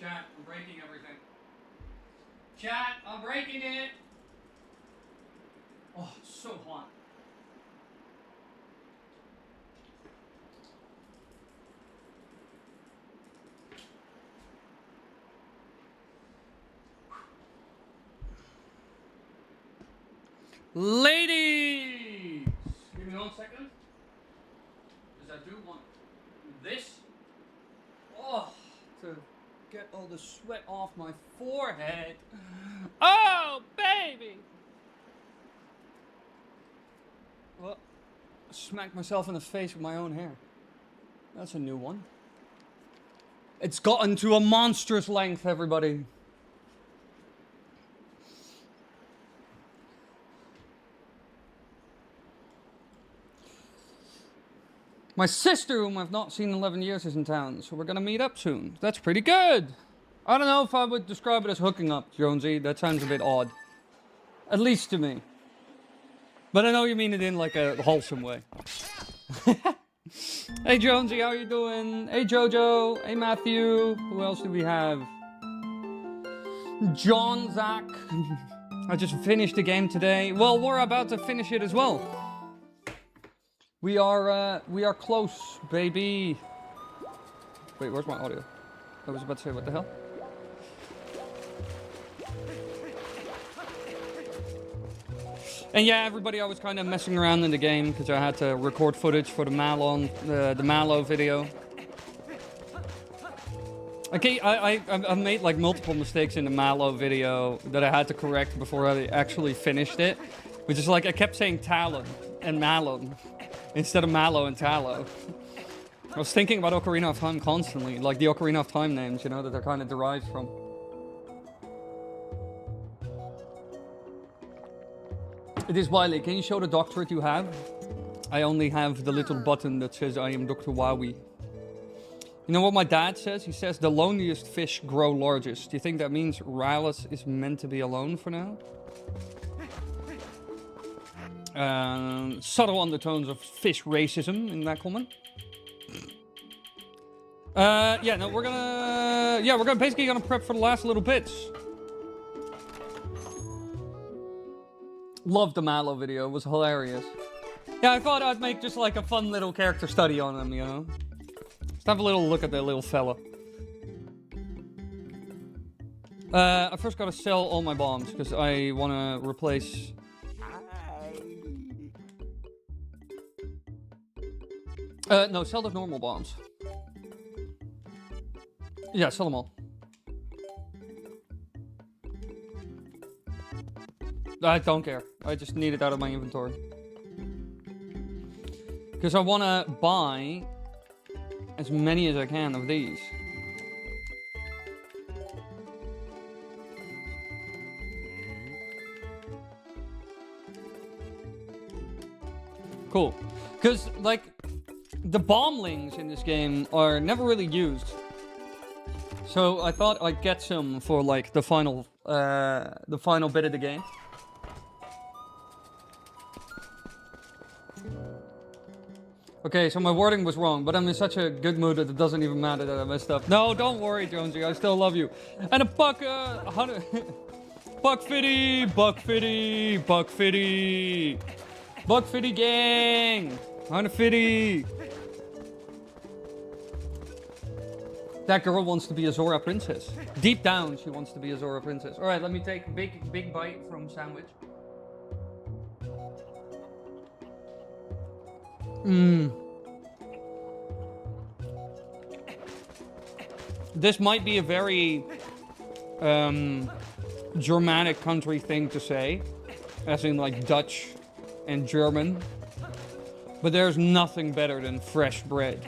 Chat, I'm breaking everything. Chat, I'm breaking it! Oh, it's so hot. Ladies! Give me 1 second. Because I do want this. Oh, to get all the sweat off my forehead. Oh, baby! Well, I smacked myself in the face with my own hair. That's a new one. It's gotten to a monstrous length, everybody. My sister, whom I've not seen in 11 years, is in town, so we're gonna meet up soon. That's pretty good. I don't know if I would describe it as hooking up, Jonesy. That sounds a bit odd. At least to me. But I know you mean it in like a wholesome way. Hey Jonesy, how you doing? Hey Jojo. Hey Matthew. Who else do we have? John Zach. I just finished the game today. Well, we're about to finish it as well. We are close, baby. Wait, where's my audio? I was about to say, what the hell? And yeah, everybody, I was kind of messing around in the game because I had to record footage for the Mallow video. Okay, I made like multiple mistakes in the Mallow video that I had to correct before I actually finished it. Which is like, I kept saying Talon and Malon instead of Mallow and Tallow. I was thinking about Ocarina of Time constantly, like the Ocarina of Time names, you know, that they're kind of derived from. It is Wily. Can you show the doctorate you have? I only have the little button that says I am Dr.Wily. You know what my dad says? He says the loneliest fish grow largest. Do you think that means Rylus is meant to be alone for now? Subtle undertones of fish racism in that comment. Yeah, no, we're gonna basically prep for the last little bits. Loved the Mallow video, it was hilarious. Yeah, I thought I'd make just like a fun little character study on him, you know? Let's have a little look at that little fella. I first gotta sell all my bombs, because I wanna replace... no, sell the normal bombs. Yeah, sell them all. I don't care. I just need it out of my inventory. Because I want to buy as many as I can of these. Cool. Because, like, the bomblings in this game are never really used. So I thought I'd get some for, like, the final bit of the game. Okay, so my wording was wrong, but I'm in such a good mood that it doesn't even matter that I messed up. No, don't worry, Jonesy, I still love you. And a buck, buck fitty, buck fitty, buck fitty. Buck fitty gang, on a fitty. That girl wants to be a Zora princess. Deep down, she wants to be a Zora princess. All right, let me take a big bite from sandwich. This might be a very Germanic country thing to say, as in like Dutch and German, but there's nothing better than fresh bread.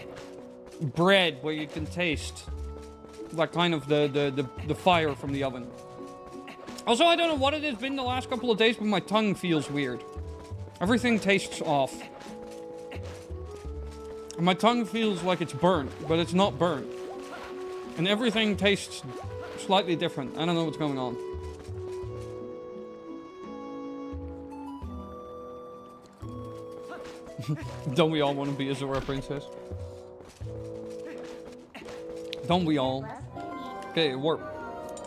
Bread where you can taste like kind of the fire from the oven. Also, I don't know what it has been the last couple of days, but my tongue feels weird. Everything tastes off. My tongue feels like it's burnt, but it's not burnt. And everything tastes slightly different. I don't know what's going on. Don't we all want to be a Zora princess? Don't we all? Okay, warp.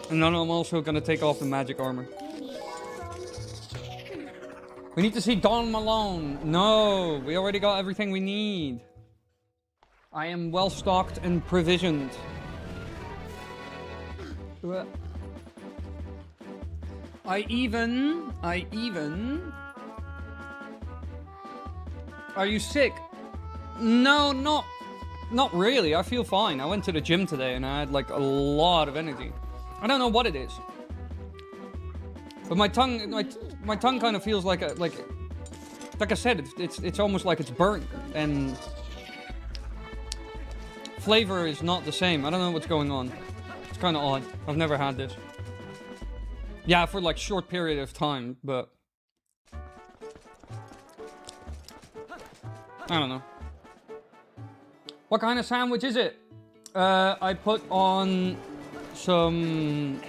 And then I'm also gonna take off the magic armor. We need to see Don Malone. No, we already got everything we need. I am well stocked and provisioned. I even... Are you sick? No, not really. I feel fine. I went to the gym today and I had like a lot of energy. I don't know what it is. But my tongue kind of feels like I said, it's almost like it's burnt and flavor is not the same. I don't know what's going on. It's kind of odd. I've never had this. Yeah, for like short period of time, but I don't know. What kind of sandwich is it? I put on some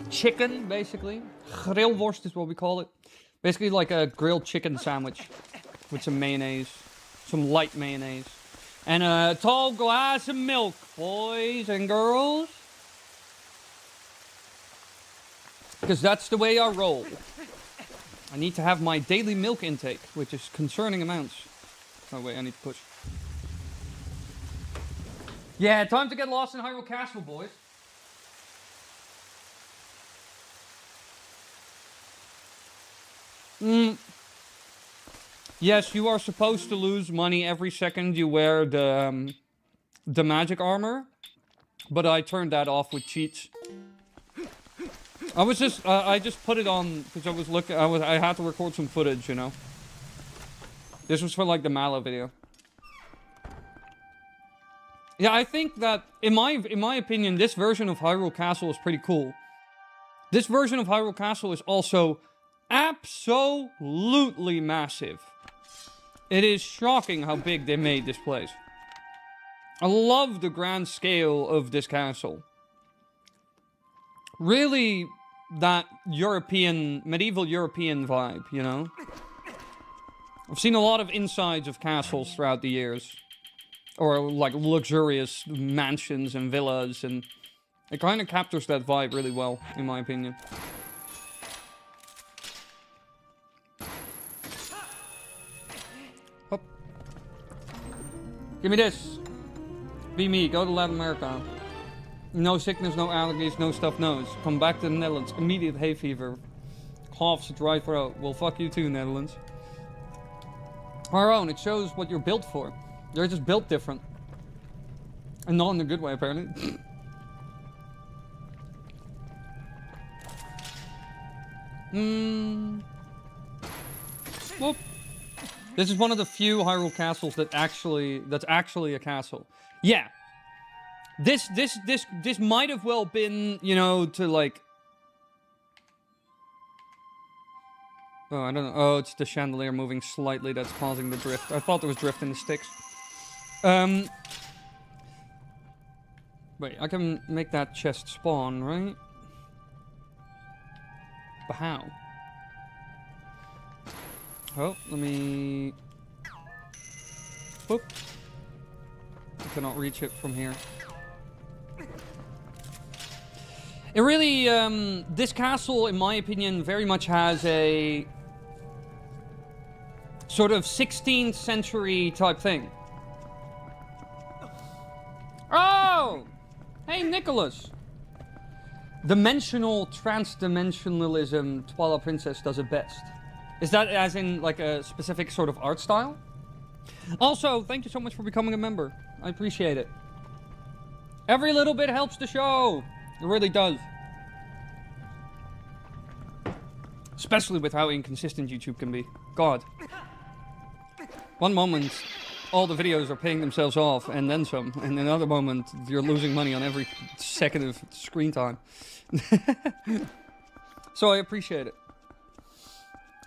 chicken, basically. Grillworst is what we call it. Basically like a grilled chicken sandwich. with some mayonnaise. Some light mayonnaise. And a tall glass of milk, boys and girls. Because that's the way I roll. I need to have my daily milk intake, which is concerning amounts. Oh wait, I need to push. Yeah, time to get lost in Hyrule Castle, boys. Yes, you are supposed to lose money every second you wear the magic armor, but I turned that off with cheats. I just put it on because I was looking. I had to record some footage, you know. This was for like the Mallow video. Yeah, I think that in my opinion, this version of Hyrule Castle is pretty cool. This version of Hyrule Castle is also absolutely massive. It is shocking how big they made this place. I love the grand scale of this castle. Really, that medieval European vibe, you know? I've seen a lot of insides of castles throughout the years. Or, like, luxurious mansions and villas, and it kind of captures that vibe really well, in my opinion. Hop. Give me this. Be me. Go to Latin America. No sickness, no allergies, no stuffed nose. Come back to the Netherlands. Immediate hay fever. Coughs, dry throat. Well, fuck you too, Netherlands. Our own. It shows what you're built for. They're just built different. And not in a good way, apparently. Whoop. This is one of the few Hyrule castles that's actually a castle. Yeah. This might have well been, you know, to like... Oh, I don't know. Oh, it's the chandelier moving slightly that's causing the drift. I thought there was drift in the sticks. Wait, I can make that chest spawn, right? But how? Oh, let me... Whoop. I cannot reach it from here. It really, this castle, in my opinion, very much has a sort of 16th century type thing. Oh! Hey, Nicholas! Dimensional transdimensionalism, Twilight Princess does it best. Is that as in, like, a specific sort of art style? Also, thank you so much for becoming a member. I appreciate it. Every little bit helps the show. It really does. Especially with how inconsistent YouTube can be. God. One moment, all the videos are paying themselves off, and then some. And another moment, you're losing money on every second of screen time. So I appreciate it.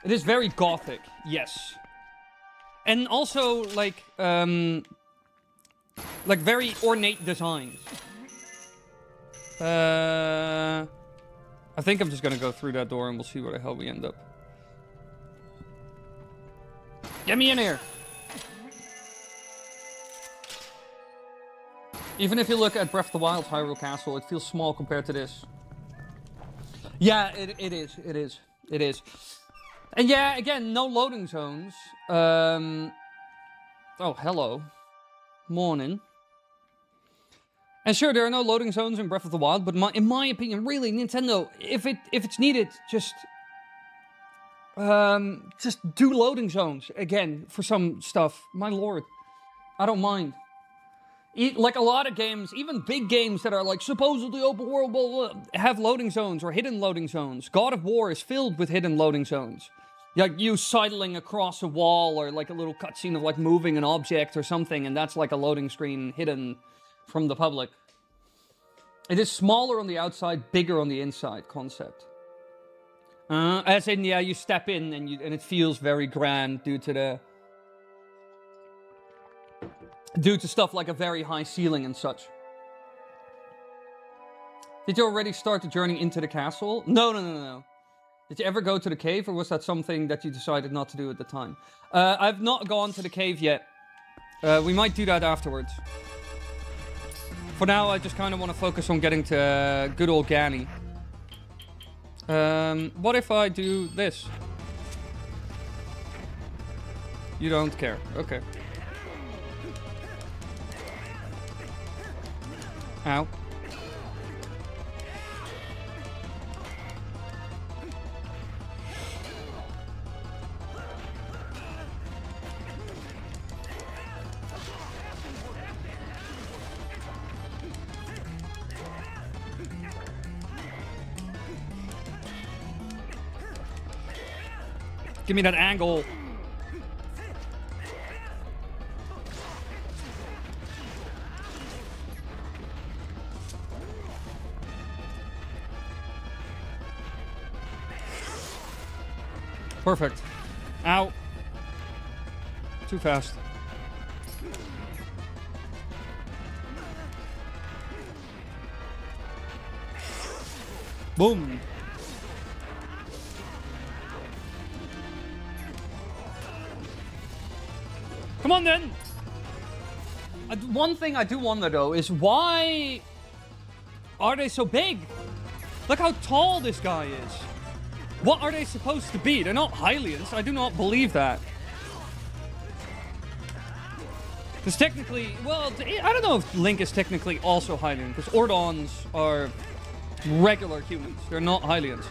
It is very gothic, yes. And also, like very ornate designs. I think I'm just gonna go through that door and we'll see where the hell we end up. Get me in here! Even if you look at Breath of the Wild's Hyrule Castle, it feels small compared to this. Yeah, it is. And yeah, again, no loading zones. Oh, hello. Morning. And sure, there are no loading zones in Breath of the Wild, but in my opinion, really, Nintendo, if it's needed, just do loading zones again for some stuff. My lord, I don't mind. Like a lot of games, even big games that are like supposedly open world, blah, blah, have loading zones or hidden loading zones. God of War is filled with hidden loading zones. Like you sidling across a wall or like a little cutscene of like moving an object or something, and that's like a loading screen hidden from the public. It is smaller on the outside, bigger on the inside concept. As in, yeah, you step in and it feels very grand due to stuff like a very high ceiling and such. Did you already start the journey into the castle? No. Did you ever go to the cave, or was that something that you decided not to do at the time? I've not gone to the cave yet. We might do that afterwards. For now, I just kind of want to focus on getting to good old Gani. What if I do this? You don't care. Okay. Ow. Give me that angle. Perfect. Ow. Too fast. Boom. Come on then! One thing I do wonder though is why are they so big? Look how tall this guy is. What are they supposed to be? They're not Hylians. I do not believe that. Because technically, well, I don't know if Link is technically also Hylian, because Ordons are regular humans. They're not Hylians.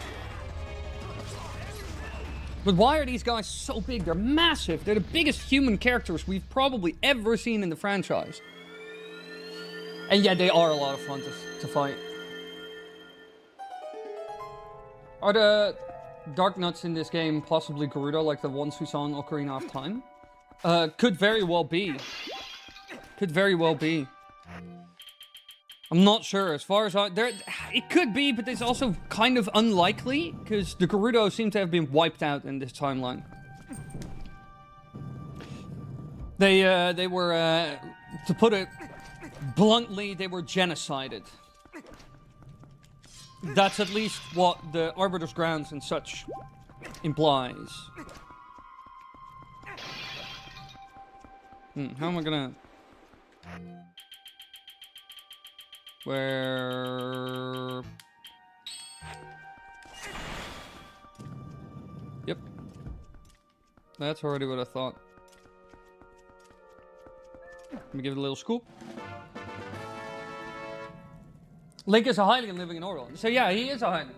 But why are these guys so big? They're massive. They're the biggest human characters we've probably ever seen in the franchise. And yeah, they are a lot of fun to fight. Are the Dark Nuts in this game possibly Gerudo, like the ones we saw in Ocarina of Time? Could very well be. Could very well be. I'm not sure. As far as it could be, but it's also kind of unlikely because the Gerudo seem to have been wiped out in this timeline. They were, to put it bluntly, they were genocided. That's at least what the Arbiter's Grounds and such implies. How am I gonna... Where... Yep. That's already what I thought. Let me give it a little scoop. Link is a Hylian living in Ordon. So yeah, he is a Hylian.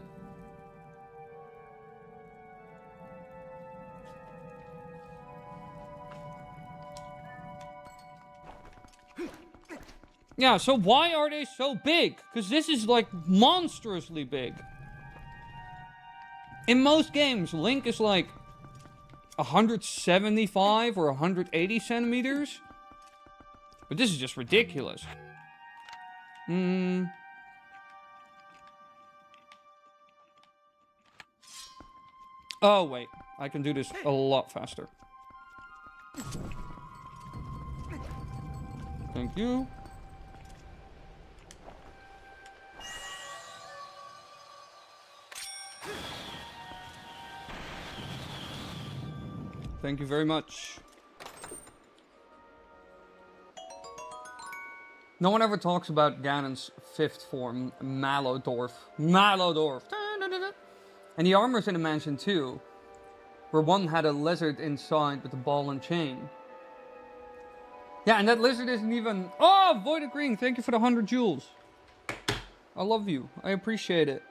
Yeah, so why are they so big? Because this is like monstrously big. In most games, Link is like 175 or 180 centimeters. But this is just ridiculous. Oh, wait. I can do this a lot faster. Thank you. Thank you very much. No one ever talks about Ganon's fifth form, Malodorf. Malodorf. And the armor's in the mansion too, where one had a lizard inside with a ball and chain. Yeah, and that lizard isn't even... Oh, Voided Green, thank you for the 100 jewels. I love you. I appreciate it.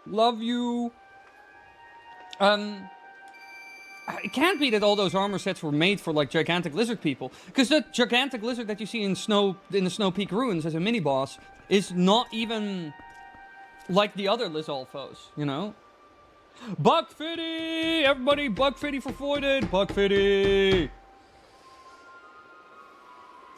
Love you. It can't be that all those armor sets were made for, like, gigantic lizard people. Because the gigantic lizard that you see in the Snow Peak Ruins as a mini-boss is not even like the other Lizalfos, you know? Buck Fitty! Everybody, Buck Fitty for Voided! Buck Fitty!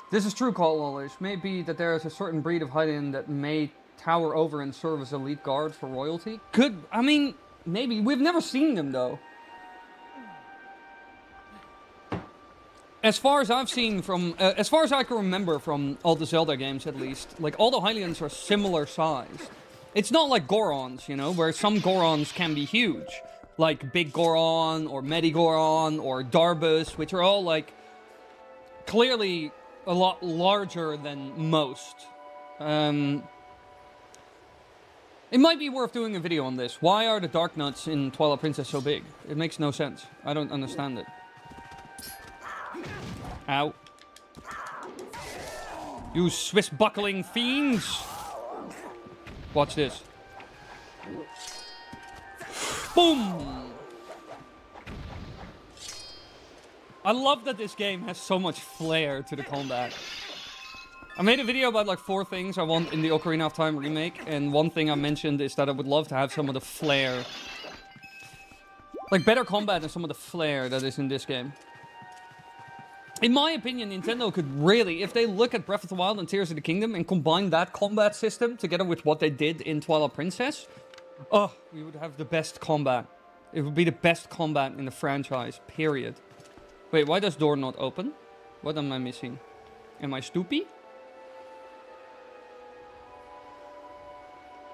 This is true, Call Lolish. Maybe that there is a certain breed of Hylian that may tower over and serve as elite guard for royalty. Could, I mean, maybe. We've never seen them, though. As far as I've seen from, as far as I can remember from all the Zelda games at least, like all the Hylians are similar sized. It's not like Gorons, you know, where some Gorons can be huge. Like Big Goron, or Medigoron, or Darbus, which are all, like, clearly a lot larger than most. It might be worth doing a video on this. Why are the Dark Nuts in Twilight Princess so big? It makes no sense. I don't understand it. Ow. You Swiss buckling fiends! Watch this. Boom! I love that this game has so much flair to the combat. I made a video about like 4 things I want in the Ocarina of Time remake, and one thing I mentioned is that I would love to have some of the flair. Like better combat and some of the flair that is in this game. In my opinion, Nintendo could really, if they look at Breath of the Wild and Tears of the Kingdom and combine that combat system together with what they did in Twilight Princess, oh, we would have the best combat. It would be the best combat in the franchise, period. Wait, why does door not open? What am I missing? Am I stupid?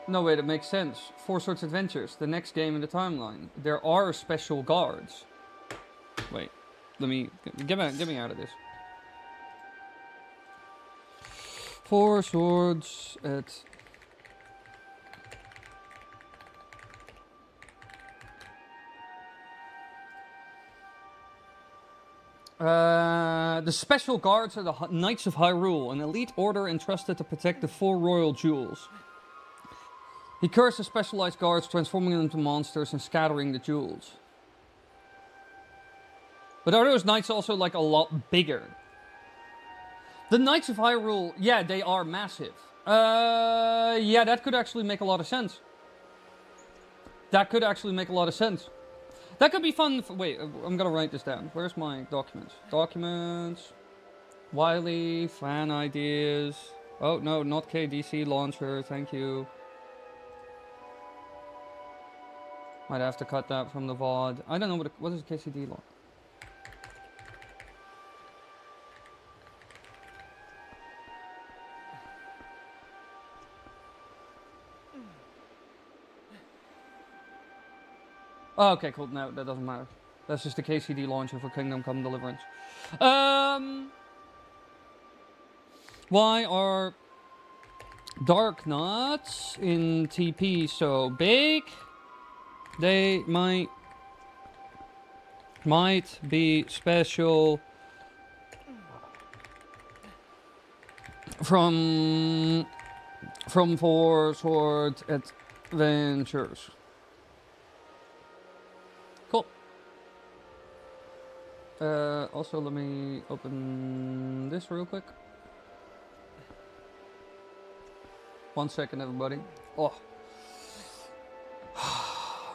No, wait, it makes sense. Four Swords Adventures, the next game in the timeline. There are special guards. Wait, let me... Get me out of this. Four Swords at... the special guards are the Knights of Hyrule, an elite order entrusted to protect the 4 royal jewels. He cursed the specialized guards, transforming them into monsters and scattering the jewels. But are those knights also like a lot bigger? The Knights of Hyrule, yeah, they are massive. Yeah, that could actually make a lot of sense. That could actually make a lot of sense. That could be fun. Wait, I'm gonna write this down. Where's my documents? Documents. Wily, fan ideas. Oh, no, not KDC launcher. Thank you. Might have to cut that from the VOD. I don't know what is KCD launcher. Oh, okay, cool. No, that doesn't matter. That's just the KCD launcher for Kingdom Come Deliverance. Why are Dark Nuts in TP so big? They might be special from Four Swords Adventures. Cool. Also, let me open this real quick. 1 second, everybody. Oh.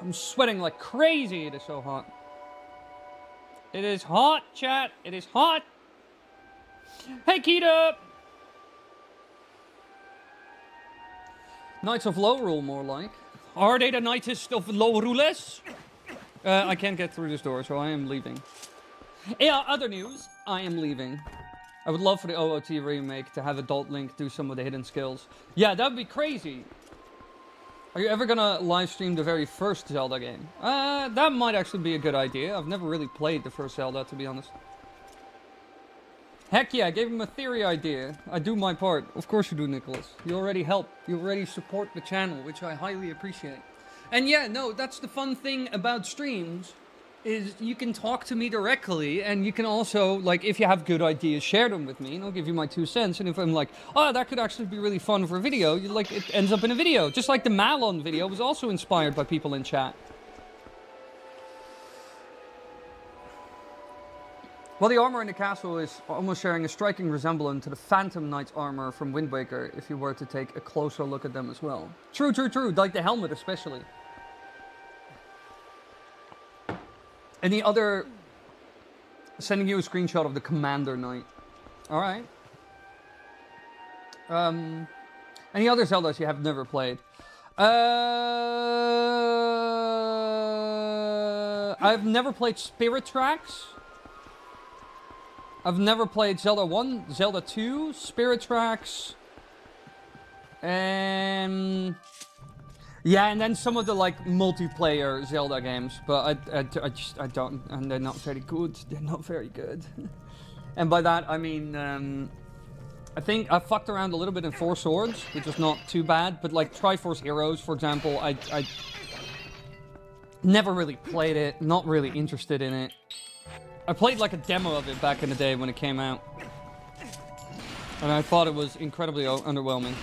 I'm sweating like crazy. It is so hot. It is hot, chat. It is hot. Hey, Kita. Knights of Lorule, more like. Are they the Knights of Lorules? I can't get through this door, so I am leaving. Yeah, other news. I am leaving. I would love for the OOT remake to have Adult Link do some of the hidden skills. Yeah, that would be crazy. Are you ever gonna live stream the very first Zelda game? That might actually be a good idea. I've never really played the first Zelda, to be honest. Heck yeah, I gave him a theory idea. I do my part. Of course you do, Nicholas. You already help. You already support the channel, which I highly appreciate. And yeah, no, that's the fun thing about streams, is you can talk to me directly, and you can also, like, if you have good ideas, share them with me, and I'll give you my 2 cents. And if I'm like, oh, that could actually be really fun for a video, it ends up in a video. Just like the Malon video was also inspired by people in chat. Well, the armor in the castle is almost sharing a striking resemblance to the Phantom Knight's armor from Wind Waker, if you were to take a closer look at them as well. True, true, true. Like the helmet especially. Any other... Sending you a screenshot of the Commander Knight. Alright. Any other Zeldas you have never played? I've never played Spirit Tracks. I've never played Zelda 1, Zelda 2, Spirit Tracks, and Yeah, and then some of the like multiplayer Zelda games, but I don't, and they're not very good. They're not very good. And by that I mean, I think I fucked around a little bit in Four Swords, which is not too bad. But like Triforce Heroes, for example, I never really played it. Not really interested in it. I played like a demo of it back in the day when it came out, and I thought it was incredibly underwhelming.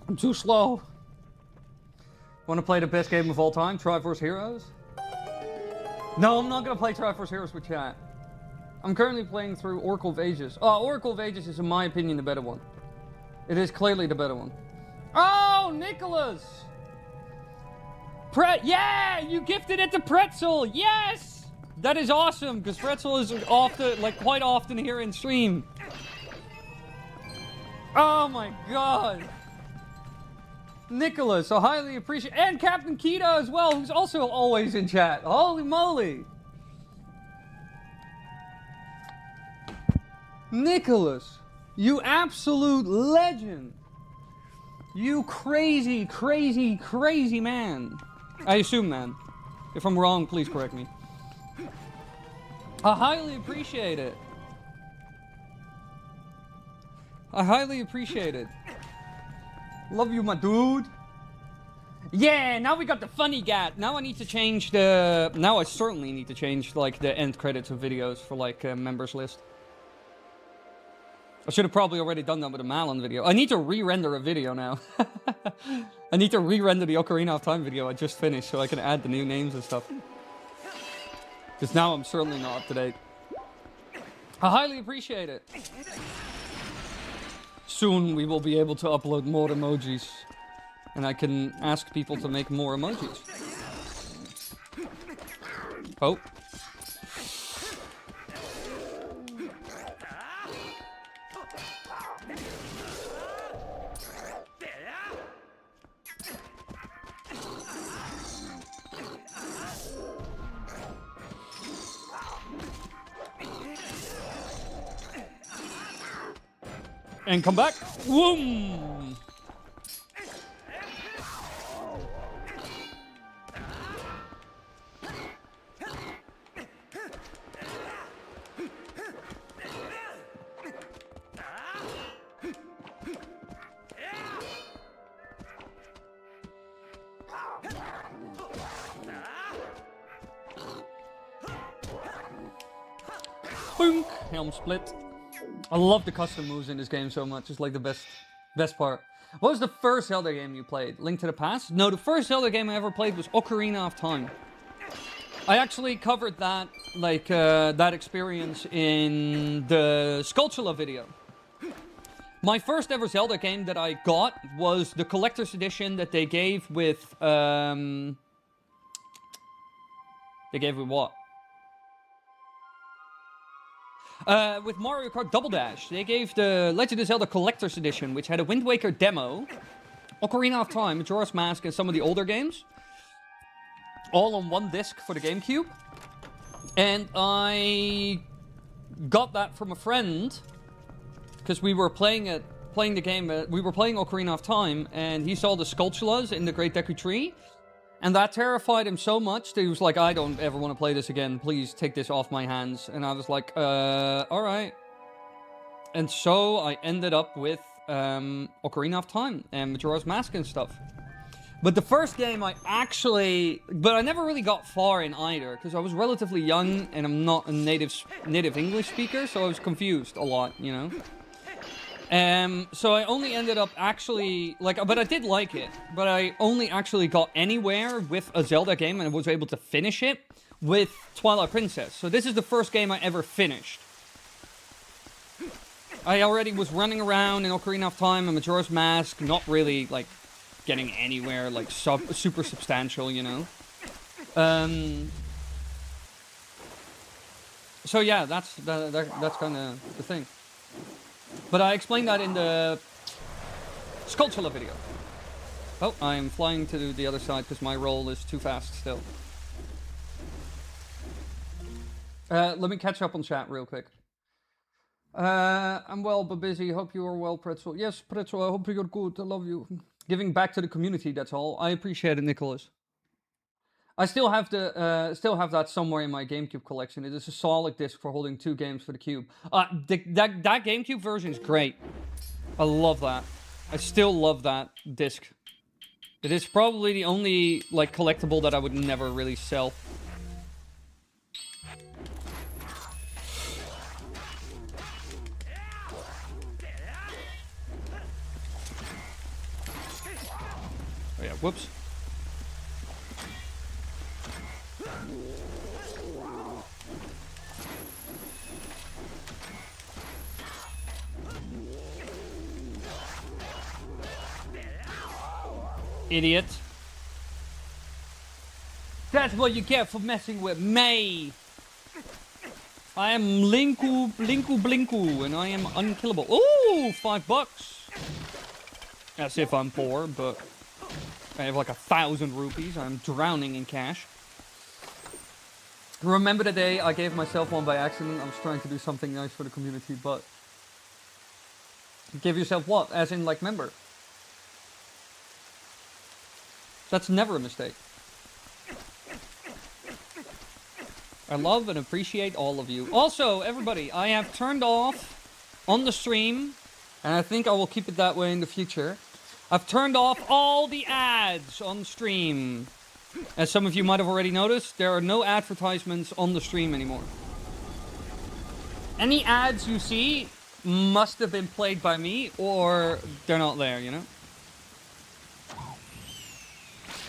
I'm too slow. Want to play the best game of all time, Triforce Heroes? No, I'm not going to play Triforce Heroes with chat. I'm currently playing through Oracle of Ages. Oh, Oracle of Ages is, in my opinion, the better one. It is clearly the better one. Oh, Nicholas! Yeah, you gifted it to Pretzel. Yes, that is awesome because Pretzel is often, like, quite often here in stream. Oh my god. Nicholas, I highly appreciate, and Captain Keto as well, who's also always in chat. Holy moly. Nicholas, you absolute legend. You crazy, crazy, crazy man. I assume, man. If I'm wrong, please correct me. I highly appreciate it. I highly appreciate it. Love you, my dude. Yeah, now we got the funny gat. Now I need to change the... Now I certainly need to change, like, the end credits of videos for, like, members list. I should have probably already done that with a Malin video. I need to re-render a video now. I need to re-render the Ocarina of Time video I just finished so I can add the new names and stuff. Because now I'm certainly not up to date. I highly appreciate it. Soon we will be able to upload more emojis. And I can ask people to make more emojis. Oh. And come back. Whoom! Boom! Helm split. I love the custom moves in this game so much. It's like the best part. What was the first Zelda game you played? Link to the Past? No, the first Zelda game I ever played was Ocarina of Time. I actually covered that, like, that experience in the Skulltula video. My first ever Zelda game that I got was the collector's edition that they gave with, They gave with what? With Mario Kart Double Dash, they gave the Legend of Zelda Collector's Edition, which had a Wind Waker demo, Ocarina of Time, Majora's Mask, and some of the older games, all on one disc for the GameCube. And I got that from a friend because we were playing the game. We were playing Ocarina of Time, and he saw the Skulltulas in the Great Deku Tree. And that terrified him so much that he was like, I don't ever want to play this again. Please take this off my hands. And I was like, alright. And so I ended up with Ocarina of Time and Majora's Mask and stuff. But the first game I never really got far in either. Because I was relatively young and I'm not a native English speaker. So I was confused a lot, you know. So I only ended up actually, like, but I did like it, but I only actually got anywhere with a Zelda game and was able to finish it with Twilight Princess. So this is the first game I ever finished. I already was running around in Ocarina of Time and Majora's Mask, not really, like, getting anywhere, like, super substantial, you know? So yeah, that's kind of the thing. But I explained that in the Skulltula video. Oh, I'm flying to the other side because my roll is too fast still. Let me catch up on chat real quick. I'm well but busy. Hope you are well, Pretzel. Yes, Pretzel, I hope you're good. I love you. Giving back to the community, that's all. I appreciate it, Nicholas. I still have that somewhere in my GameCube collection. It is a solid disc for holding 2 games for the Cube. That GameCube version is great. I love that. I still love that disc. It is probably the only, like, collectible that I would never really sell. Oh yeah, whoops. Idiot. That's what you get for messing with me. I am Linku Blinku, and I am unkillable. Ooh, $5. As if I'm poor, but I have like 1,000 rupees. I'm drowning in cash. Remember the day I gave myself one by accident? I was trying to do something nice for the community, but... Give yourself what? As in, like, member. That's never a mistake. I love and appreciate all of you. Also, everybody, I have turned off on the stream, and I think I will keep it that way in the future. I've turned off all the ads on stream. As some of you might have already noticed, there are no advertisements on the stream anymore. Any ads you see must have been played by me, or they're not there, you know?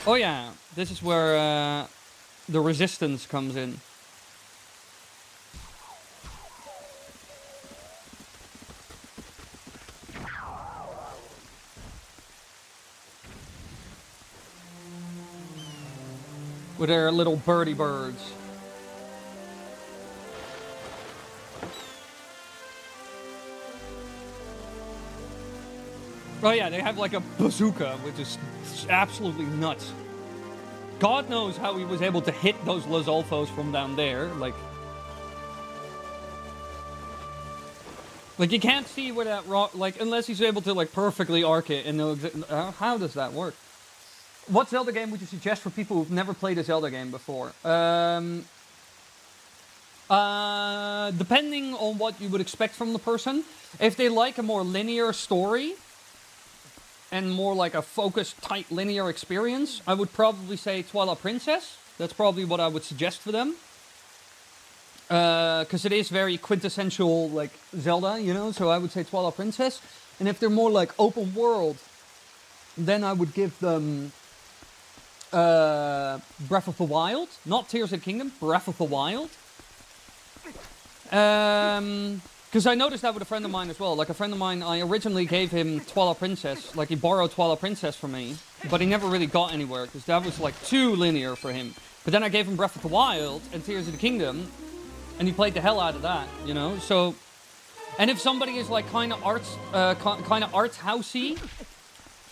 Oh yeah, this is where the resistance comes in. With their little birdie birds. Oh yeah, they have like a bazooka, which is absolutely nuts. God knows how he was able to hit those Lizolfos from down there, like you can't see where that rock, like, unless he's able to, like, perfectly arc it and know how does that work? What Zelda game would you suggest for people who've never played a Zelda game before? Depending on what you would expect from the person. If they like a more linear story and more like a focused, tight, linear experience, I would probably say Twilight Princess. That's probably what I would suggest for them. Because it is very quintessential, like, Zelda, you know? So I would say Twilight Princess. And if they're more like open world, then I would give them Breath of the Wild. Not Tears of the Kingdom, Breath of the Wild. Because I noticed that with a friend of mine as well. Like, a friend of mine, I originally gave him Twilight Princess. Like, he borrowed Twilight Princess from me. But he never really got anywhere, because that was, like, too linear for him. But then I gave him Breath of the Wild and Tears of the Kingdom, and he played the hell out of that, you know? So, and if somebody is, like, kind of art housey,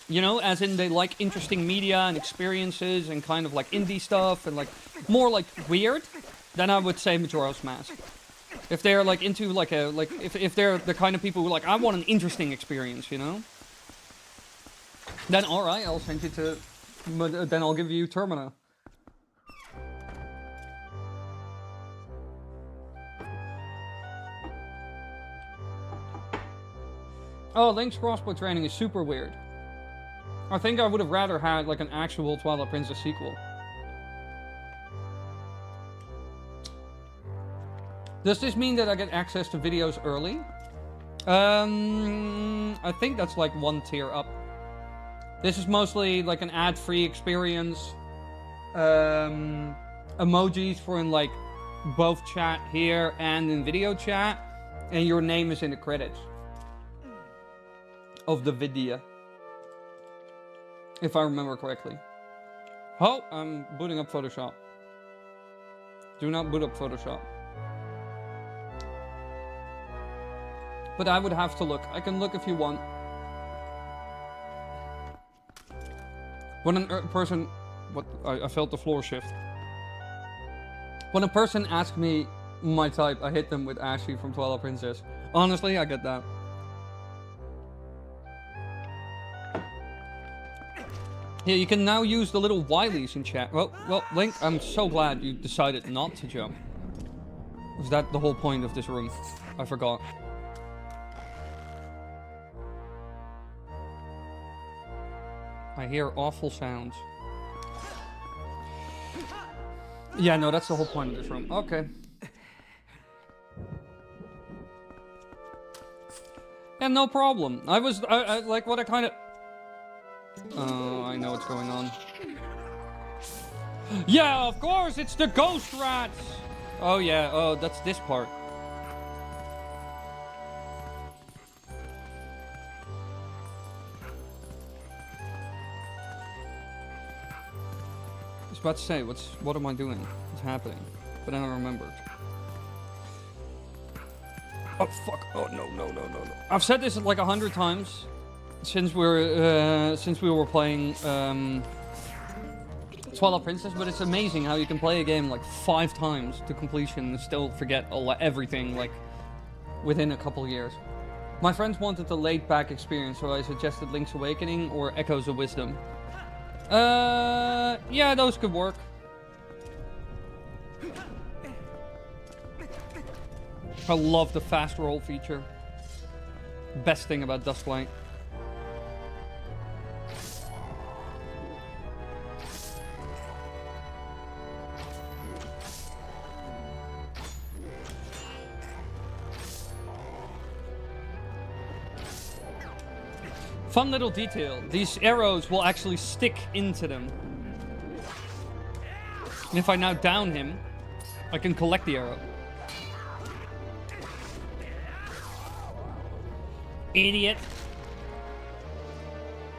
you know, as in they like interesting media and experiences and kind of, like, indie stuff and, like, more, like, weird, then I would say Majora's Mask. If they're, like, into, like, if they're the kind of people who, like, I want an interesting experience, you know? Then, alright, I'll send you to... Then I'll give you Termina. Oh, Link's crossbow training is super weird. I think I would have rather had, like, an actual Twilight Princess sequel. Does this mean that I get access to videos early? I think that's like one tier up. This is mostly like an ad-free experience. emojis for in like both chat here and in video chat, and your name is in the credits of the video, if I remember correctly. Oh, I'm booting up Photoshop. Do not boot up Photoshop. But I would have to look. I can look if you want. When a person... What? I felt the floor shift. When a person asks me my type, I hit them with Ashley from Twilight Princess. Honestly, I get that. Yeah, you can now use the little Wilies in chat. Well, Link, I'm so glad you decided not to jump. Was that the whole point of this room? I forgot. I hear awful sounds. Yeah, no, that's the whole point of this room. Okay. Yeah, no problem. I like what I kind of... Oh, I know what's going on. Yeah, of course, it's the ghost rats! Oh yeah, oh, that's this part. I was about to say, what am I doing? What's happening? But then I remembered. Oh fuck, oh no. I've said this like 100 times. Since we were playing Twilight Princess, but it's amazing how you can play a game like 5 times to completion and still forget everything like within a couple of years. My friends wanted the laid-back experience, so I suggested Link's Awakening or Echoes of Wisdom. Yeah, those could work. I love the fast roll feature. Best thing about Dusklight. Fun little detail. These arrows will actually stick into them. And if I now down him, I can collect the arrow. Idiot.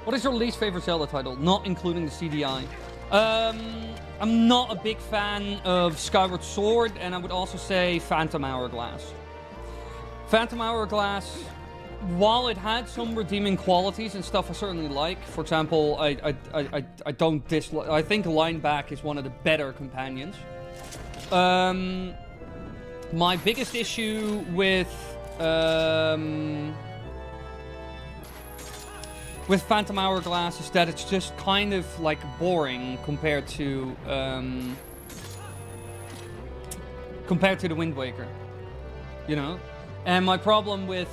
What is your least favorite Zelda title? Not including the CDI. I'm not a big fan of Skyward Sword, and I would also say Phantom Hourglass. Phantom Hourglass, while it had some redeeming qualities and stuff I certainly like, for example, I don't dislike... I think Lineback is one of the better companions. My biggest issue with Phantom Hourglass is that it's just kind of like boring compared to the Wind Waker, you know. And my problem with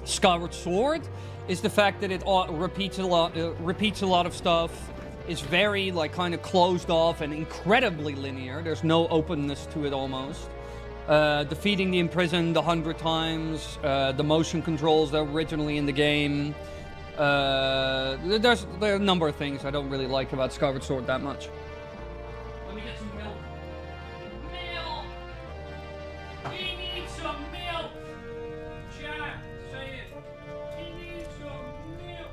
Skyward Sword is the fact that it repeats a lot of stuff. It's very like kind of closed off and incredibly linear. There's no openness to it almost. Defeating the Imprisoned 100 times, the motion controls that were originally in the game. There are a number of things I don't really like about Skyward Sword that much. Let me get some milk. Milk! We need some milk! Chat, say it. We need some milk.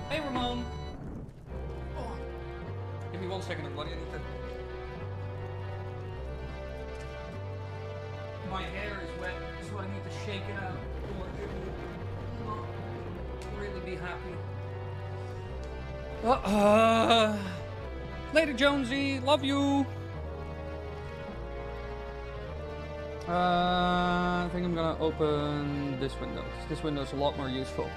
Hey, Ramon. Oh. Give me 1 second, everybody. I need to... My hair is wet, so I need to shake it out. Or it will not really be happy. Later, Jonesy. Love you. I think I'm gonna open this window, because this window is a lot more useful.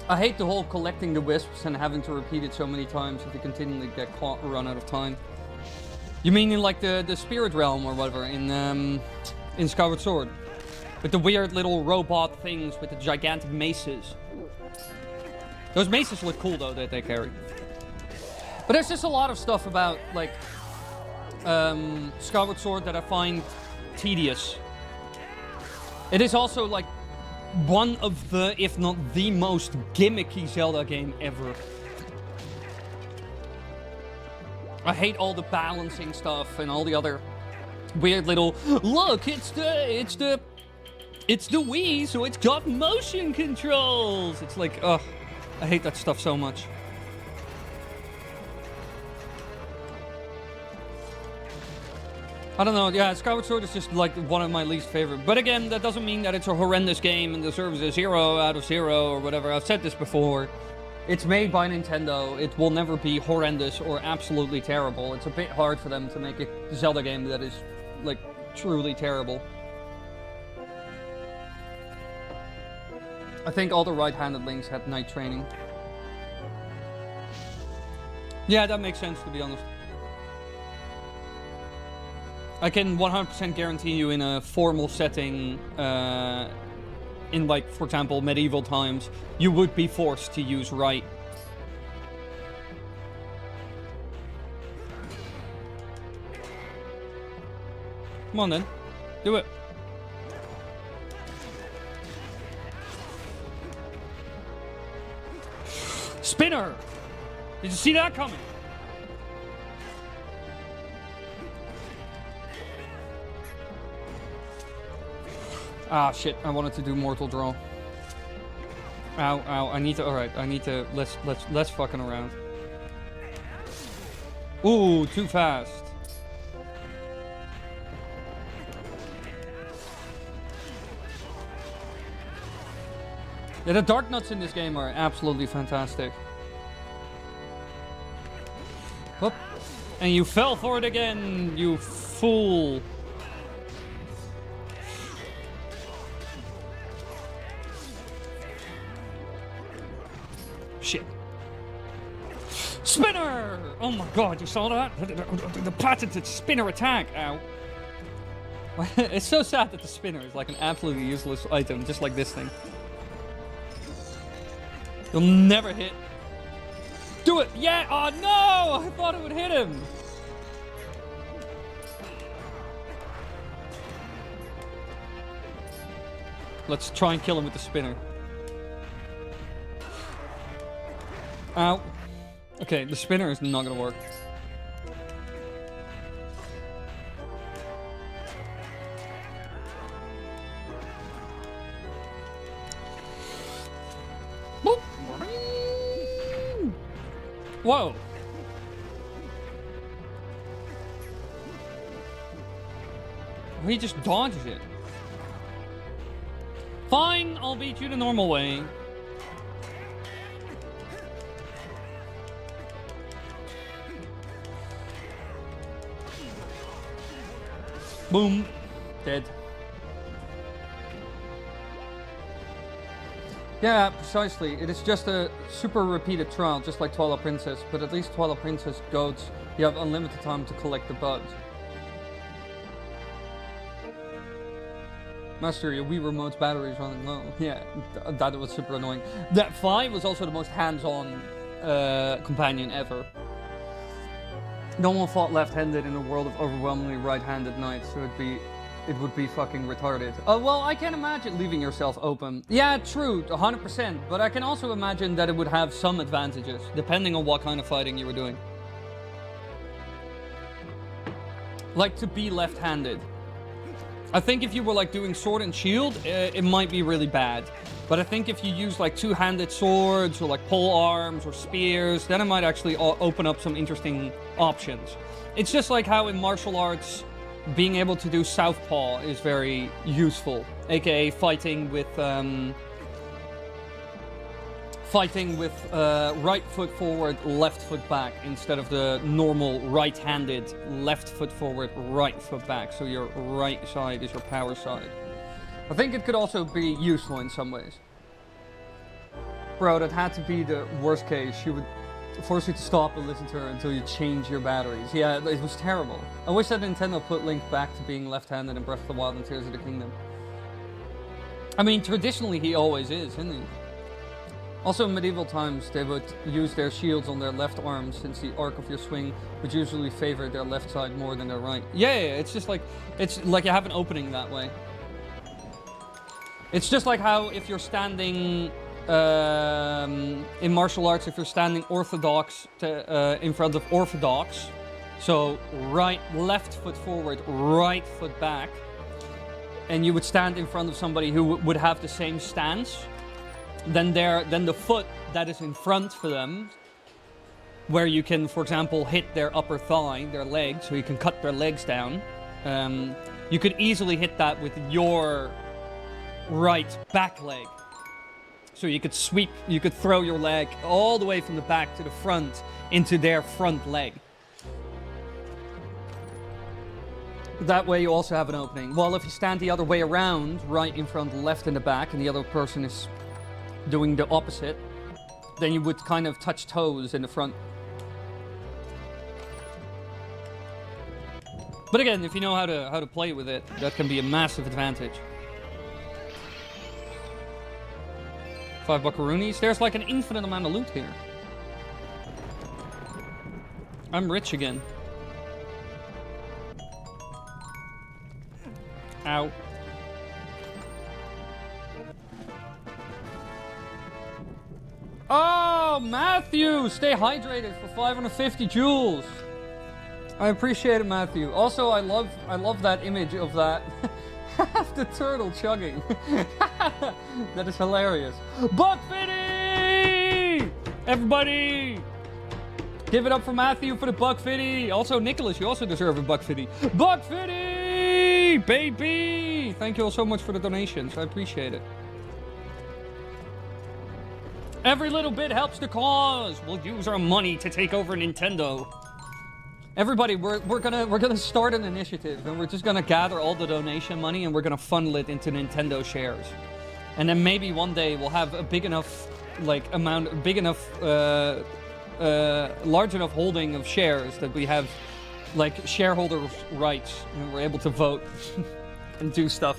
I hate the whole collecting the wisps and having to repeat it so many times if you continually get caught or run out of time. You mean in like the spirit realm or whatever in Skyward Sword? With the weird little robot things with the gigantic maces. Those maces look cool though that they carry. But there's just a lot of stuff about like Skyward Sword that I find tedious. It is also like one of the, if not the most gimmicky Zelda game ever. I hate all the balancing stuff and all the other weird little, look, it's the Wii, so it's got motion controls. It's like, ugh, I hate that stuff so much. I don't know, yeah, Skyward Sword is just like one of my least favorite. But again, that doesn't mean that it's a horrendous game and deserves a 0 out of 0 or whatever. I've said this before. It's made by Nintendo. It will never be horrendous or absolutely terrible. It's a bit hard for them to make a Zelda game that is, like, truly terrible. I think all the right-handed links had night training. Yeah, that makes sense, to be honest. I can 100% guarantee you in a formal setting, in like, for example, medieval times, you would be forced to use right. Come on then, do it. Spinner! Did you see that coming? Ah, shit, I wanted to do Mortal Draw. Ow, ow, I need to, alright, I need to, let's fucking around. Ooh, too fast. Yeah, the dark nuts in this game are absolutely fantastic. Whoop. And you fell for it again, you fool. Shit. Spinner! Oh my god, you saw that? The patented spinner attack. Ow. It's so sad that the spinner is like an absolutely useless item, just like this thing. You'll never hit. Do it! Yeah! Oh no! I thought it would hit him! Let's try and kill him with the spinner. Ow. Okay, the spinner is not gonna work. Boop. Whoa. He just dodges it. Fine, I'll beat you the normal way. Boom. Dead. Yeah, precisely. It is just a super repeated trial, just like Twilight Princess, but at least Twilight Princess goats, you have unlimited time to collect the bugs. Master, your Wii Remote's battery is running low. Yeah, that was super annoying. That 5 was also the most hands-on companion ever. No one fought left-handed in a world of overwhelmingly right-handed knights, so it would be fucking retarded. Well, I can imagine leaving yourself open. Yeah, true, 100%, but I can also imagine that it would have some advantages, depending on what kind of fighting you were doing. Like, to be left-handed. I think if you were, like, doing sword and shield, it might be really bad. But I think if you use, like, two-handed swords, or, like, pole arms, or spears, then it might actually open up some interesting options. It's just like how in martial arts, being able to do southpaw is very useful. AKA fighting with right foot forward, left foot back, instead of the normal right-handed left foot forward, right foot back. So your right side is your power side. I think it could also be useful in some ways. Bro, that had to be the worst case. She would force you to stop and listen to her until you change your batteries. Yeah, it was terrible. I wish that Nintendo put Link back to being left-handed in Breath of the Wild and Tears of the Kingdom. I mean, traditionally he always is, isn't he? Also, in medieval times, they would use their shields on their left arm since the arc of your swing would usually favor their left side more than their right. Yeah, it's just like, it's like you have an opening that way. It's just like how if you're standing in martial arts, if you're standing orthodox in front of orthodox, so left foot forward, right foot back, and you would stand in front of somebody who would have the same stance, then the foot that is in front for them, where you can, for example, hit their upper thigh, their leg, so you can cut their legs down, you could easily hit that with your right back leg. So you could throw your leg all the way from the back to the front into their front leg. That way you also have an opening. Well, if you stand the other way around, right in front, left in the back, and the other person is doing the opposite, then you would kind of touch toes in the front. But again, if you know how to play with it, that can be a massive advantage. 5 buckaroonies. There's like an infinite amount of loot here. I'm rich again. Ow. Oh, Matthew! Stay hydrated for 550 joules. I appreciate it, Matthew. Also, I love that image of that. Half the turtle chugging. That is hilarious. Buck 50! Everybody! Give it up for Matthew for the buck 50. Also, Nicholas, you also deserve a buck 50. Buck 50! Baby! Thank you all so much for the donations. I appreciate it. Every little bit helps the cause. We'll use our money to take over Nintendo. Everybody, we're gonna start an initiative, and we're just gonna gather all the donation money, and we're gonna funnel it into Nintendo shares, and then maybe one day we'll have a big enough large enough holding of shares that we have like shareholder rights, and we're able to vote and do stuff.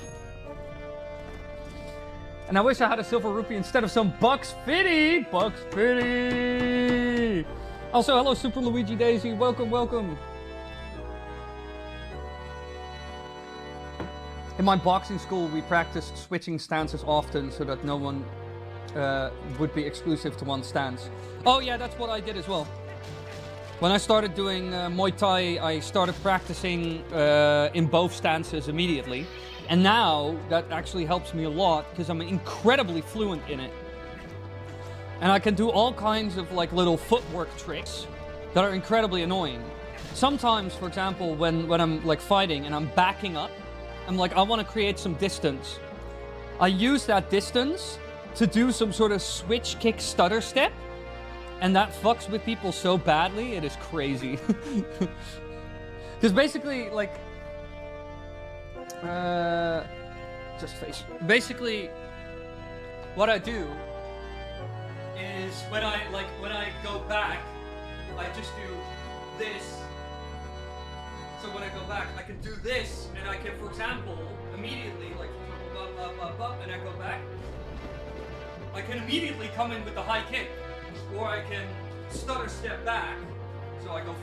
And I wish I had a silver rupee instead of some bucks 50. Bucks 50. Also, hello, Super Luigi Daisy. Welcome, welcome. In my boxing school, we practiced switching stances often so that no one would be exclusive to one stance. Oh yeah, that's what I did as well. When I started doing Muay Thai, I started practicing in both stances immediately. And now, that actually helps me a lot because I'm incredibly fluent in it. And I can do all kinds of like little footwork tricks that are incredibly annoying. Sometimes, for example, when I'm like fighting and I'm backing up, I'm like, I want to create some distance. I use that distance to do some sort of switch kick stutter step. And that fucks with people so badly, it is crazy. Because basically, like... just face. Basically, what I do is when I go back, I just do this. So when I go back, I can do this, and I can, for example, immediately, like, up, and I go back. I can immediately come in with the high kick, or I can stutter step back. So I go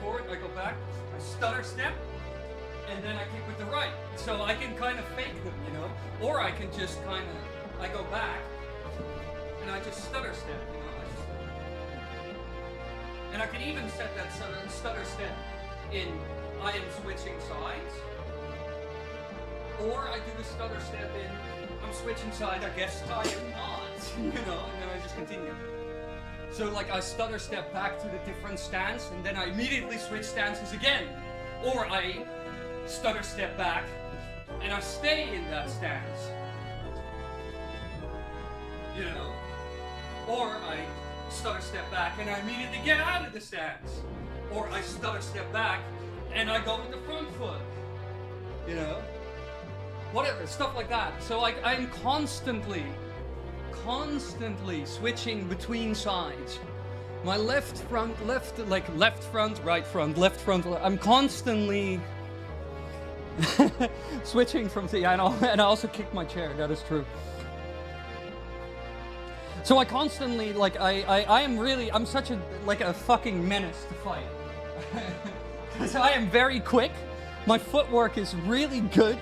forward, I go back, I stutter step, and then I kick with the right. So I can kind of fake them, you know? Or I can just kind of, I go back, and I just stutter step, you know? And I can even set that stutter step in, I am switching sides. Or I do the stutter step in, I'm switching side, I guess I am not, you know? And then I just continue. So like I stutter step back to the different stance, and then I immediately switch stances again. Or I stutter step back, and I stay in that stance. You know? Or I stutter step back, and I immediately get out of the stance. Or I stutter step back, and I go with the front foot. You know? Whatever, stuff like that. So like I'm constantly switching between sides. My left front, right front, left front. I'm constantly switching from the, and I also kick my chair, that is true. So I constantly, like, I'm such a, like, a fucking menace to fight. Because I am very quick, my footwork is really good,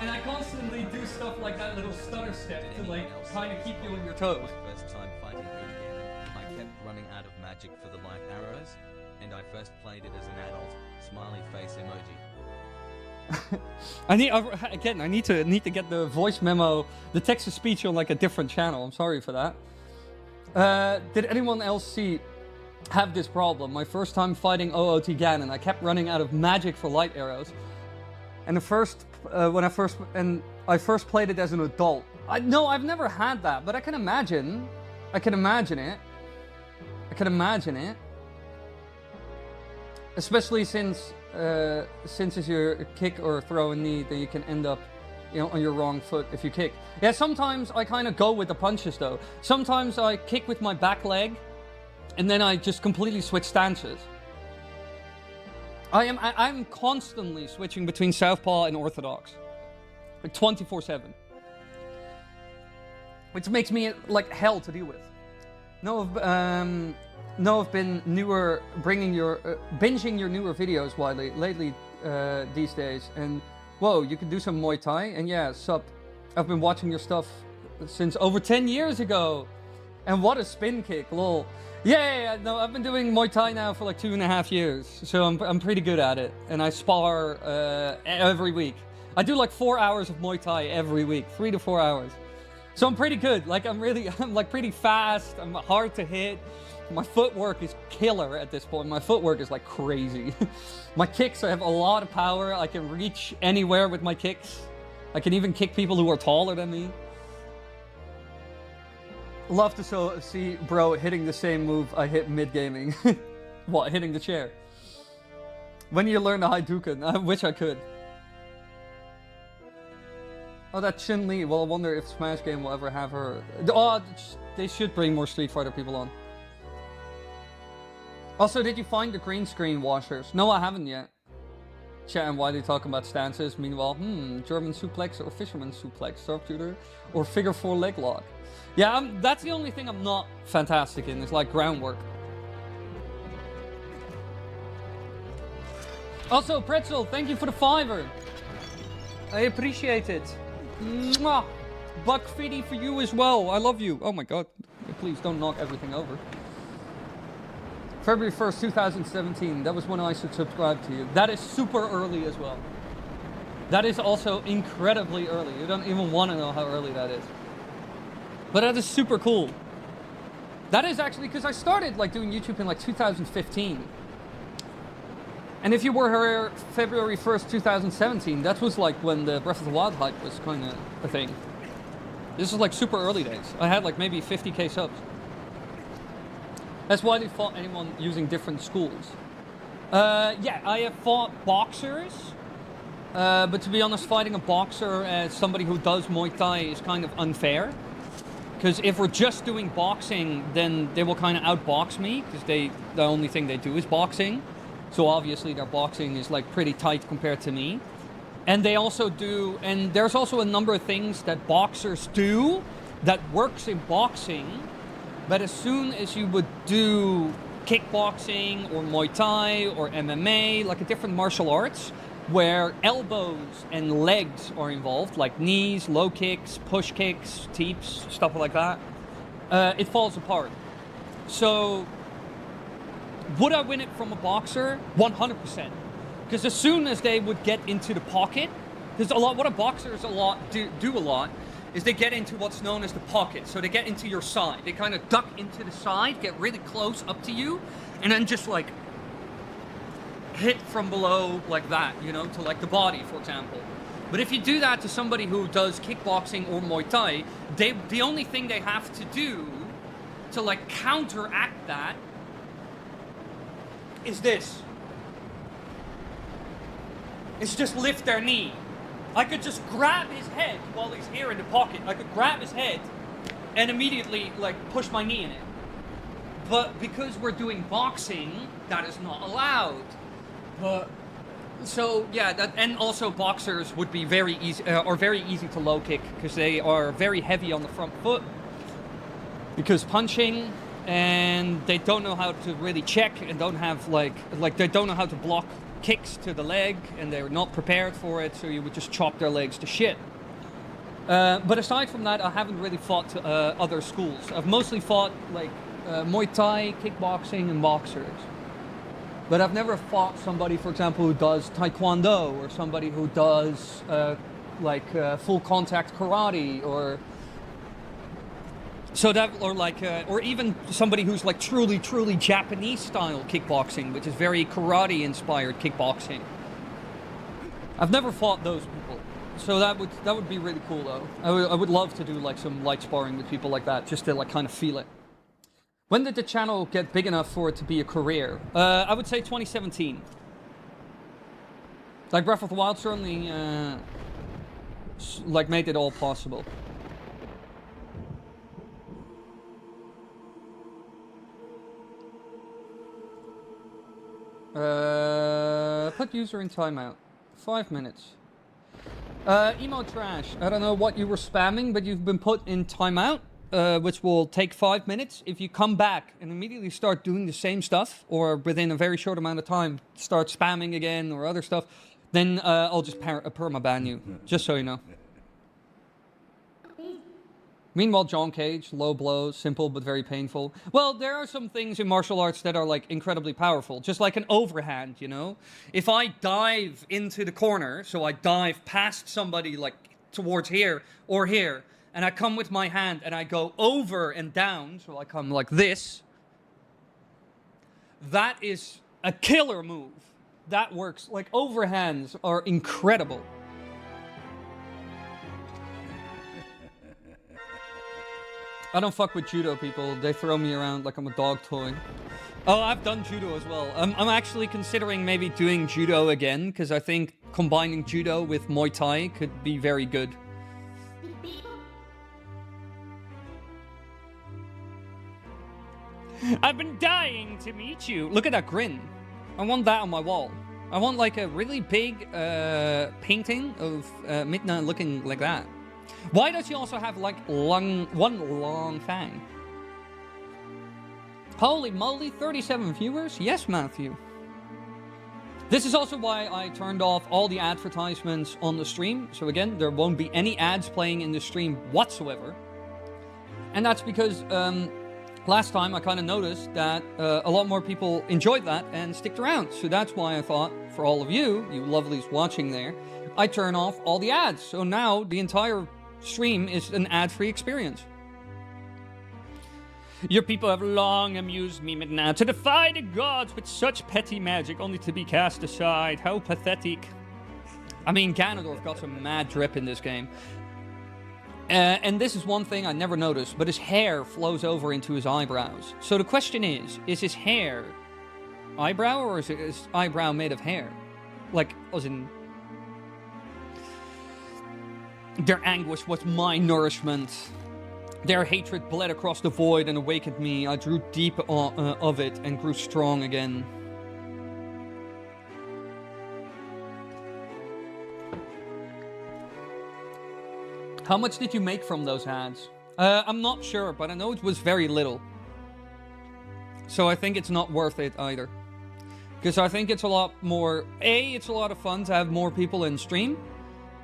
and I constantly do stuff like that little stutter step to, like, kind of keep you on your toes. My first time fighting again, I kept running out of magic for the light arrows, and I first played it as an adult, smiley face emoji. I need to get the voice memo, the text to speech on like a different channel. I'm sorry for that. Did anyone else have this problem? My first time fighting OOT Ganon, I kept running out of magic for light arrows. And I first played it as an adult. No, I've never had that, but I can imagine it. Especially since it's your kick or throw and knee, then you can end up, you know, on your wrong foot if you kick. Yeah, sometimes I kind of go with the punches though. Sometimes I kick with my back leg, and then I just completely switch stances. I'm constantly switching between southpaw and orthodox, like 24/7, which makes me like hell to deal with. I've been binging your newer videos lately these days, and whoa, you can do some Muay Thai, and yeah, sup, I've been watching your stuff since over 10 years ago, and what a spin kick, lol. Yeah, no, I've been doing Muay Thai now for like 2.5 years, so I'm pretty good at it, and I spar every week. I do like 4 hours of Muay Thai every week, 3 to 4 hours. So I'm pretty good. Like I'm like pretty fast. I'm hard to hit. My footwork is killer at this point. My footwork is like crazy. My kicks, I have a lot of power. I can reach anywhere with my kicks. I can even kick people who are taller than me. Love to see bro hitting the same move I hit mid-gaming. What, hitting the chair? When you learn the Hadouken, I wish I could. Oh, that Chun-Li. Well, I wonder if Smash Game will ever have her. Oh, they should bring more Street Fighter people on. Also, did you find the green screen washers? No, I haven't yet. Chat and Wily talking about stances. Meanwhile, German suplex or fisherman suplex, sharpshooter, or figure 4 leg lock. Yeah, that's the only thing I'm not fantastic in. It's like groundwork. Also, Pretzel, thank you for the $5. I appreciate it. Mwah! Buck Fitty for you as well. I love you. Oh my god. Please don't knock everything over. February 1st, 2017. That was when I subscribed to you. That is super early as well. That is also incredibly early. You don't even want to know how early that is. But that is super cool. That is actually because I started like doing YouTube in like 2015. And if you were here February 1st, 2017, that was like when the Breath of the Wild hype was kind of a thing. This is like super early days. I had like maybe 50k subs. That's why they fought anyone using different schools. Yeah, I have fought boxers. But to be honest, fighting a boxer as somebody who does Muay Thai is kind of unfair. Because if we're just doing boxing, then they will kind of outbox me. Because the only thing they do is boxing. So obviously their boxing is like pretty tight compared to me. And they also do, and there's also a number of things that boxers do that works in boxing. But as soon as you would do kickboxing or Muay Thai or MMA, like a different martial arts, where elbows and legs are involved, like knees, low kicks, push kicks, teeps, stuff like that, it falls apart. So would I win it from a boxer? 100%. Because as soon as they would get into the pocket, because what a boxers do a lot is they get into what's known as the pocket. So they get into your side. They kind of duck into the side, get really close up to you, and then just like hit from below like that, you know, to like the body, for example. But if you do that to somebody who does kickboxing or Muay Thai, the only thing they have to do to like counteract that is this. It's just lift their knee. I could just grab his head while he's here in the pocket. I could grab his head and immediately like push my knee in it. But because we're doing boxing, that is not allowed. But so yeah, that, and also boxers would be very easy to low kick because they are very heavy on the front foot. because punching, and they don't know how to really check, and don't have like they don't know how to block kicks to the leg, and they're not prepared for it, so you would just chop their legs to shit. But aside from that, I haven't really fought other schools. I've mostly fought like Muay Thai, kickboxing, and boxers. But I've never fought somebody, for example, who does Taekwondo, or somebody who does full contact karate, or so that, or even somebody who's like truly Japanese style kickboxing, which is very karate inspired kickboxing. I've never fought those people, so that would be really cool though. I would love to do like some light sparring with people like that, just to like kind of feel it. When did the channel get big enough for it to be a career? I would say 2017. Like Breath of the Wild certainly like made it all possible. Put user in timeout. 5 minutes. Emo trash. I don't know what you were spamming, but you've been put in timeout, which will take 5 minutes. If you come back and immediately start doing the same stuff, or within a very short amount of time start spamming again or other stuff, then I'll just perma-ban you, just so you know. Meanwhile, John Cage, low blows, simple but very painful. Well, there are some things in martial arts that are like incredibly powerful, just like an overhand, you know? If I dive into the corner, so I dive past somebody like towards here or here, and I come with my hand and I go over and down, so I come like this, that is a killer move. That works. Like, overhands are incredible. I don't fuck with judo people. They throw me around like I'm a dog toy. Oh, I've done judo as well. I'm actually considering maybe doing judo again, because I think combining judo with Muay Thai could be very good. I've been dying to meet you. Look at that grin. I want that on my wall. I want like a really big painting of Midna looking like that. Why does he also have like one long fang? Holy moly, 37 viewers? Yes, Matthew. This is also why I turned off all the advertisements on the stream. So again, there won't be any ads playing in the stream whatsoever. And that's because last time I kind of noticed that a lot more people enjoyed that and sticked around. So that's why I thought, for all of you lovelies watching there, I turn off all the ads. So now the entire stream is an ad-free experience. Your people have long amused me, Midna, to defy the gods with such petty magic, only to be cast aside. How pathetic. I mean, Ganondorf got some mad drip in this game. And this is one thing I never noticed, but his hair flows over into his eyebrows. So the question is his hair eyebrow, or is his eyebrow made of hair? Like, as in... Their anguish was my nourishment. Their hatred bled across the void and awakened me. I drew deep of it and grew strong again. How much did you make from those ads? I'm not sure, but I know it was very little. So I think it's not worth it either. Because I think it's a lot more... it's a lot of fun to have more people in stream.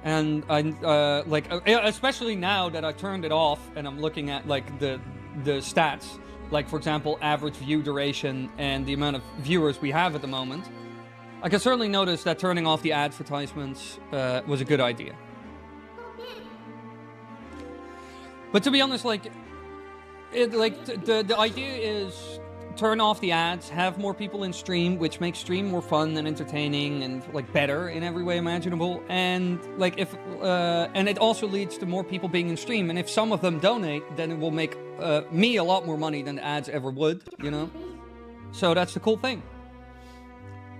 And I especially now that I turned it off and I'm looking at like the stats, like for example average view duration and the amount of viewers we have at the moment, I can certainly notice that turning off the advertisements was a good idea. But to be honest, the idea is turn off the ads, have more people in stream, which makes stream more fun and entertaining and like better in every way imaginable. And like and it also leads to more people being in stream. And if some of them donate, then it will make me a lot more money than the ads ever would, you know? So that's the cool thing.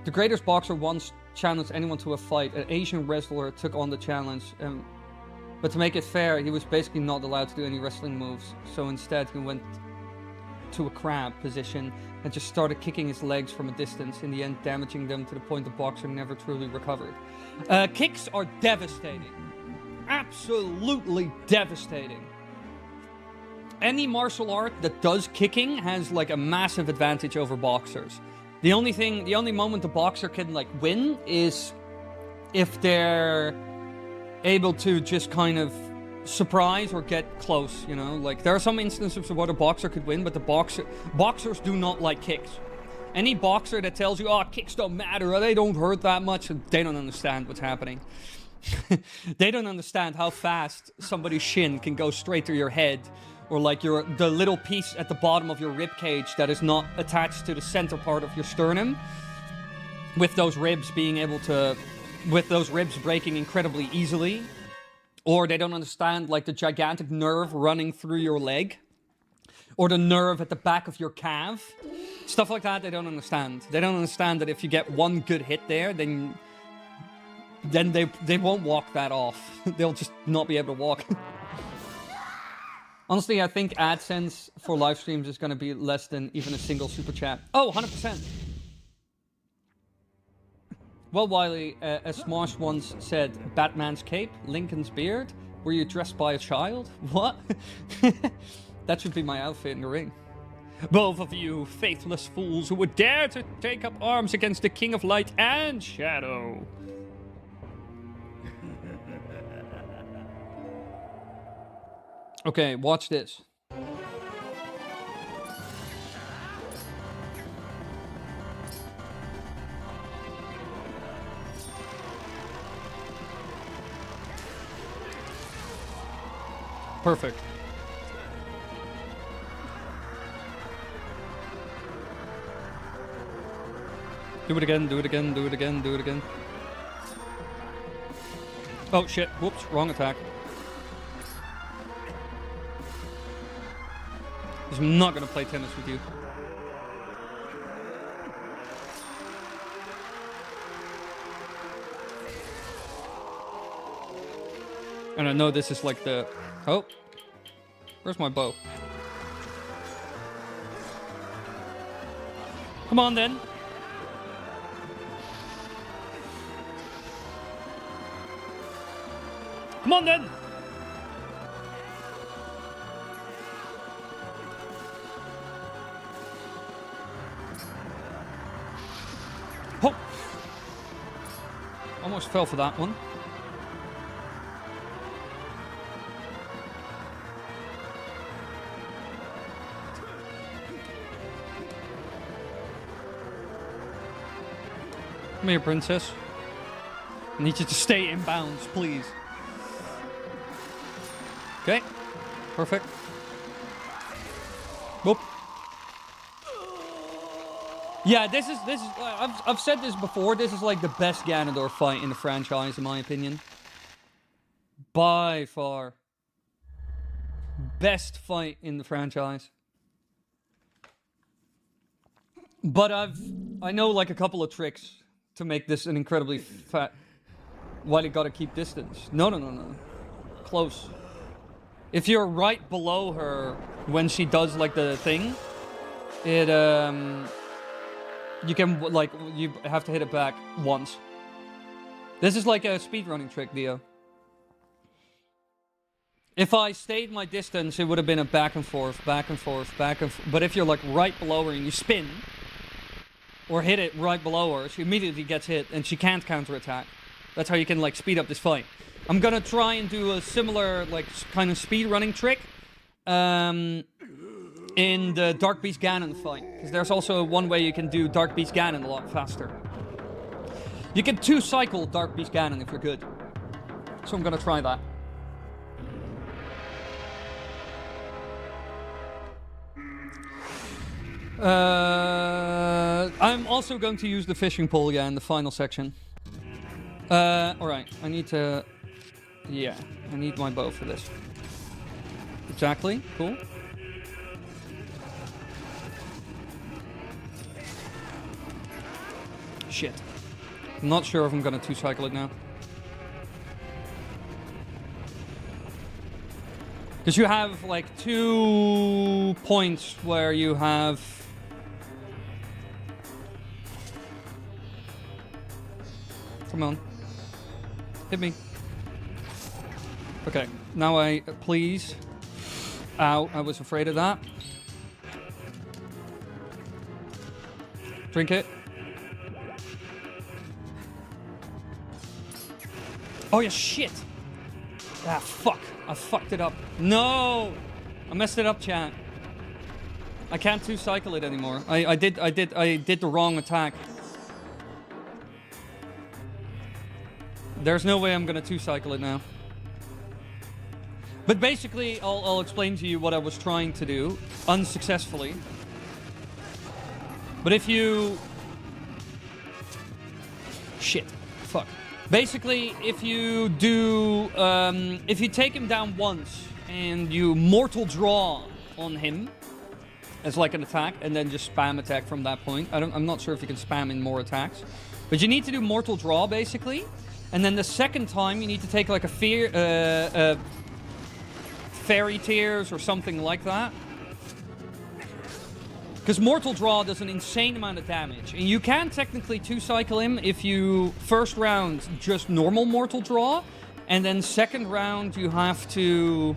The greatest boxer once challenged anyone to a fight. An Asian wrestler took on the challenge. But to make it fair, he was basically not allowed to do any wrestling moves. So instead, he went to a crab position and just started kicking his legs from a distance, in the end damaging them to the point the boxer never truly recovered. Kicks are devastating. Absolutely devastating. any martial art that does kicking has like a massive advantage over boxers. The only moment the boxer can like win is if they're able to just kind of surprise or get close, you know? Like, there are some instances where a boxer could win, but boxers do not like kicks. Any boxer that tells you, oh, kicks don't matter, or they don't hurt that much, they don't understand what's happening. They don't understand how fast somebody's shin can go straight through your head, or like the little piece at the bottom of your rib cage that is not attached to the center part of your sternum, with those ribs breaking incredibly easily. Or they don't understand like the gigantic nerve running through your leg, or the nerve at the back of your calf. Stuff like that they don't understand. They don't understand that if you get one good hit there, then they won't walk that off. They'll just not be able to walk. Honestly, I think AdSense for live streams is going to be less than even a single super chat. Oh, 100%. Well, Wily, as Smosh once said, Batman's cape, Lincoln's beard. Were you dressed by a child? What? That should be my outfit in the ring. Both of you faithless fools who would dare to take up arms against the King of Light and Shadow. Okay, watch this. Perfect. Do it again, do it again, do it again, do it again. Oh shit, whoops, wrong attack. I'm not gonna play tennis with you. And I know this is like the... Oh. Where's my bow? Come on then. Come on then. Oh. Almost fell for that one. Come here, princess. I need you to stay in bounds, please. Okay. Perfect. Whoop. Yeah, this is I've said this before, this is like the best Ganondorf fight in the franchise, in my opinion. By far. Best fight in the franchise. But I know like a couple of tricks to make this an incredibly fat... Why you gotta keep distance? No. Close. If you're right below her when she does like the thing, it you can like you have to hit it back once. This is like a speedrunning trick, Dio. If I stayed my distance, it would have been a back and forth, back and forth, back and forth. But if you're like right below her and you spin, or hit it right below her, she immediately gets hit and she can't counterattack. That's how you can like speed up this fight. I'm gonna try and do a similar like kind of speed running trick in the Dark Beast Ganon fight, because there's also one way you can do Dark Beast Ganon a lot faster. You can 2-cycle Dark Beast Ganon if you're good. So I'm gonna try that. I'm also going to use the fishing pole, yeah, in the final section. Alright, I need to... Yeah, I need my bow for this. Exactly, cool. Shit. I'm not sure if I'm gonna 2-cycle it now. Because you have, like, 2 points where you have... Come on. Hit me. Okay, now please. Ow, I was afraid of that. Drink it. Oh, yeah, shit. Ah, fuck. I fucked it up. No! I messed it up, chat. I can't two-cycle it anymore. I did the wrong attack. There's no way I'm gonna two-cycle it now. But basically, I'll explain to you what I was trying to do, unsuccessfully. But if you... Shit. Fuck. Basically, if you do... if you take him down once, and you mortal draw on him, as like an attack, and then just spam attack from that point. I'm not sure if you can spam in more attacks. But you need to do mortal draw, basically. And then the second time, you need to take like a fairy tears or something like that. Because mortal draw does an insane amount of damage. And you can technically two-cycle him if you first round just normal mortal draw. And then second round you have to...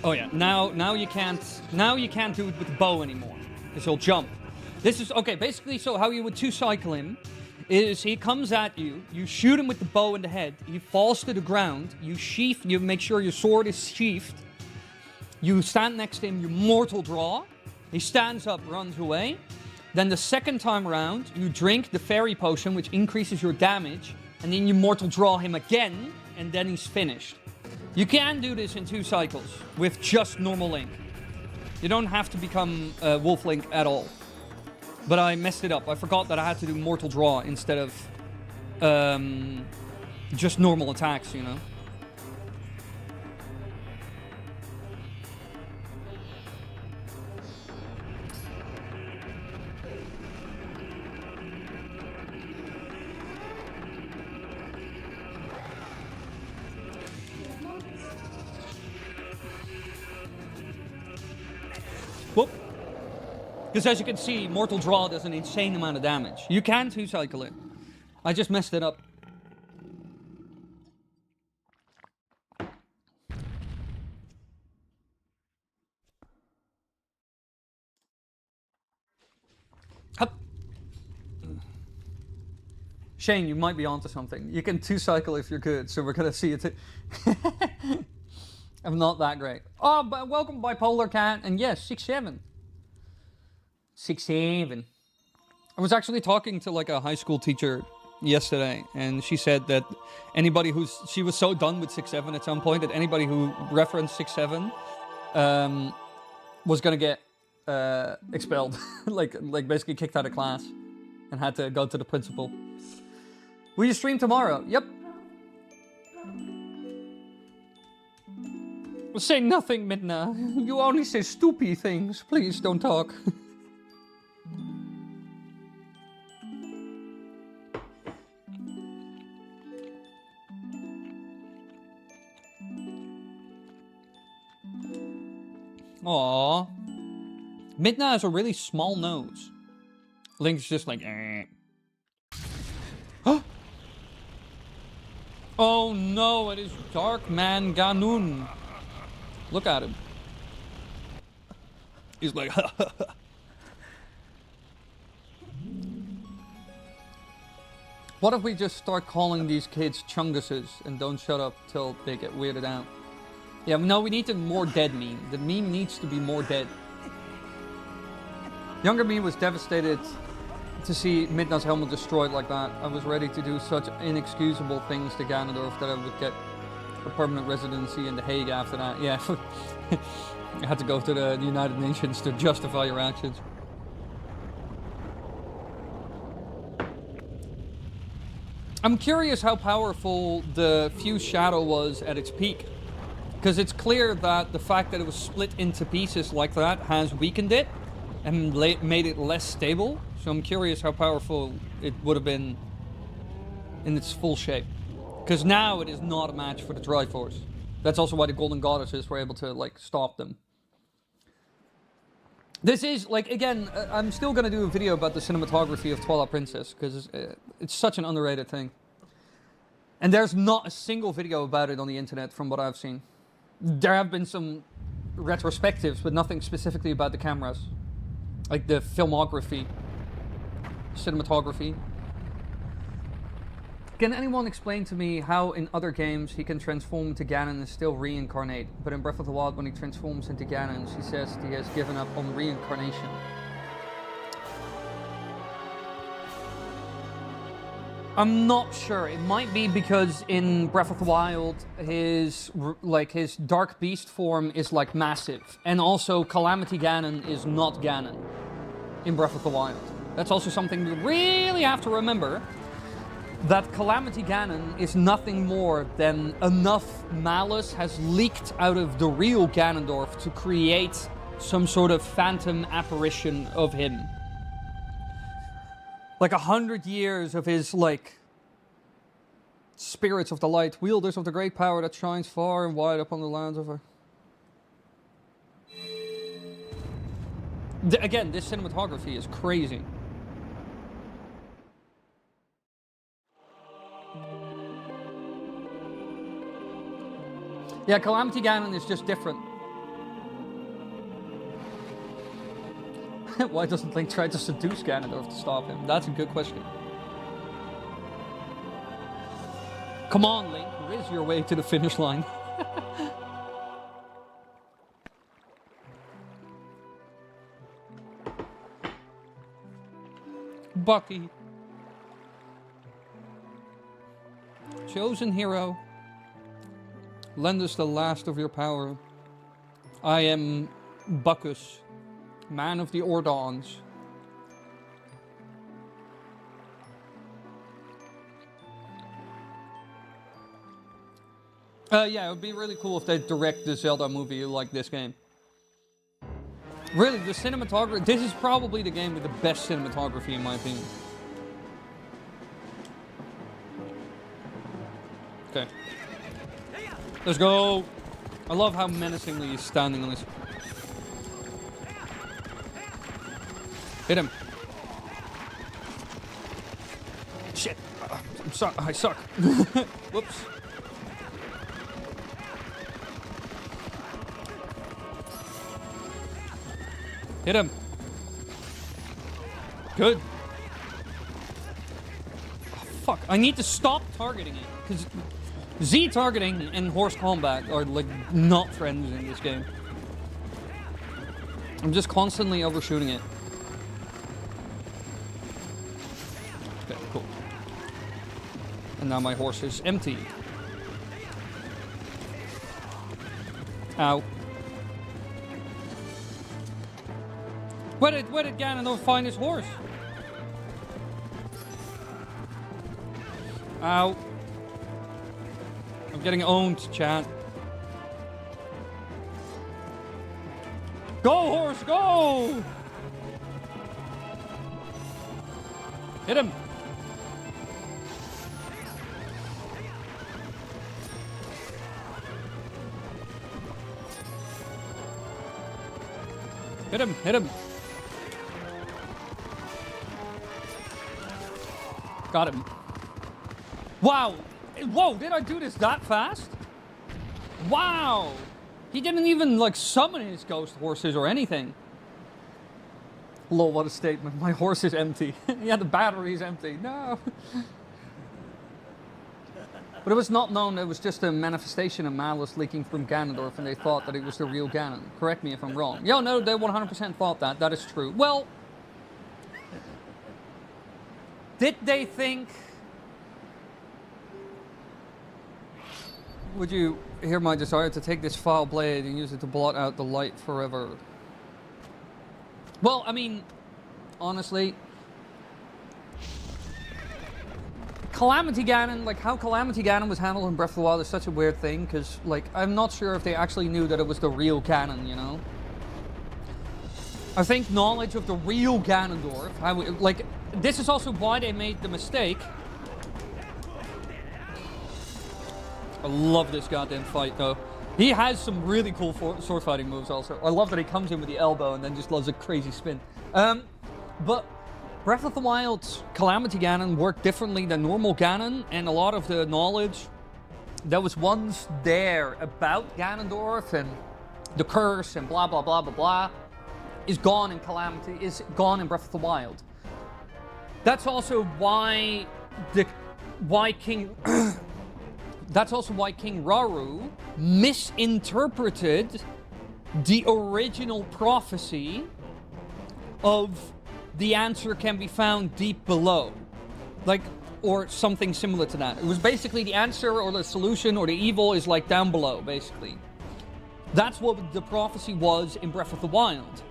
Oh yeah, now you can't do it with the bow anymore. Because he'll jump. This is, okay, basically, so how you would two-cycle him is he comes at you, you shoot him with the bow in the head, he falls to the ground, you make sure your sword is sheathed, you stand next to him, you mortal draw, he stands up, runs away, then the second time around, you drink the fairy potion, which increases your damage, and then you mortal draw him again, and then he's finished. You can do this in 2 cycles, with just normal Link. You don't have to become Wolf Link at all. But I messed it up. I forgot that I had to do mortal draw instead of just normal attacks, you know. Whoop. Because as you can see, Mortal Draw does an insane amount of damage. You can two-cycle it. I just messed it up. Hup. Shane, you might be onto something. You can two-cycle if you're good, so we're gonna see it. I'm not that great. Oh, but welcome Bipolar Cat, and yes, 6'7". 6'7". I was actually talking to like a high school teacher yesterday, and she said that anybody she was so done with 6'7" at some point that anybody who referenced 6'7" was gonna get expelled, like basically kicked out of class, and had to go to the principal. Will you stream tomorrow? Yep. Say nothing, Midna. You only say stupid things. Please don't talk. Aww. Midna has a really small nose. Link's just like, eh. Oh no, it is Dark Man Ganun. Look at him. He's like, What if we just start calling these kids Chunguses and don't shut up till they get weirded out? Yeah, no, we need a more dead meme. The meme needs to be more dead. Younger me was devastated to see Midna's helmet destroyed like that. I was ready to do such inexcusable things to Ganondorf that I would get a permanent residency in The Hague after that. Yeah, I had to go to the United Nations to justify your actions. I'm curious how powerful the Fuse Shadow was at its peak. Because it's clear that the fact that it was split into pieces like that has weakened it and made it less stable. So I'm curious how powerful it would have been in its full shape. Because now it is not a match for the Triforce. That's also why the Golden Goddesses were able to, like, stop them. This is, like, again, I'm still going to do a video about the cinematography of Twilight Princess, because it's such an underrated thing. And there's not a single video about it on the internet from what I've seen. There have been some retrospectives, but nothing specifically about the cameras. Like the filmography, cinematography. Can anyone explain to me how in other games he can transform into Ganon and still reincarnate? But in Breath of the Wild, when he transforms into Ganon, she says he has given up on reincarnation. I'm not sure. It might be because in Breath of the Wild, his Dark Beast form is like massive. And also Calamity Ganon is not Ganon in Breath of the Wild. That's also something we really have to remember. That Calamity Ganon is nothing more than enough malice has leaked out of the real Ganondorf to create some sort of phantom apparition of him. Like 100 years of his, like, spirits of the light, wielders of the great power that shines far and wide upon the lands of her. Again, this cinematography is crazy. Yeah, Calamity Ganon is just different. Why doesn't Link try to seduce Ganondorf to stop him? That's a good question. Come on, Link, raise your way to the finish line. Bucky. Chosen hero. Lend us the last of your power. I am Bacchus, man of the Ordons. Yeah, it would be really cool if they direct the Zelda movie like this game. Really, the cinematography... This is probably the game with the best cinematography, in my opinion. Okay. Let's go! I love how menacingly he's standing on this. Hit him. Shit. I'm sorry. I suck. Whoops. Hit him. Good. Oh, fuck. I need to stop targeting it. Because Z targeting and horse combat are, like, not friends in this game. I'm just constantly overshooting it. Okay, cool. And now my horse is empty. Ow. Where did Ganondorf find his horse? Ow. I'm getting owned, chat. Go, horse, go! Hit him. Hit him, hit him. Got him. Wow. Whoa, did I do this that fast? Wow. He didn't even, like, summon his ghost horses or anything. Lol, what a statement. My horse is empty. Yeah, the battery is empty. No. But it was not known. It was just a manifestation of malice leaking from Ganondorf, and they thought that it was the real Ganon. Correct me if I'm wrong. Yo, no, they 100% thought that. That is true. Well, did they think... Would you hear my desire to take this foul blade and use it to blot out the light forever? Well, I mean, honestly, Calamity Ganon, like how Calamity Ganon was handled in Breath of the Wild is such a weird thing, because, like, I'm not sure if they actually knew that it was the real Ganon, you know? I think knowledge of the real Ganondorf, like, this is also why they made the mistake. I love this goddamn fight, though. He has some really cool sword fighting moves also. I love that he comes in with the elbow and then just does a crazy spin. But Breath of the Wild's Calamity Ganon worked differently than normal Ganon, and a lot of the knowledge that was once there about Ganondorf and the curse and blah, blah, blah, blah, blah, is gone in Calamity, is gone in Breath of the Wild. That's also why King Rauru misinterpreted the original prophecy of the answer can be found deep below. Like, or something similar to that. It was basically the answer or the solution or the evil is like down below, basically. That's what the prophecy was in Breath of the Wild.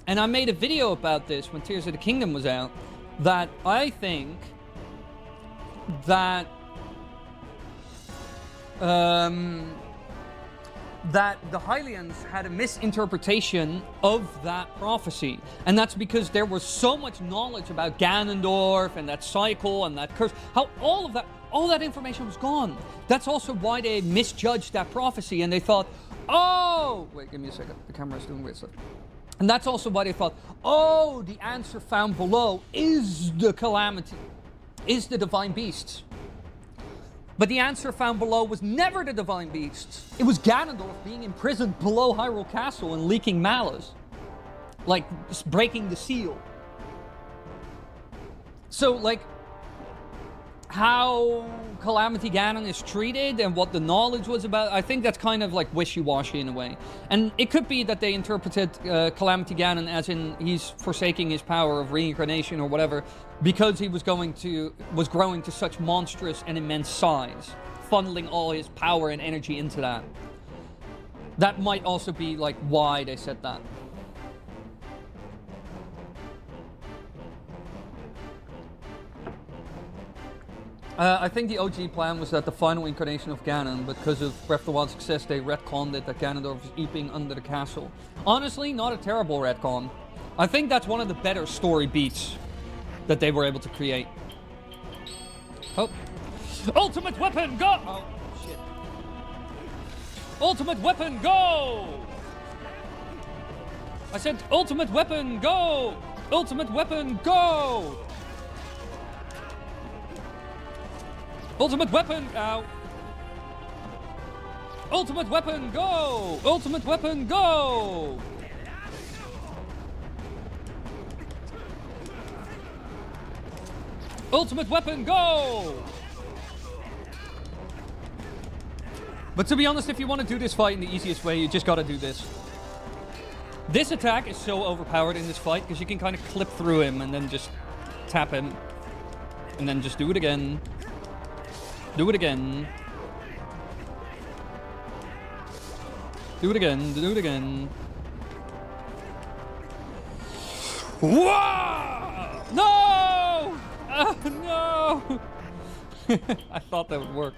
And I made a video about this when Tears of the Kingdom was out, that I think that that the Hylians had a misinterpretation of that prophecy. And that's because there was so much knowledge about Ganondorf and that cycle and that curse. How all that information was gone. That's also why they misjudged that prophecy and they thought, oh, wait, give me a second. The camera's doing weird stuff. And that's also why they thought, oh, the answer found below is the calamity, is the divine beasts. But the answer found below was never the divine beasts. It was Ganondorf being imprisoned below Hyrule Castle and leaking malice. Like, breaking the seal. So, like, how Calamity Ganon is treated and what the knowledge was about, I think that's kind of like wishy-washy in a way. And it could be that they interpreted Calamity Ganon as in he's forsaking his power of reincarnation or whatever because he was growing to such monstrous and immense size, funneling all his power and energy into that. That might also be like why they said that. I think the OG plan was that the final incarnation of Ganon, because of Breath of the Wild's success, they retconned it that Ganondorf was eeping under the castle. Honestly, not a terrible retcon. I think that's one of the better story beats that they were able to create. Oh. Ultimate weapon, go! Oh, shit. Ultimate weapon, go! I said ultimate weapon, go! Ultimate weapon, go! Ultimate weapon, ow. Ultimate weapon, go! Ultimate weapon, go! Ultimate weapon, go! But to be honest, if you want to do this fight in the easiest way, you just gotta do this. This attack is so overpowered in this fight, because you can kind of clip through him and then just tap him. And then just do it again. Do it again. Do it again. Do it again. Whoa! No! No! I thought that would work.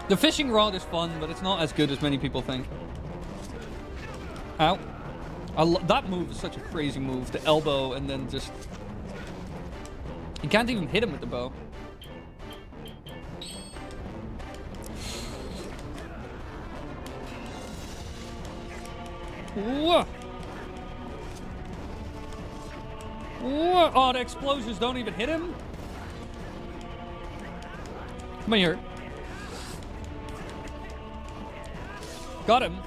The fishing rod is fun, but it's not as good as many people think. Ow. That move is such a crazy move. The elbow and then just... You can't even hit him with the bow. Whoa! Whoa! Oh, the explosions don't even hit him? Come here. Got him.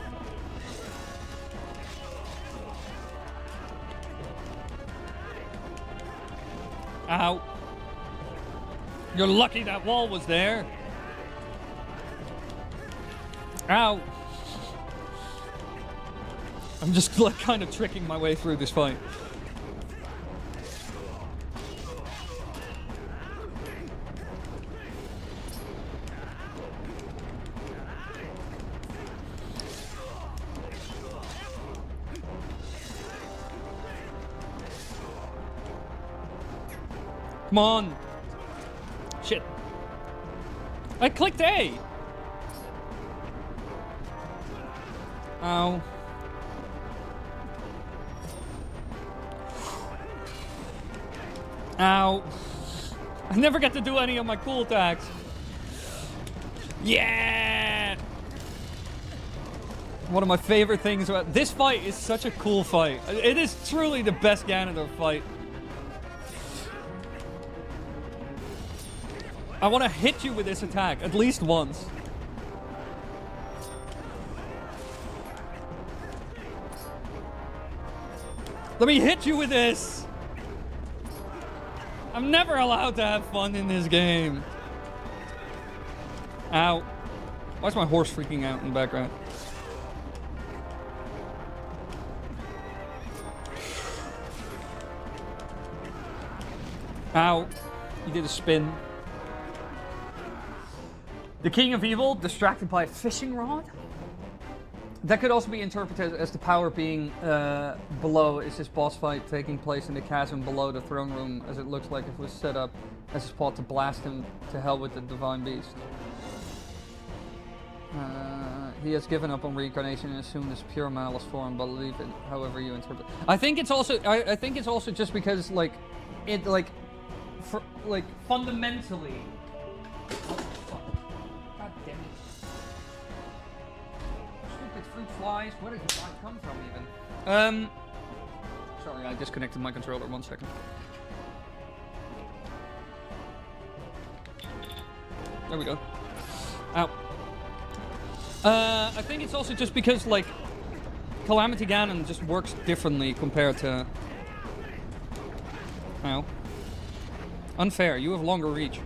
Ow. You're lucky that wall was there. Ow. I'm just like kind of tricking my way through this fight. Come on. Shit. I clicked A. Ow. Ow. I never get to do any of my cool attacks. Yeah! One of my favorite things about this fight is such a cool fight. It is truly the best Ganondorf fight. I want to hit you with this attack at least once. Let me hit you with this. I'm never allowed to have fun in this game. Ow. Why is my horse freaking out in the background? Ow. He did a spin. The King of Evil, distracted by a fishing rod? That could also be interpreted as the power being below. Is this boss fight taking place in the chasm below the throne room, as it looks like it was set up as a spot to blast him to hell with the divine beast? He has given up on reincarnation and assumed this pure malice form. Believe it, however you interpret. I think it's also. I think it's also just because like, fundamentally. Oh, fuck. God damn it! Stupid fruit flies. Where did the fly come from even? Sorry, I disconnected my controller. 1 second. There we go. Ow. I think it's also just because, like, Calamity Ganon just works differently compared to... Ow. Unfair, you have longer reach.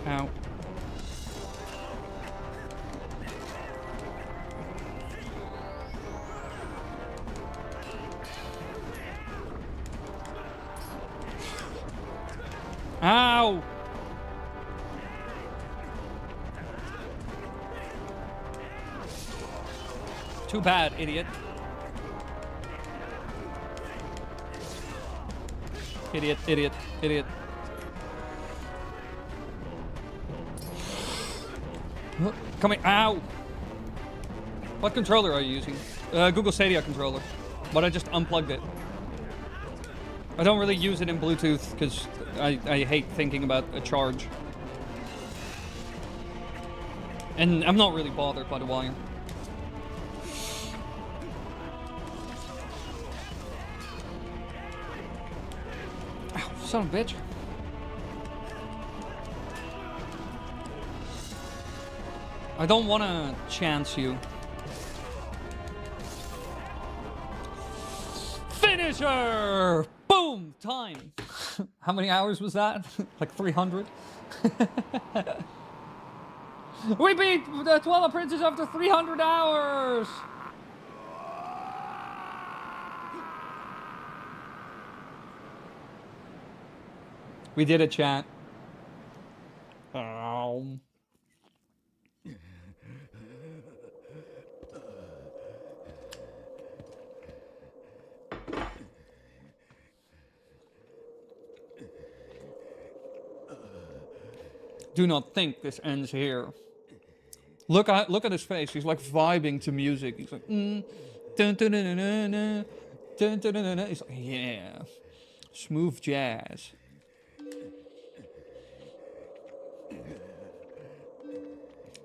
Ow. Ow! Too bad, idiot. Idiot, idiot, idiot. Come here. Ow! What controller are you using? Google Stadia controller. But I just unplugged it. I don't really use it in Bluetooth because I hate thinking about a charge. And I'm not really bothered by the wire. Ow, son of a bitch. I don't want to chance you. Finisher! Boom! Time. How many hours was that? Like 300? We beat the Twilight Princess after 300 hours! We did it, chat. Do not think this ends here. Look at his face. He's like vibing to music. He's like, dun, dun, dun, dun, dun, dun, dun, dun, dun, dun. He's like, yeah, smooth jazz.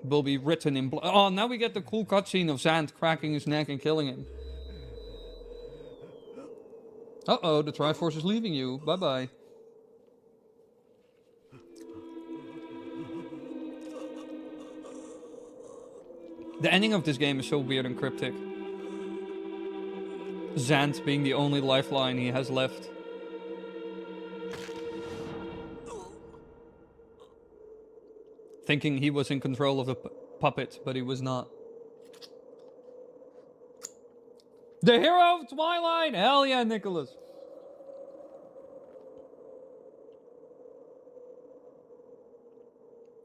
Will be written in blood. Oh, now we get the cool cutscene of Zant cracking his neck and killing him. Uh-oh, the Triforce is leaving you. Bye-bye. The ending of this game is so weird and cryptic. Zant being the only lifeline he has left. Thinking he was in control of the puppet, but he was not. The hero of Twilight! Hell yeah, Nicholas!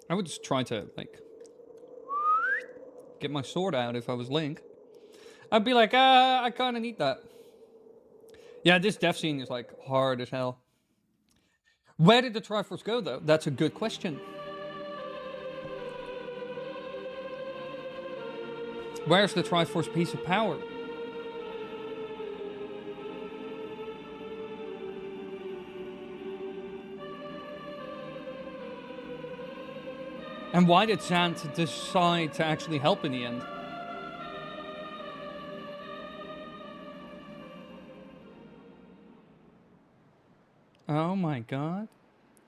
I would just try to, like, get my sword out if I was Link. I'd be like, I kinda need that. Yeah, this death scene is, like, hard as hell. Where did the Triforce go, though? That's a good question. Where's the Triforce piece of power? And why did Zant decide to actually help in the end? Oh my god.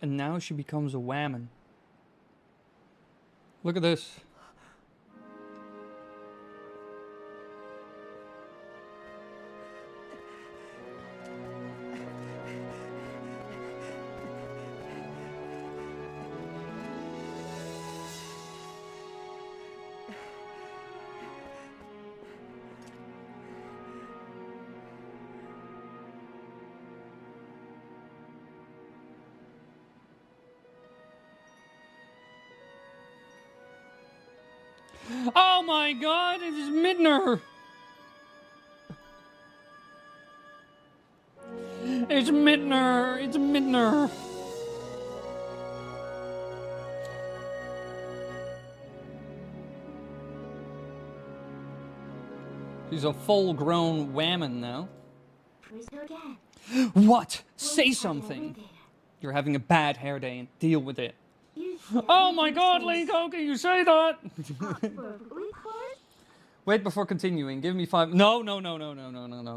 And now she becomes a whammon. Look at this. Oh my god, it is Midner! It's Midner! It's Midner! She's a full-grown whammon now. What? Say something! You're having a bad hair day and deal with it. Oh my god, Link, how can you say that? Wait before continuing. Give me 5... No,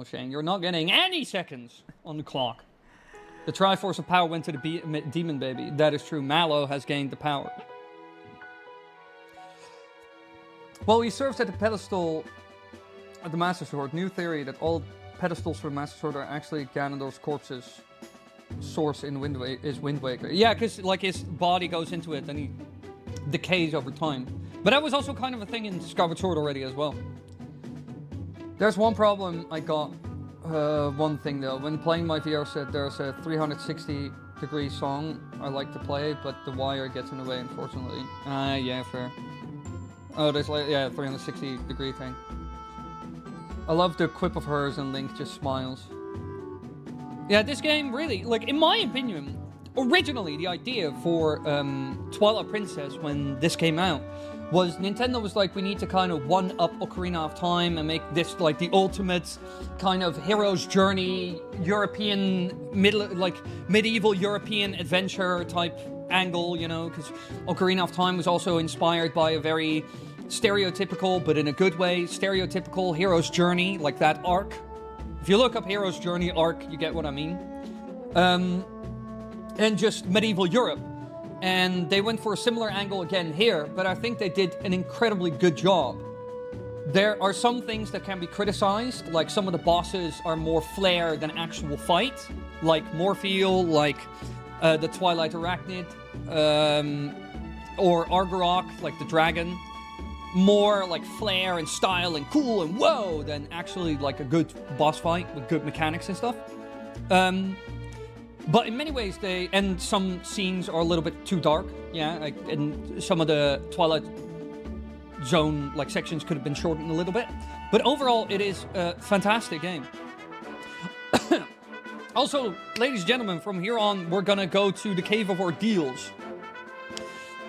Shane. You're not getting any seconds on the clock. The Triforce of Power went to the Demon Baby. That is true. Mallow has gained the power. Well, he serves at the pedestal of the Master Sword. New theory that all pedestals for the Master Sword are actually Ganondorf's corpses. Source in Wind Waker. Yeah, because like his body goes into it and he decays over time. But that was also kind of a thing in Skyward Sword already as well. There's one problem I got. One thing though. When playing my VR set, there's a 360-degree song I like to play, but the wire gets in the way, unfortunately. Yeah, fair. Oh, there's like, yeah, 360-degree thing. I love the quip of hers and Link just smiles. Yeah, this game really, like, in my opinion, originally the idea for Twilight Princess when this came out was Nintendo was like, we need to kind of one-up Ocarina of Time and make this like the ultimate kind of hero's journey, European, medieval European adventure type angle, you know, because Ocarina of Time was also inspired by a very stereotypical, but in a good way, stereotypical hero's journey, like that arc. If you look up Hero's Journey arc, you get what I mean. And just medieval Europe. And they went for a similar angle again here, but I think they did an incredibly good job. There are some things that can be criticized, like some of the bosses are more flair than actual fight, like Morpheal, like the Twilight Arachnid, or Argorok, like the dragon. More like flair and style and cool and whoa than actually like a good boss fight with good mechanics and stuff. But in many ways and some scenes are a little bit too dark, yeah, like, and some of the Twilight Zone like sections could have been shortened a little bit. But overall, it is a fantastic game. Also, ladies and gentlemen, from here on, we're gonna go to the Cave of Ordeals.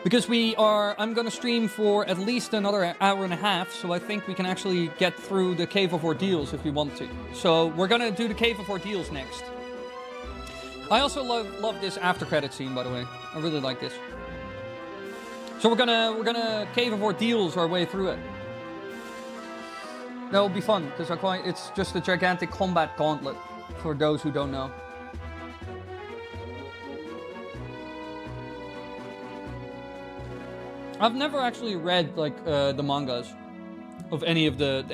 Because I'm going to stream for at least another hour and a half, so I think we can actually get through the Cave of Ordeals if we want to. So we're going to do the Cave of Ordeals next. I also love this after credit scene, by the way. I really like this. So we're gonna Cave of Ordeals our way through it. That'll be fun because it's just a gigantic combat gauntlet for those who don't know. I've never actually read like the mangas of any of the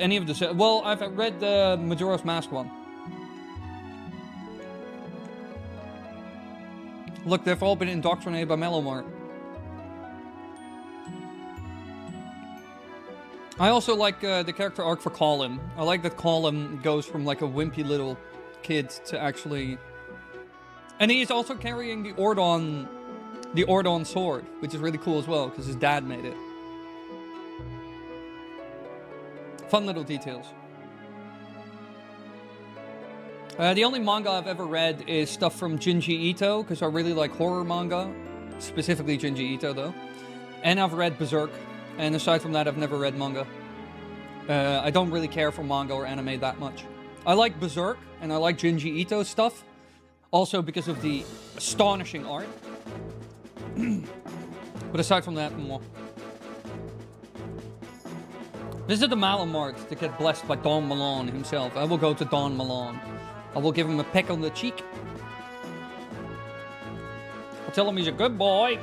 well, I've read the Majora's Mask one. Look, they've all been indoctrinated by Mellowmart. I also like the character arc for Colin. I like that Colin goes from like a wimpy little kid to actually, and he is also carrying the Ordon sword, which is really cool as well, because his dad made it. Fun little details. The only manga I've ever read is stuff from Junji Ito, because I really like horror manga. Specifically Junji Ito, though. And I've read Berserk. And aside from that, I've never read manga. I don't really care for manga or anime that much. I like Berserk, and I like Junji Ito stuff. Also because of the astonishing art. But aside from that, mwah. Visit the Malon Mart to get blessed by Don Malone himself. I will go to Don Malone. I will give him a peck on the cheek. I'll tell him he's a good boy.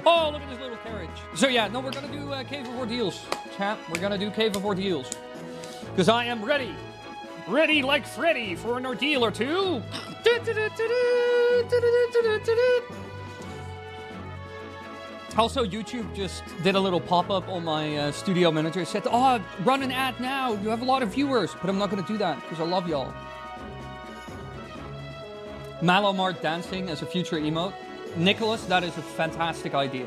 Oh, look at this little carriage. So yeah, no, we're gonna do Cave of Ordeals, chat. We're gonna do Cave of Ordeals. Because I am ready. Ready like Freddy for an ordeal or two. Also, YouTube just did a little pop-up on my studio manager. It said, oh, run an ad now. You have a lot of viewers. But I'm not going to do that because I love y'all. Malomart dancing as a future emote. Nicholas, that is a fantastic idea.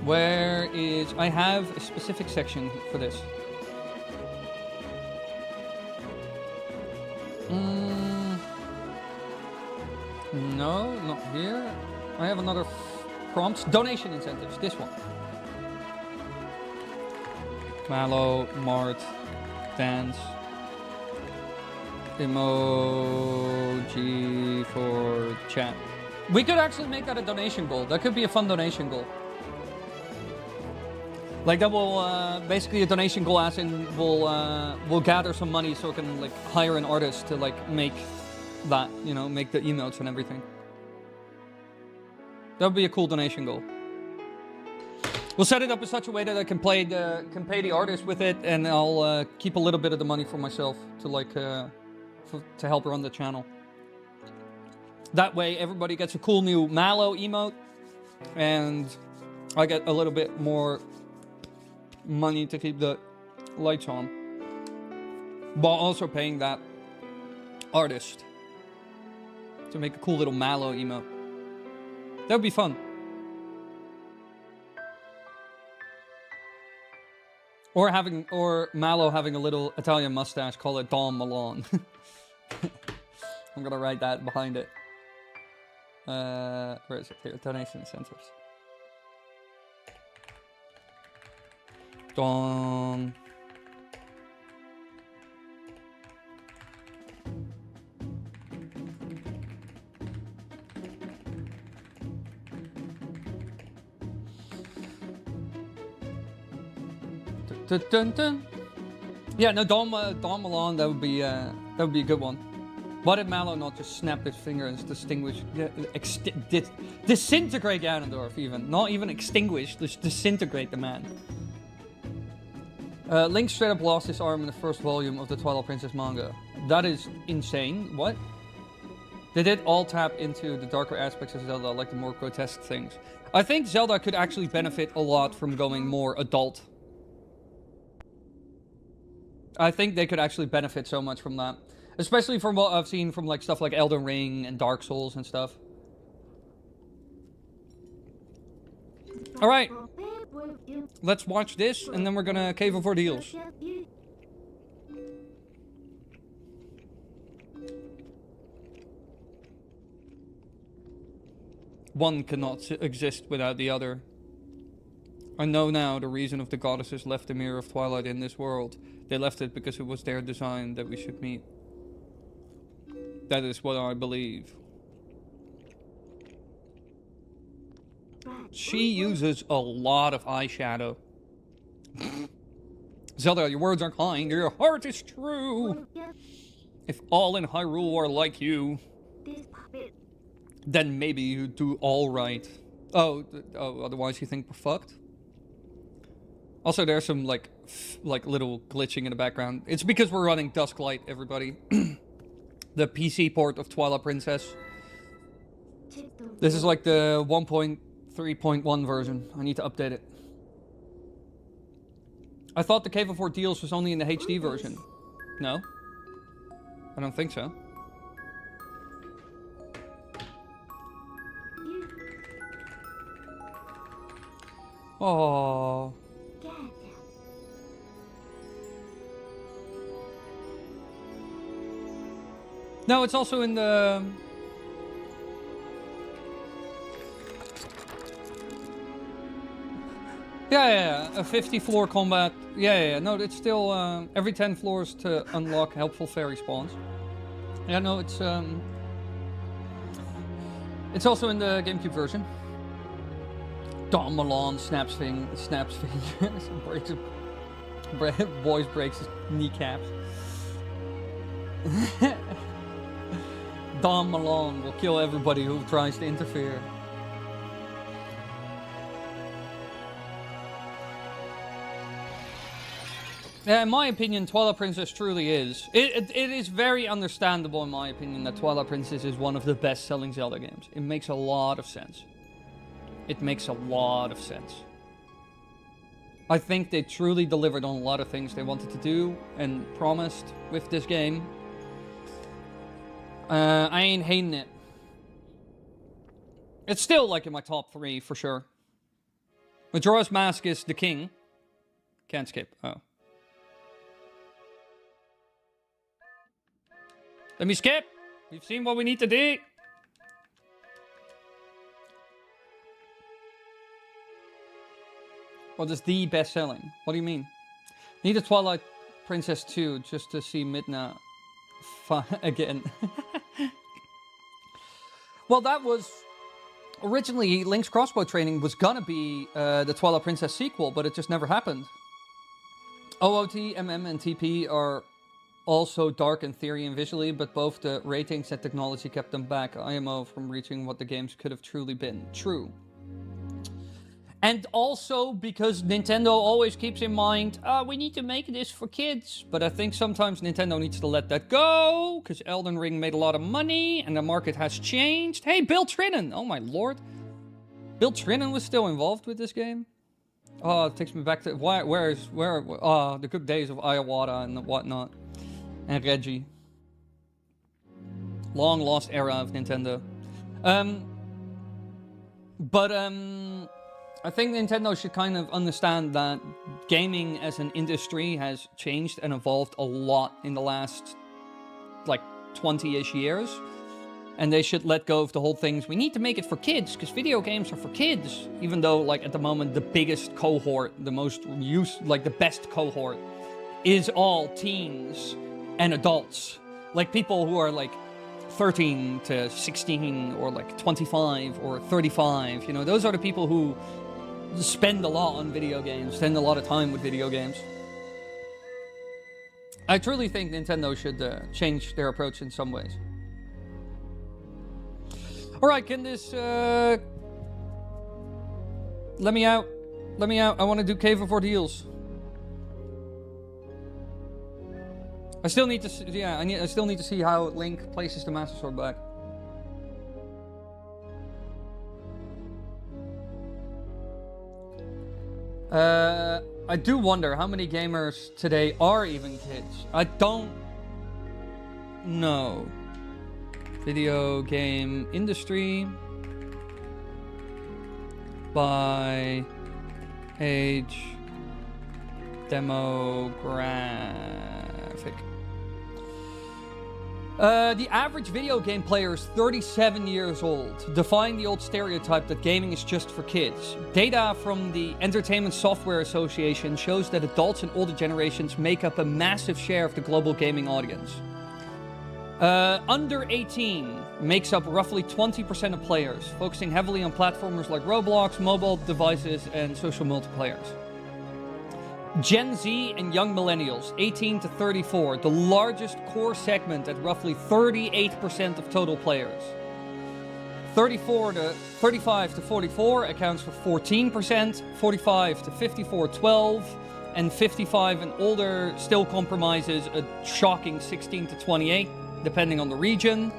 Where is... I have a specific section for this. No, not here. I have another prompts. Donation incentives. This one. Mallow, Mart, dance. Emoji for chat. We could actually make that a donation goal. That could be a fun donation goal. Like that will basically a donation goal as in we'll gather some money so we can like hire an artist to like make that, you know, make the emotes and everything. That would be a cool donation goal. We'll set it up in such a way that I can pay the artist with it, and I'll keep a little bit of the money for myself to like to help run the channel. That way, everybody gets a cool new Mallow emote, and I get a little bit more money to keep the lights on, while also paying that artist to make a cool little Mallow emote. That would be fun. Or Mallow having a little Italian mustache, call it Don Malone. I'm gonna write that behind it. Where is it? Here, donation incentives. Don. Dun, dun, dun. Yeah, no, Don Malone, that would be a good one. Why did Mallow not just snap his finger and distinguish, disintegrate Ganondorf even, not even extinguish, just disintegrate the man. Link straight up lost his arm in the first volume of the Twilight Princess manga. That is insane. What? They did all tap into the darker aspects of Zelda, like the more grotesque things. I think Zelda could actually benefit a lot from going more adult. I think they could actually benefit so much from that. Especially from what I've seen from like stuff like Elden Ring and Dark Souls and stuff. Alright. Let's watch this and then we're gonna Cave of Ordeals. One cannot exist without the other. I know now the reason of the goddesses left the Mirror of Twilight in this world. They left it because it was their design that we should meet. That is what I believe. She uses a lot of eyeshadow. Zelda, your words are kind, your heart is true. If all in Hyrule are like you, then maybe you do all right. Oh, otherwise you think we're fucked? Also, there's some like little glitching in the background. It's because we're running Dusklight, everybody. The PC port of Twilight Princess. This is like the 1.3.1 version. I need to update it. I thought the Cave of Ordeals was only in the HD version. No? I don't think so. Oh. No, it's also in the... Yeah, a 50 floor combat. Yeah, no, it's still every 10 floors to unlock helpful fairy spawns. Yeah, no, it's It's also in the GameCube version. Don Malone snaps fingers, boys breaks his kneecaps. Don Malone will kill everybody who tries to interfere. Yeah, in my opinion, Twilight Princess truly is. It is very understandable, in my opinion, that Twilight Princess is one of the best-selling Zelda games. It makes a lot of sense. It makes a lot of sense. I think they truly delivered on a lot of things they wanted to do and promised with this game. I ain't hating it. It's still like in my top 3 for sure. Majora's Mask is the king. Can't skip. Oh. Let me skip. We've seen what we need to do. What is the best selling? What do you mean? Need a Twilight Princess 2 just to see Midna again. Well, that was originally Link's Crossbow Training was gonna be the Twilight Princess sequel, but it just never happened. OOT, MM, and TP are also dark in theory and visually, but both the ratings and technology kept them back IMO from reaching what the games could have truly been. True. And also because Nintendo always keeps in mind, we need to make this for kids. But I think sometimes Nintendo needs to let that go, because Elden Ring made a lot of money, and the market has changed. Hey, Bill Trinan! Oh my lord. Bill Trinan was still involved with this game? Oh, it takes me back to... the good days of Iwata and whatnot. And Reggie. Long lost era of Nintendo. I think Nintendo should kind of understand that gaming as an industry has changed and evolved a lot in the last, like, 20-ish years. And they should let go of the whole things. We need to make it for kids, because video games are for kids. Even though, like, at the moment, the biggest cohort, the most the best cohort, is all teens and adults. Like, people who are, like, 13 to 16, or, like, 25 or 35. You know, those are the people who spend a lot on video games, spend a lot of time with video games. I truly think Nintendo should change their approach in some ways. Alright, can this... Let me out. Let me out. I want to do Cave of Ordeals. I still need to... I still need to see how Link places the Master Sword back. I do wonder how many gamers today are even kids. I don't know. Video game industry by age demographic. The average video game player is 37 years old, defying the old stereotype that gaming is just for kids. Data from the Entertainment Software Association shows that adults and older generations make up a massive share of the global gaming audience. Under 18 makes up roughly 20% of players, focusing heavily on platformers like Roblox, mobile devices, and social multiplayers. Gen Z and young millennials, 18 to 34, the largest core segment at roughly 38% of total players. 35 to 44 accounts for 14%, 45 to 54, 12, and 55 and older still compromises a shocking 16 to 28, depending on the region,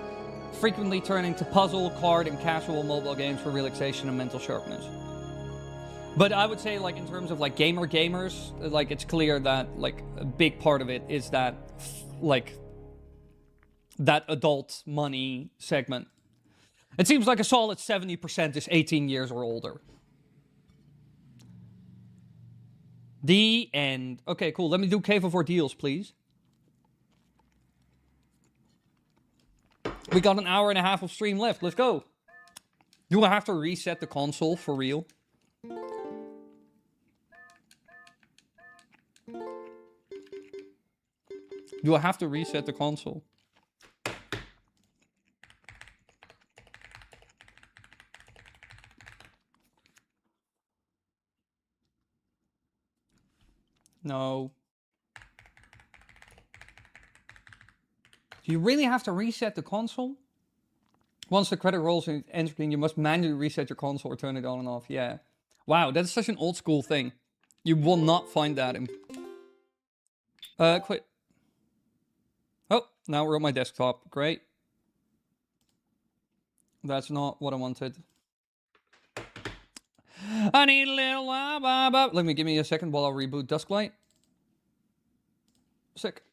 frequently turning to puzzle, card, and casual mobile games for relaxation and mental sharpness. But I would say, like, in terms of, like, gamers, like, it's clear that, like, a big part of it is that, like, that adult money segment. It seems like a solid 70% is 18 years or older. The end. Okay, cool. Let me do Cave of Ordeals, please. We got an hour and a half of stream left. Let's go. Do I have to reset the console for real? Do I have to reset the console? No. Do you really have to reset the console? Once the credit rolls in end screen, you must manually reset your console or turn it on and off. Yeah. Wow, that's such an old school thing. You will not find that in... quit. Oh, now we're on my desktop. Great. That's not what I wanted. I need a little... Let me give me a second while I reboot Dusklight. Sick.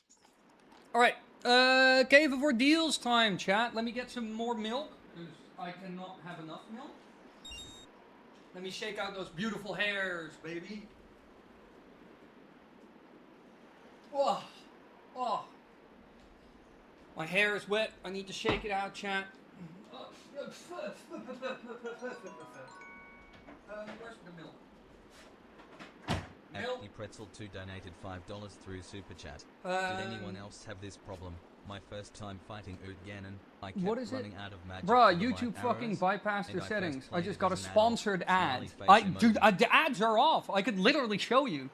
Alright. Cave of Ordeals time, chat. Let me get some more milk, because I cannot have enough milk. Let me shake out those beautiful hairs, baby. Oh, oh. My hair is wet. I need to shake it out, chat. Where's the milk? Acne Pretzel 2 donated $5 through Super Chat. Did anyone else have this problem? My first time fighting Ganon, I kept running out of magic. Bruh, YouTube fucking bypassed your settings. I just got a sponsored ad. Dude, the ads are off. I could literally show you.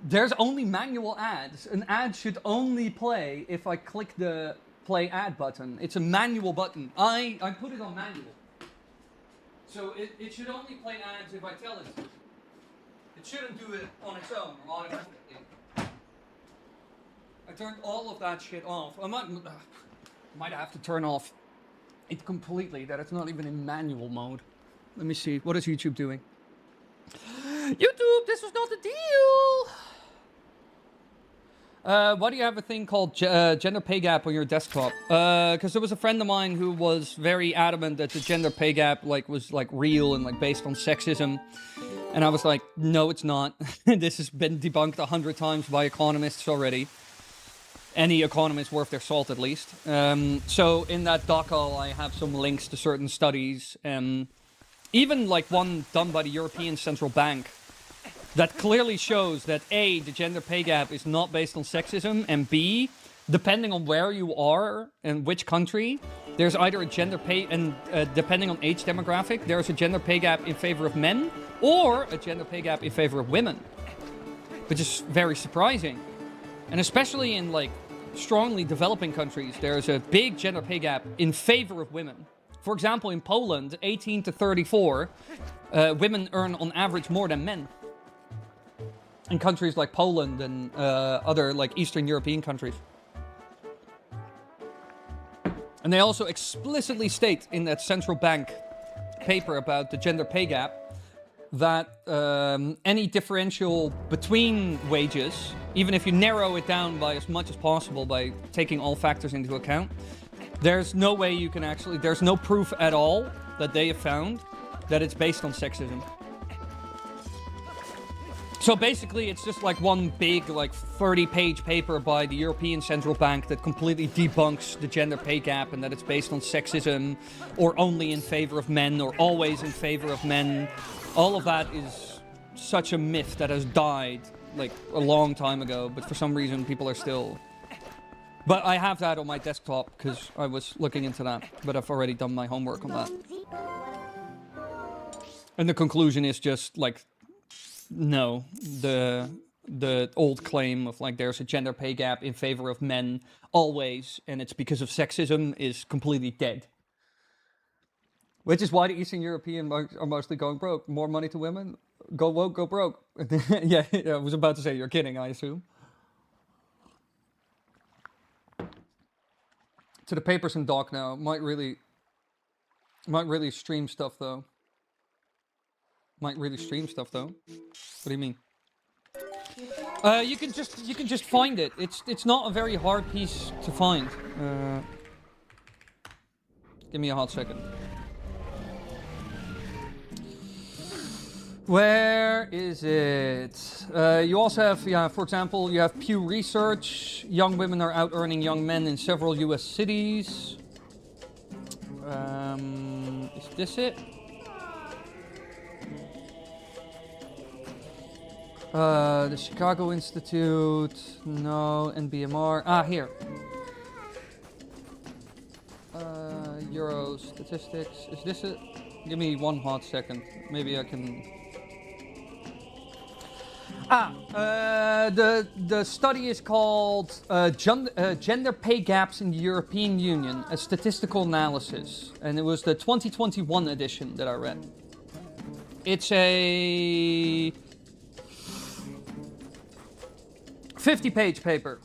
There's only manual ads. An ad should only play if I click the play ad button. It's a manual button. I put it on manual. So it should only play ads if I tell it to. It shouldn't do it on its own or automatically. I turned all of that shit off. I might have to turn off it completely, that it's not even in manual mode. Let me see. What is YouTube doing? YouTube, this was not the deal! Why do you have a thing called gender pay gap on your desktop? Because there was a friend of mine who was very adamant that the gender pay gap was real and based on sexism. And I was like, no, it's not. This has been debunked 100 times by economists already. Any economist worth their salt, at least. So in that doco, I have some links to certain studies. Even one done by the European Central Bank that clearly shows that A, the gender pay gap is not based on sexism, and B, depending on where you are and which country, there's either a gender pay, and depending on age demographic, there's a gender pay gap in favor of men or a gender pay gap in favor of women, which is very surprising. And especially in strongly developing countries, there's a big gender pay gap in favor of women. For example, in Poland, 18 to 34, women earn on average more than men. In countries like Poland and other Eastern European countries. And they also explicitly state in that central bank paper about the gender pay gap that any differential between wages, even if you narrow it down by as much as possible by taking all factors into account, there's no way you can actually, there's no proof at all that they have found that it's based on sexism. So basically, it's just one big 30-page paper by the European Central Bank that completely debunks the gender pay gap and that it's based on sexism or only in favor of men or always in favor of men. All of that is such a myth that has died a long time ago, but for some reason people are still... But I have that on my desktop because I was looking into that, but I've already done my homework on that. And the conclusion is just no, the old claim of there's a gender pay gap in favor of men always, and it's because of sexism, is completely dead. Which is why the Eastern European are mostly going broke. More money to women, go woke, go broke. Yeah, I was about to say you're kidding, I assume. To the papers and doc now, might really stream stuff though. Might really stream stuff though. What do you mean? You can just find it. It's not a very hard piece to find. Give me a hot second. Where is it? You also have, for example, you have Pew Research. Young women are out earning young men in several US cities. Is this it? The Chicago Institute, no, NBMR, here. Euro statistics, is this it? Give me one hot second, maybe I can... The study is called Gender Pay Gaps in the European Union, a Statistical Analysis. And it was the 2021 edition that I read. It's a 50-page paper.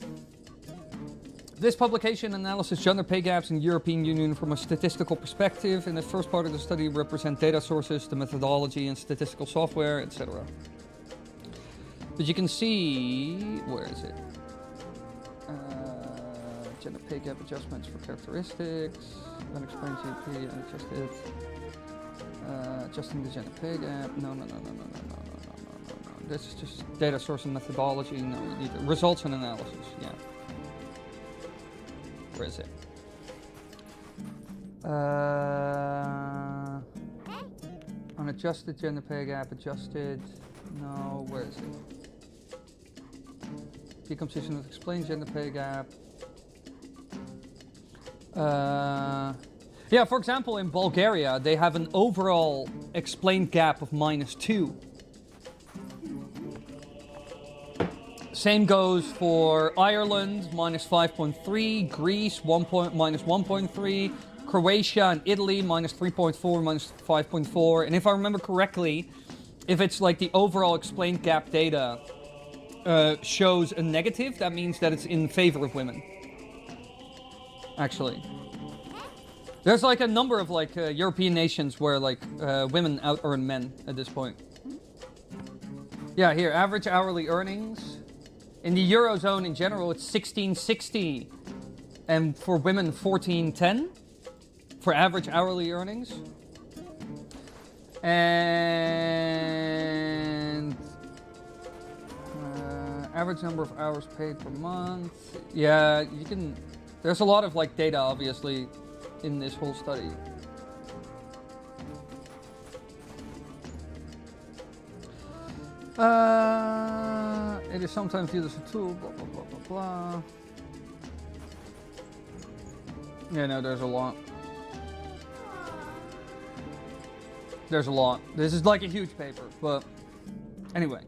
This publication analyzes gender pay gaps in the European Union from a statistical perspective. In the first part of the study, represent data sources, the methodology and statistical software, etc. But you can see, where is it? Gender pay gap adjustments for characteristics, unexplained GP, unadjusted, adjusting the gender pay gap. No. This is just data source and methodology. No, you need results and analysis. Yeah. Where is it? Unadjusted gender pay gap, adjusted. No, where is it? Decomposition of explained gender pay gap. Yeah, for example, in Bulgaria, they have an overall explained gap of -2. Same goes for Ireland, -5.3, Greece, -1.3, Croatia and Italy, -3.4, -5.4. And if I remember correctly, if it's like the overall explained gap data shows a negative, that means that it's in favor of women. Actually. There's like a number of like European nations where like women out-earn men at this point. Yeah, here, average hourly earnings. In the Eurozone in general, it's 1660. And for women, 1410 for average hourly earnings. And average number of hours paid per month. Yeah, you can... There's a lot of like data, obviously, in this whole study. It is sometimes used as a tool, blah, blah, blah, blah, blah. Yeah, no, there's a lot. There's a lot. This is like a huge paper, but anyway,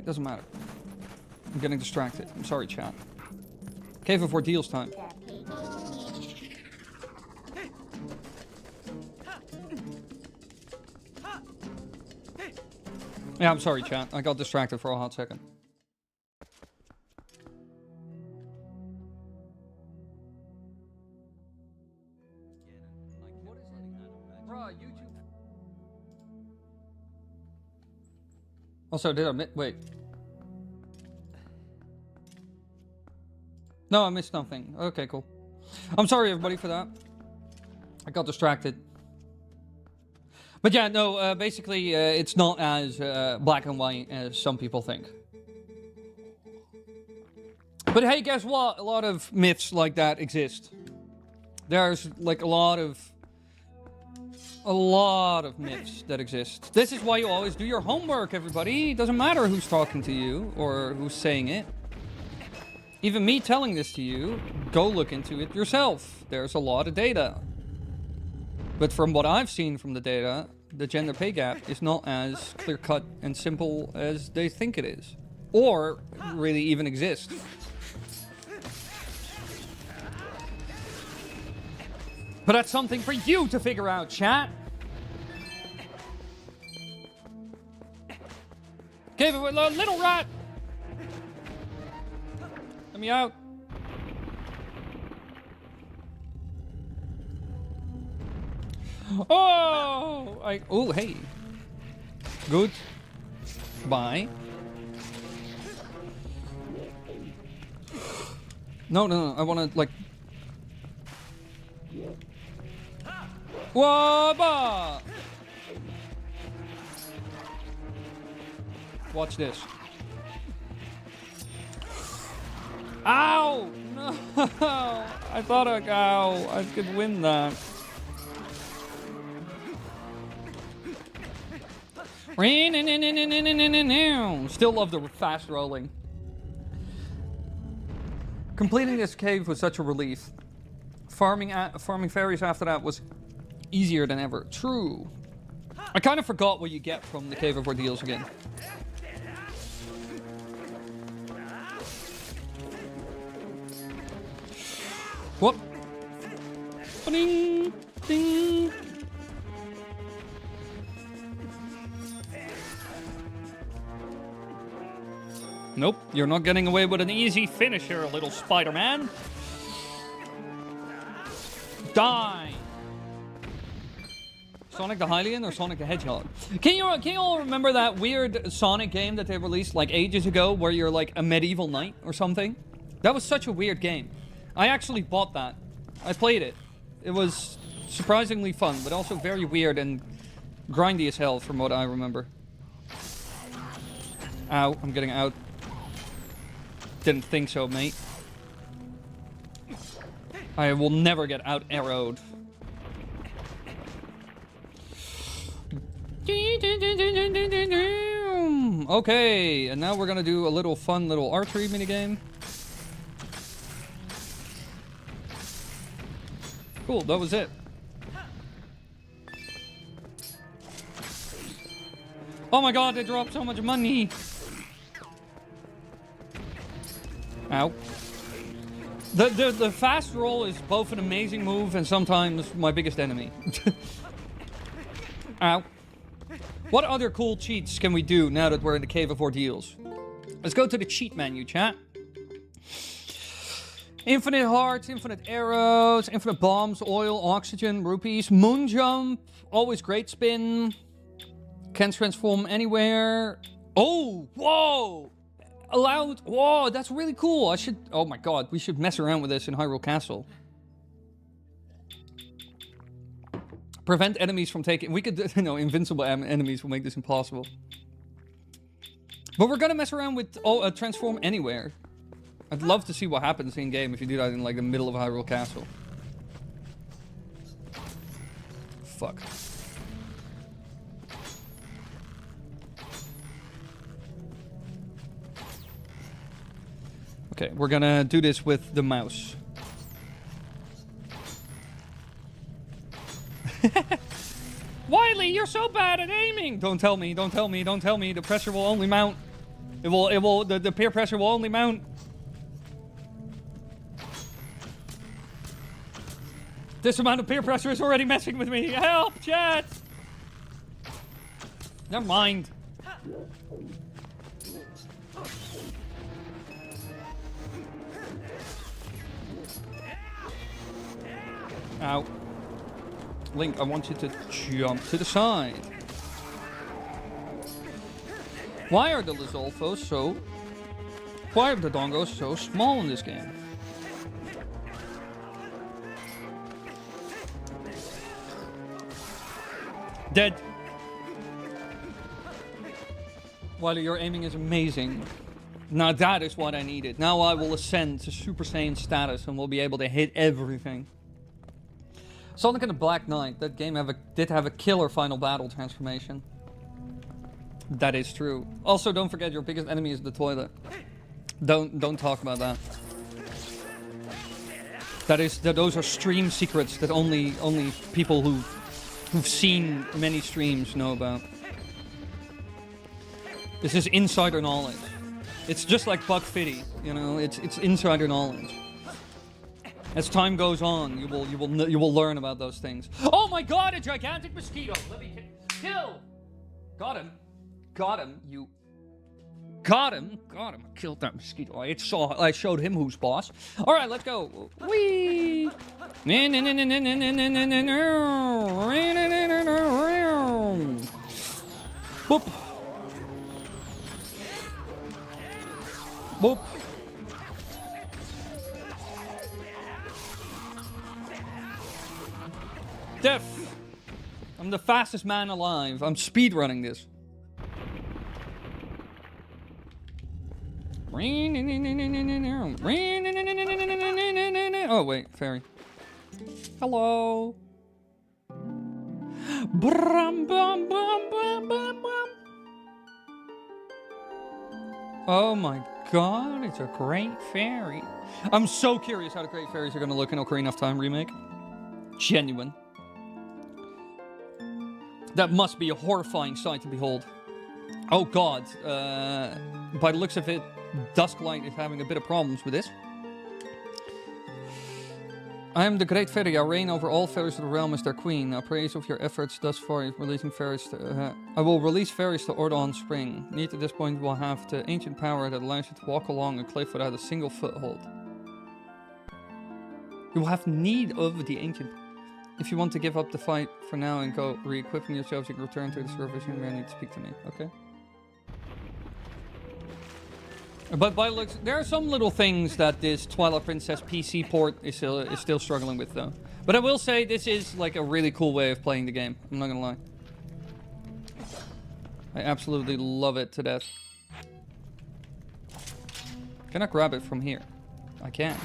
doesn't matter. I'm getting distracted. I'm sorry, chat. Cave of Ordeals time. Yeah, I'm sorry, chat. I got distracted for a hot second. Bruh, YouTube. Also, did I wait? No, I missed something. Okay, cool. I'm sorry, everybody, for that. I got distracted. But yeah, no, basically, it's not as black and white as some people think. But hey, guess what? A lot of myths like that exist. There's like a lot of myths that exist. This is why you always do your homework, everybody. It doesn't matter who's talking to you or who's saying it. Even me telling this to you, go look into it yourself. There's a lot of data. But from what I've seen from the data, the gender pay gap is not as clear-cut and simple as they think it is. Or really even exists. But that's something for you to figure out, chat. Give it a little rat. Let me out. Oh, hey. Good. Bye. No. I want to, like... Wabba! Watch this. Ow! No! I thought I could win that. Still love the fast rolling. Completing this cave was such a relief. Farming fairies after that was easier than ever. True. I kind of forgot what you get from the Cave of Ordeals again. Whoop. Ding, ding. Nope, you're not getting away with an easy finish here, little Spider-Man. Die. Sonic the Hylian or Sonic the Hedgehog? Can you all remember that weird Sonic game that they released like ages ago where you're like a medieval knight or something? That was such a weird game. I actually bought that. I played it. It was surprisingly fun, but also very weird and grindy as hell from what I remember. Ow, I'm getting out. Didn't think so, mate. I will never get out arrowed. Okay, and now we're gonna do a little fun little archery minigame. Cool, that was it. Oh my god, they dropped so much money. Ow. The fast roll is both an amazing move and sometimes my biggest enemy. Ow. What other cool cheats can we do now that we're in the Cave of Ordeals? Let's go to the cheat menu, chat. Infinite hearts, infinite arrows, infinite bombs, oil, oxygen, rupees, moon jump, always great spin, can transform anywhere. Oh, whoa! Allowed, whoa, that's really cool. Oh my god, we should mess around with this in Hyrule Castle. Prevent enemies from taking, we could, invincible enemies will make this impossible. But we're gonna mess around with transform anywhere. I'd love to see what happens in game if you do that in like the middle of Hyrule Castle. Fuck. Okay, we're gonna do this with the mouse. Wily, you're so bad at aiming! Don't tell me, don't tell me, don't tell me. The pressure will only mount. The peer pressure will only mount. This amount of peer pressure is already messing with me. Help, chat! Never mind. Ow. Link, I want you to jump to the side. Why are the Lizolfos so... Why are the Dongos so small in this game? Dead. Wily, your aiming is amazing. Now that is what I needed. Now I will ascend to Super Saiyan status and will be able to hit everything. Sonic and the Black Knight. That game did have a killer final battle transformation. That is true. Also, don't forget your biggest enemy is the toilet. Don't talk about that. Those are stream secrets that only people who've seen many streams know about. This is insider knowledge. It's just like Buck Fitty, it's insider knowledge. As time goes on, you will learn about those things. Oh my god, a gigantic mosquito! Let me kill! Got him. Got him, you... Got him. Got him. I killed that mosquito. I showed him who's boss. Alright, let's go. Whee! Boop. Boop. Death. I'm the fastest man alive. I'm speedrunning this. Oh, wait. Fairy. Hello. Oh my god, it's a great fairy. I'm so curious how the great fairies are going to look in Ocarina of Time remake. Genuine. That must be a horrifying sight to behold. Oh god, by the looks of it, Dusklight is having a bit of problems with this. I am the great fairy. I reign over all fairies of the realm as their queen. I praise of your efforts thus far in releasing fairies to, I will release fairies to Ordon Spring. Need at this point will have the ancient power that allows you to walk along a cliff without a single foothold. You will have need of the ancient. If you want to give up the fight for now and go re-equipping yourselves, you can return to the surface. You may need to speak to me. Okay. But by looks, there are some little things that this Twilight Princess PC port is still struggling with, though. But I will say this is like a really cool way of playing the game. I'm not gonna lie. I absolutely love it to death. Can I grab it from here? I can.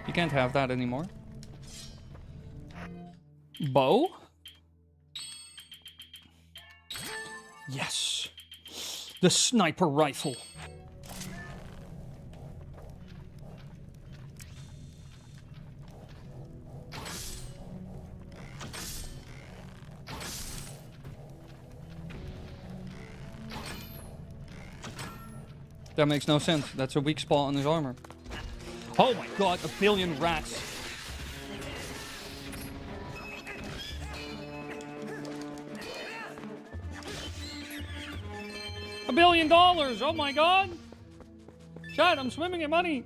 You can't have that anymore. Bow? Yes. The sniper rifle. That makes no sense. That's a weak spot on his armor. Oh my god, a billion rats. $1 billion! Oh my god! Chat, I'm swimming in money!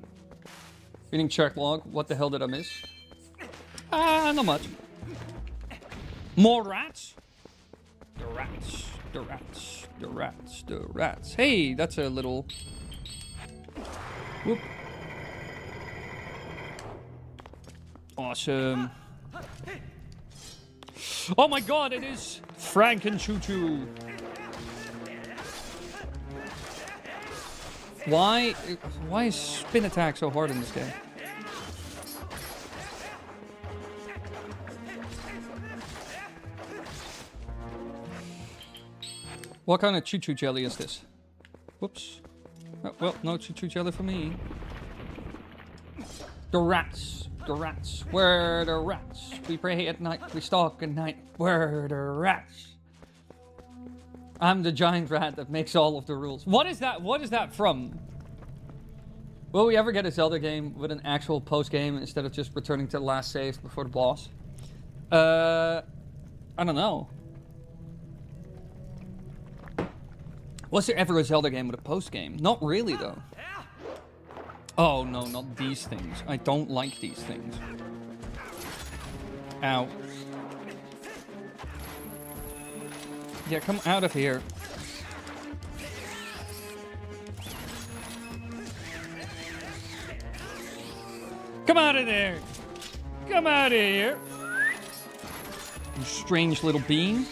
Reading check log. What the hell did I miss? Not much. More rats? The rats. The rats. The rats. The rats. Hey, that's a little... Whoop. Awesome. Oh my god, it is Franken-Choo-Choo. Why is spin attack so hard in this game? What kind of choo-choo jelly is this? Whoops. Oh, well, no choo-choo jelly for me. The rats. The rats. Where are the rats? We pray at night. We stalk at night. Where are the rats? I'm the giant rat that makes all of the rules. What is that? What is that from? Will we ever get a Zelda game with an actual post-game instead of just returning to the last save before the boss? I don't know. Was there ever a Zelda game with a post-game? Not really, though. Oh, no, not these things. I don't like these things. Ow. Yeah, come out of here. Come out of there! Come out of here! You strange little bean.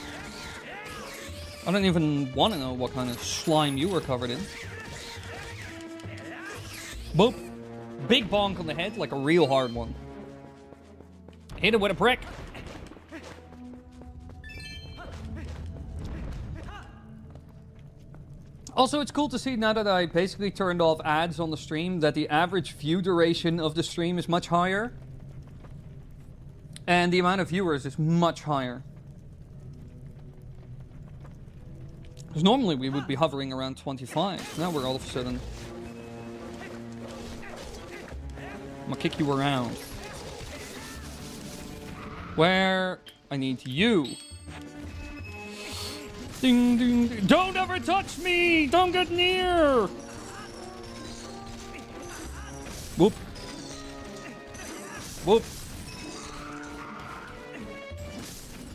I don't even want to know what kind of slime you were covered in. Boop. Big bonk on the head, like a real hard one. Hit it with a brick. Also, it's cool to see now that I basically turned off ads on the stream that the average view duration of the stream is much higher. And the amount of viewers is much higher. Because normally we would be hovering around 25. Now we're all of a sudden... I'm gonna kick you around. Where? I need you. Ding, ding, ding. Don't ever touch me! Don't get near! Whoop. Whoop.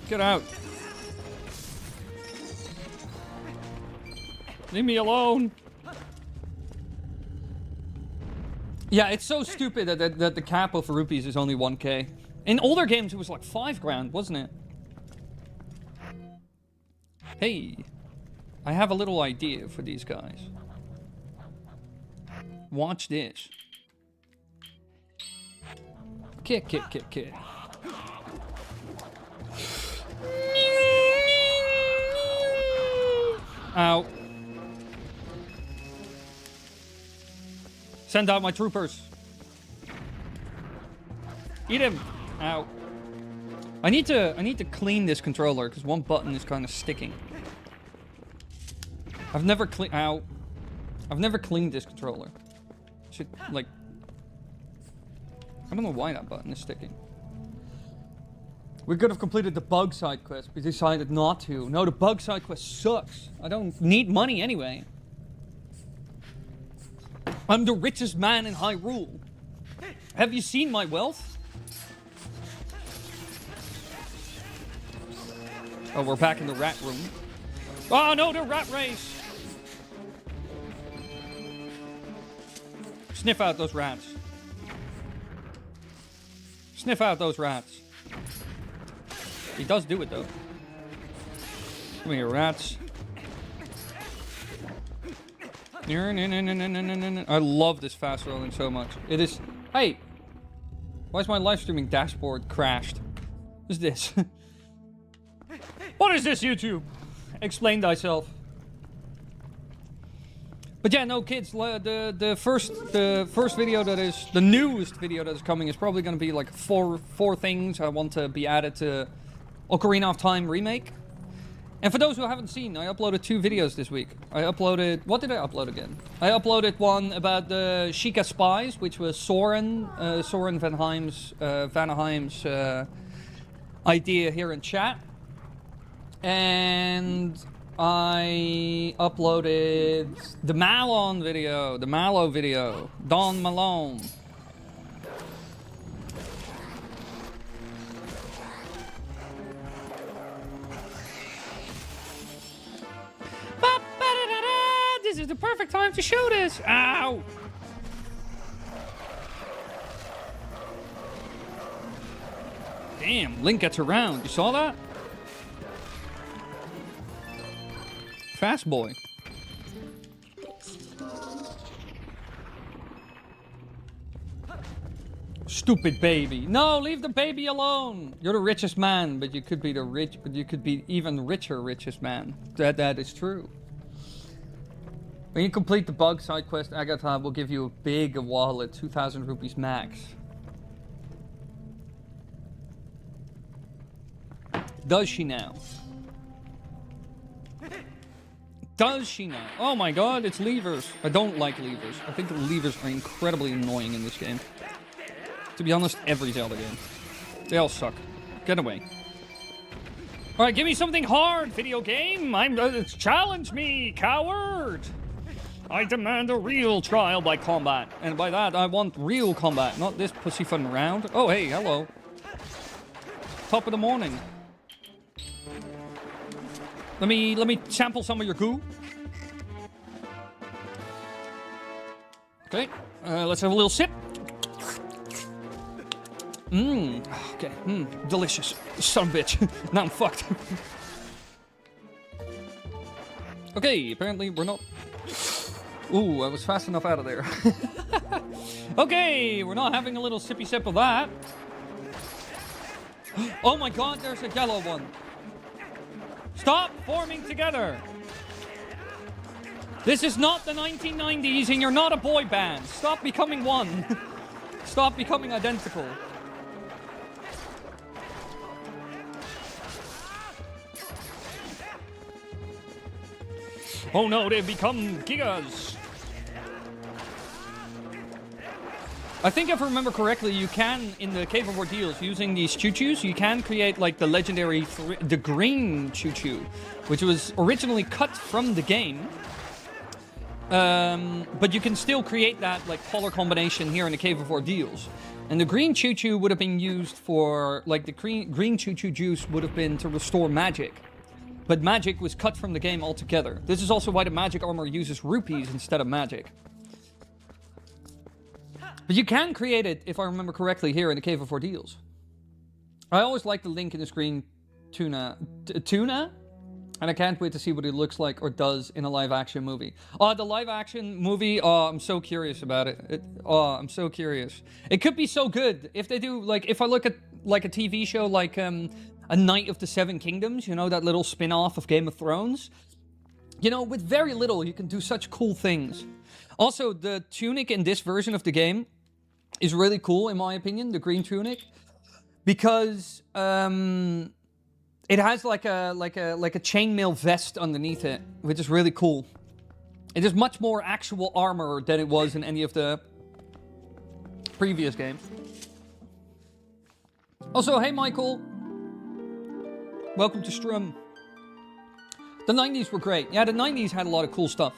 Get out. Leave me alone. Yeah, it's so stupid that the cap of rupees is only 1k. In older games, it was like 5 grand, wasn't it? Hey, I have a little idea for these guys. Watch this. Kick, kick, kick, kick. Ow. Send out my troopers. Eat him. Ow. I need to clean this controller because one button is kind of sticking. I've never cleaned. Ow. I've never cleaned this controller. Should, like... I don't know why that button is sticking. We could have completed the bug side quest, but we decided not to. No, the bug side quest sucks. I don't need money anyway. I'm the richest man in Hyrule. Have you seen my wealth? Oh, we're back in the rat room. Oh no, the rat race! Sniff out those rats. Sniff out those rats. He does do it though. Come here, rats. I love this fast rolling so much. It is... Hey! Why is my live streaming dashboard crashed? What is this? What is this, YouTube? Explain thyself. But yeah, no, kids. The first video that is the newest video that is coming is probably going to be like four things I want to be added to Ocarina of Time remake. And for those who haven't seen, I uploaded 2 videos this week. I uploaded... What did I upload again? I uploaded one about the Sheikah spies, which was Soren Vanaheim's idea here in chat. And I uploaded the Malone video, the Mallow video, Don Malone. This is the perfect time to show this. Ow! Damn, Link gets around. You saw that? Fast boy. Stupid baby. No, leave the baby alone. You're the richest man, but you could be even richest man. That is true. When you complete the bug side quest, Agatha will give you a big wallet, 2,000 rupees max. Does she now? Does she now? Oh my god, it's levers. I don't like levers. I think the levers are incredibly annoying in this game. To be honest, every Zelda game. They all suck. Get away. Alright, give me something hard, video game. Challenge me, coward. I demand a real trial by combat. And by that, I want real combat, not this pussyfooting around. Oh, hey, hello. Top of the morning. Let me sample some of your goo. Okay, let's have a little sip. Okay, delicious. Son of a bitch. Now I'm fucked. Okay, apparently we're not... Ooh, I was fast enough out of there. Okay, we're not having a little sippy sip of that. Oh my god, there's a yellow one. Stop forming together. This is not the 1990s and you're not a boy band. Stop becoming one. Stop becoming identical. Oh no, they've become gigas. I think if I remember correctly, you can, in the Cave of Ordeals, using these choo-choos, you can create like the legendary, the green choo-choo, which was originally cut from the game. But you can still create that like color combination here in the Cave of Ordeals. And the green choo-choo would have been used for, like the green choo-choo juice would have been to restore magic. But magic was cut from the game altogether. This is also why the magic armor uses rupees instead of magic. But you can create it, if I remember correctly, here in the Cave of Ordeals. I always like the Link in the screen tuna. And I can't wait to see what it looks like or does in a live-action movie. The live-action movie, I'm so curious about it. I'm so curious. It could be so good. If they do, like, if I look at, like, a TV show like A Knight of the Seven Kingdoms, you know, that little spin-off of Game of Thrones. You know, with very little, you can do such cool things. Also, the tunic in this version of the game is really cool, in my opinion, the green tunic. Because, it has like a chainmail vest underneath it, which is really cool. It is much more actual armor than it was in any of the previous games. Also, hey Michael. Welcome to Strum. The 90s were great. Yeah, the 90s had a lot of cool stuff.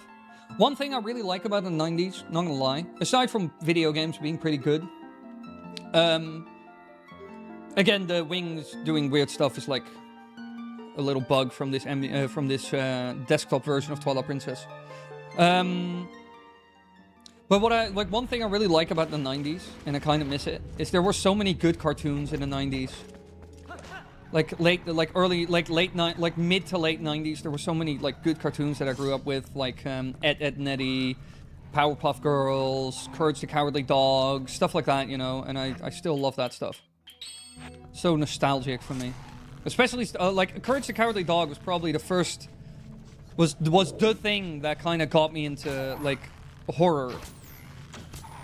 One thing I really like about the 90s, not gonna lie, aside from video games being pretty good, again, the wings doing weird stuff is like a little bug from this desktop version of Twilight Princess. But one thing I really like about the 90s, and I kind of miss it, is there were so many good cartoons in the 90s. Like mid to late 90s, there were so many like good cartoons that I grew up with, like Ed, Edd and Eddy, Powerpuff Girls, Courage the Cowardly Dog, stuff like that, you know, and I still love that stuff. So nostalgic for me. Especially, like, Courage the Cowardly Dog was probably the first, was the thing that kind of got me into, like, horror.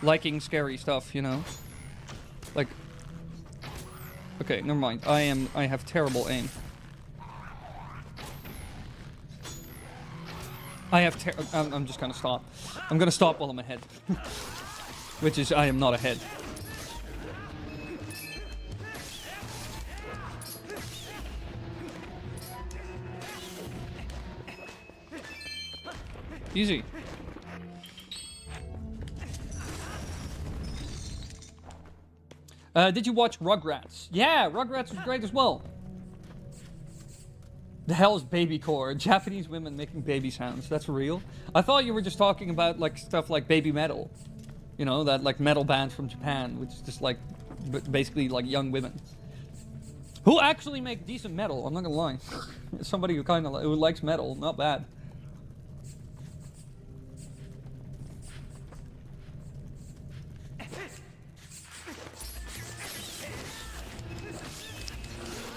Liking scary stuff, you know? Like, okay, never mind. I have terrible aim. I'm just gonna stop. I'm gonna stop while I'm ahead. Which is, I am not ahead. Easy. Did you watch Rugrats? Yeah, Rugrats was great as well. The hell is babycore? Japanese women making baby sounds. That's real? I thought you were just talking about like stuff like baby metal. You know, that like metal band from Japan, which is just like basically like young women. Who actually make decent metal, I'm not gonna lie. Somebody who who likes metal, not bad.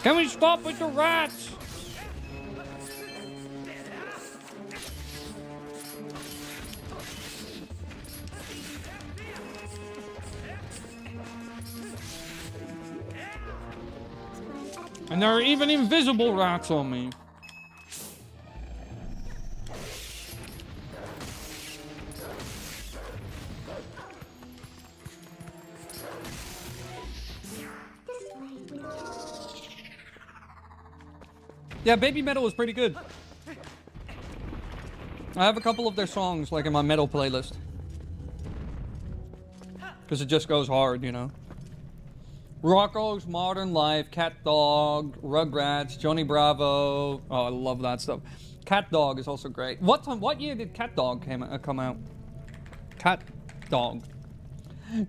Can we stop with the rats? And there are even invisible rats on me. Yeah, Baby Metal is pretty good. I have a couple of their songs, like, in my metal playlist. Because it just goes hard, you know? Rocco's Modern Life, Cat Dog, Rugrats, Johnny Bravo. Oh, I love that stuff. Cat Dog is also great. What year did Cat Dog come out? Cat Dog.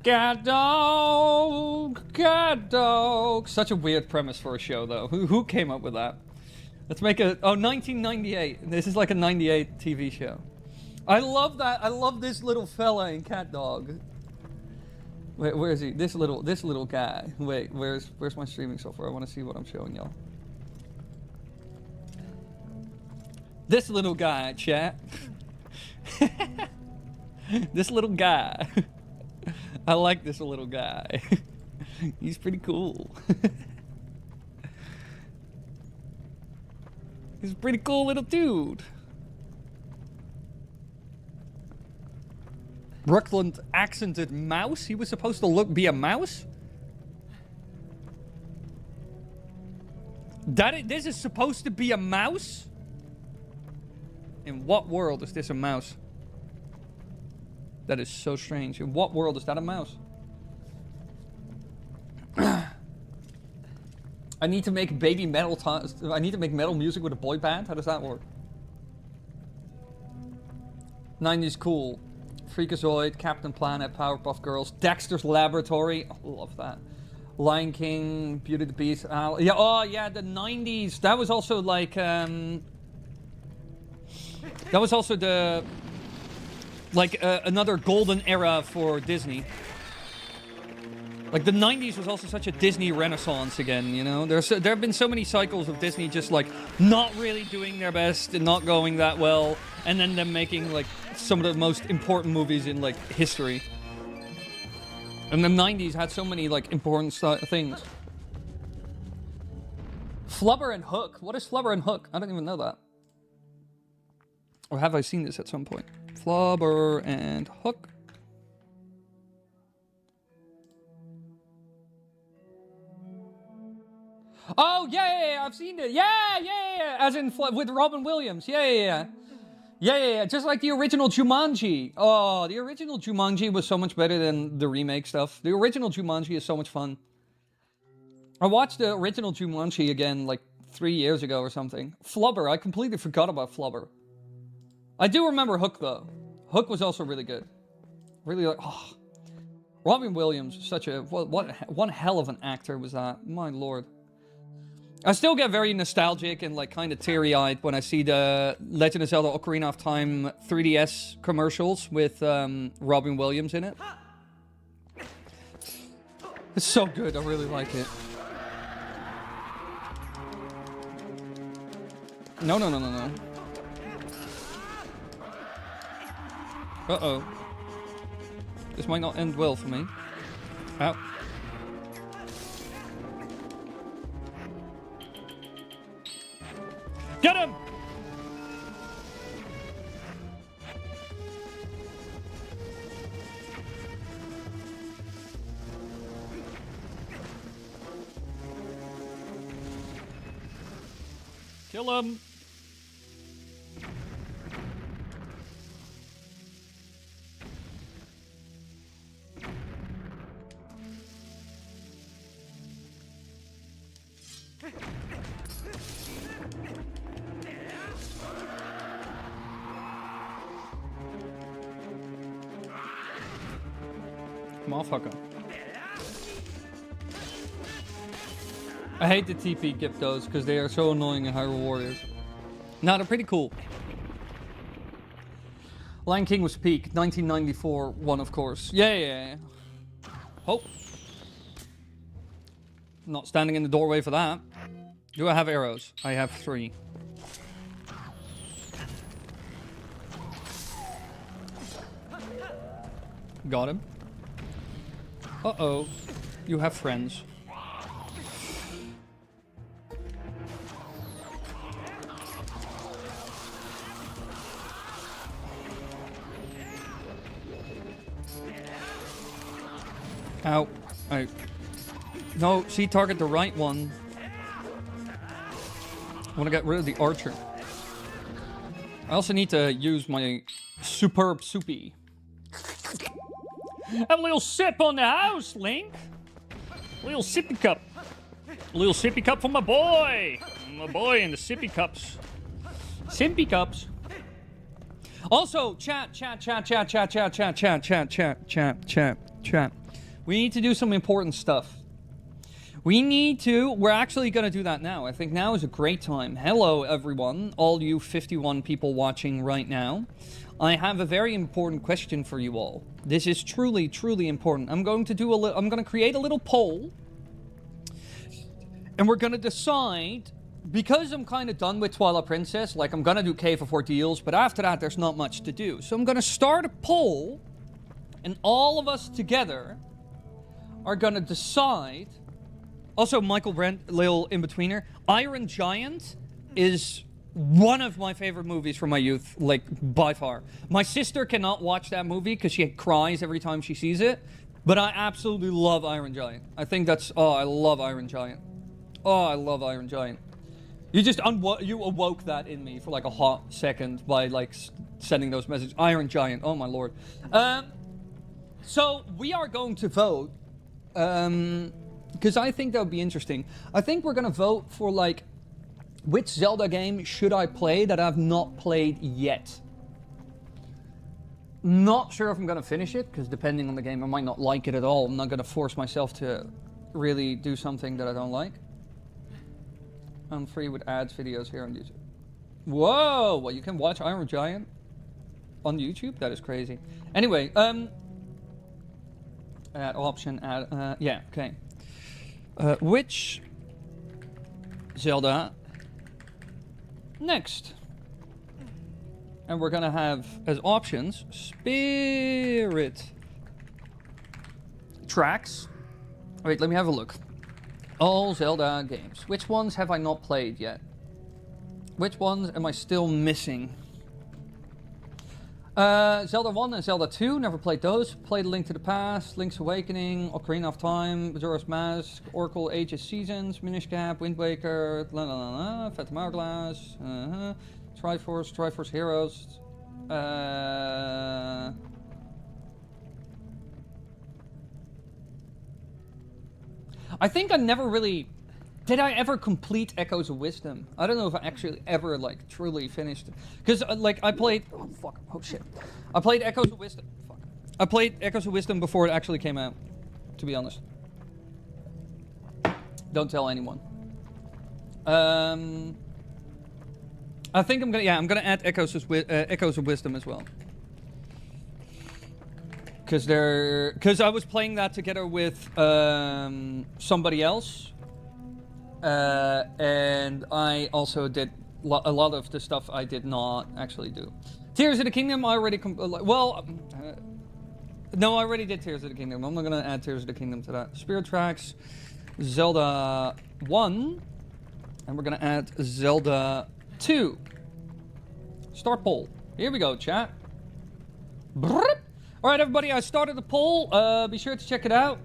Cat Dog! Cat Dog! Such a weird premise for a show, though. Who came up with that? Let's make a... Oh, 1998. This is like a 98 TV show. I love that. I love this little fella in Cat Dog. Wait, where is he? This little guy. Wait, where's my streaming software? I want to see what I'm showing y'all. This little guy, chat. This little guy. I like this little guy. He's pretty cool. He's a pretty cool little dude. Brooklyn accented mouse? He was supposed to be a mouse? This is supposed to be a mouse? In what world is this a mouse? That is so strange. In what world is that a mouse? I need to make baby metal. I need to make metal music with a boy band. How does that work? 90s cool. Freakazoid, Captain Planet, Powerpuff Girls, Dexter's Laboratory. Oh, love that. Lion King, Beauty and the Beast. Yeah. Oh yeah, the 90s. That was also like. That was also the. Like another golden era for Disney. Like, the 90s was also such a Disney renaissance again, you know? There have been so many cycles of Disney just, like, not really doing their best and not going that well, and then them making, like, some of the most important movies in, like, history. And the 90s had so many, like, important things. Flubber and Hook? What is Flubber and Hook? I don't even know that. Or have I seen this at some point? Flubber and Hook. Oh, yeah, I've seen it. Yeah. As in, with Robin Williams. Yeah. Just like the original Jumanji. Oh, the original Jumanji was so much better than the remake stuff. The original Jumanji is so much fun. I watched the original Jumanji again, like 3 years ago or something. Flubber, I completely forgot about Flubber. I do remember Hook, though. Hook was also really good. Really, like, oh. Robin Williams, such a, one hell of an actor was that. My lord. I still get very nostalgic and like kind of teary-eyed when I see the Legend of Zelda Ocarina of Time 3DS commercials with Robin Williams in it. It's so good, I really like it. No. Uh-oh. This might not end well for me. Ow. Get him! Kill him! Motherfucker. I hate the TP Gyptos because they are so annoying in Hyrule Warriors. No, they're pretty cool. Lion King was peak. 1994 one, of course. Yeah. Oh. Not standing in the doorway for that. Do I have arrows? I have 3. Got him. Uh-oh. You have friends. Ow. Ow. No, see, target the right one. I want to get rid of the archer. I also need to use my superb soupy. Have a little sip on the house, Link. A little sippy cup. A little sippy cup for my boy. My boy in the sippy cups. Sippy cups. Also, chat. We need to do some important stuff. We're actually going to do that now. I think now is a great time. Hello, everyone. All you 51 people watching right now. I have a very important question for you all. This is truly, truly important. I'm going to create a little poll. And we're going to decide, because I'm kind of done with Twilight Princess, like I'm going to do Cave of Ordeals, but after that there's not much to do. So I'm going to start a poll, and all of us together are going to decide. Also, Michael Brent, little in-betweener. Iron Giant is one of my favorite movies from my youth, like, by far. My sister cannot watch that movie because she cries every time she sees it. But I absolutely love Iron Giant. I think that's... Oh, I love Iron Giant. Oh, I love Iron Giant. You just you awoke that in me for like a hot second by like sending those messages. Iron Giant. Oh, my lord. So, we are going to vote. Because I think that would be interesting. I think we're going to vote for, like, which Zelda game should I play that I've not played yet. Not sure if I'm going to finish it, because depending on the game, I might not like it at all. I'm not going to force myself to really do something that I don't like. I'm free with ads videos here on YouTube. Whoa! Well, you can watch Iron Giant on YouTube? That is crazy. Anyway, add option, add, yeah, okay. Which Zelda next? And we're gonna have as options Spirit Tracks. Wait, let me have a look. All Zelda games. Which ones have I not played yet? Which ones am I still missing? Zelda 1 and Zelda 2, never played those. Played Link to the Past, Link's Awakening, Ocarina of Time, Majora's Mask, Oracle Ages Seasons, Minish Cap, Wind Waker, Phantom Hourglass, Triforce Heroes. I think I never really... Did I ever complete Echoes of Wisdom? I don't know if I actually ever, like, truly finished it. Because, like, I played... Oh, fuck. Oh, shit. I played Echoes of Wisdom. Fuck. I played Echoes of Wisdom before it actually came out, to be honest. Don't tell anyone. I think I'm gonna add Echoes of Wisdom as well. Because I was playing that together with somebody else. And I also did a lot of the stuff I did not actually do. Tears of the Kingdom, I already... no, I already did Tears of the Kingdom. I'm not going to add Tears of the Kingdom to that. Spirit Tracks, Zelda 1, and we're going to add Zelda 2. Start poll. Here we go, chat. Alright, everybody, I started the poll. Be sure to check it out.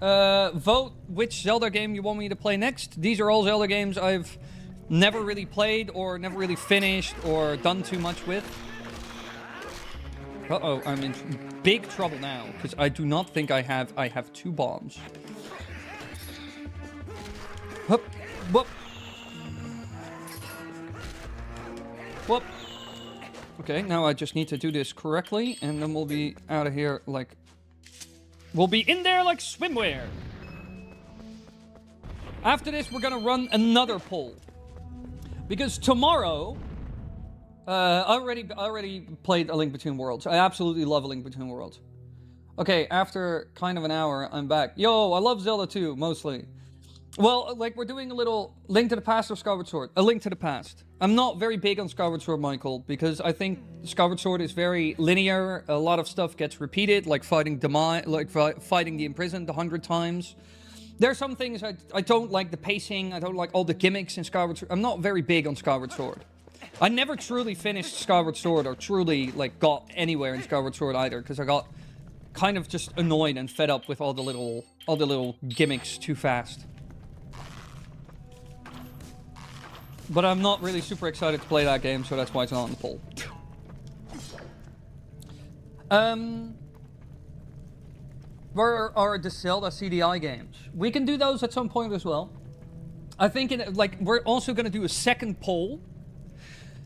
Vote which Zelda game you want me to play next. These are all Zelda games I've never really played or never really finished or done too much with. Uh-oh, I'm in big trouble now because I do not think I have 2 bombs. Hup, whoop. Whoop. Okay, now I just need to do this correctly and then we'll be out of here like... We'll be in there like swimwear. After this, we're gonna run another poll. Because tomorrow... I already played A Link Between Worlds. I absolutely love A Link Between Worlds. Okay, after kind of an hour, I'm back. Yo, I love Zelda 2, mostly. Well, like, we're doing a little Link to the Past or Skyward Sword. A Link to the Past. I'm not very big on Skyward Sword, Michael, because I think Skyward Sword is very linear. A lot of stuff gets repeated, like fighting fighting the Imprisoned 100 times. There are some things I don't like the pacing. I don't like all the gimmicks in Skyward Sword. I'm not very big on Skyward Sword. I never truly finished Skyward Sword or truly, like, got anywhere in Skyward Sword either, because I got kind of just annoyed and fed up with all the little gimmicks too fast. But I'm not really super excited to play that game, so that's why it's not on the poll. Where are the Zelda CDI games? We can do those at some point as well. I think, we're also going to do a second poll.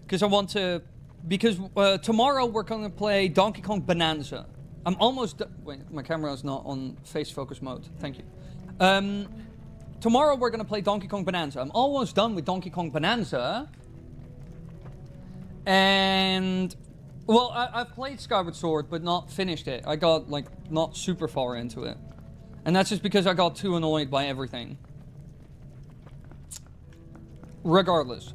Because I want to... Because tomorrow we're going to play Donkey Kong Bonanza. I'm almost... Wait, my camera is not on face focus mode. Thank you. Tomorrow we're going to play Donkey Kong Bonanza. I'm almost done with Donkey Kong Bonanza. And... Well, I've played Skyward Sword, but not finished it. I got, like, not super far into it. And that's just because I got too annoyed by everything. Regardless.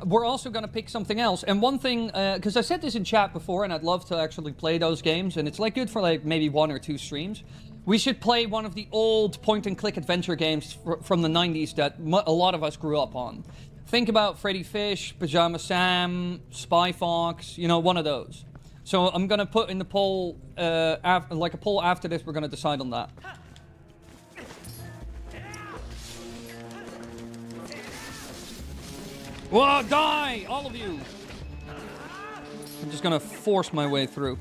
We're also going to pick something else. And one thing, because I said this in chat before, and I'd love to actually play those games, and it's, like, good for, like, maybe 1 or 2 streams. We should play one of the old point-and-click adventure games from the 90s that a lot of us grew up on. Think about Freddy Fish, Pajama Sam, Spy Fox, you know, one of those. So I'm going to put in the poll, like a poll after this, we're going to decide on that. Whoa, die! All of you! I'm just going to force my way through.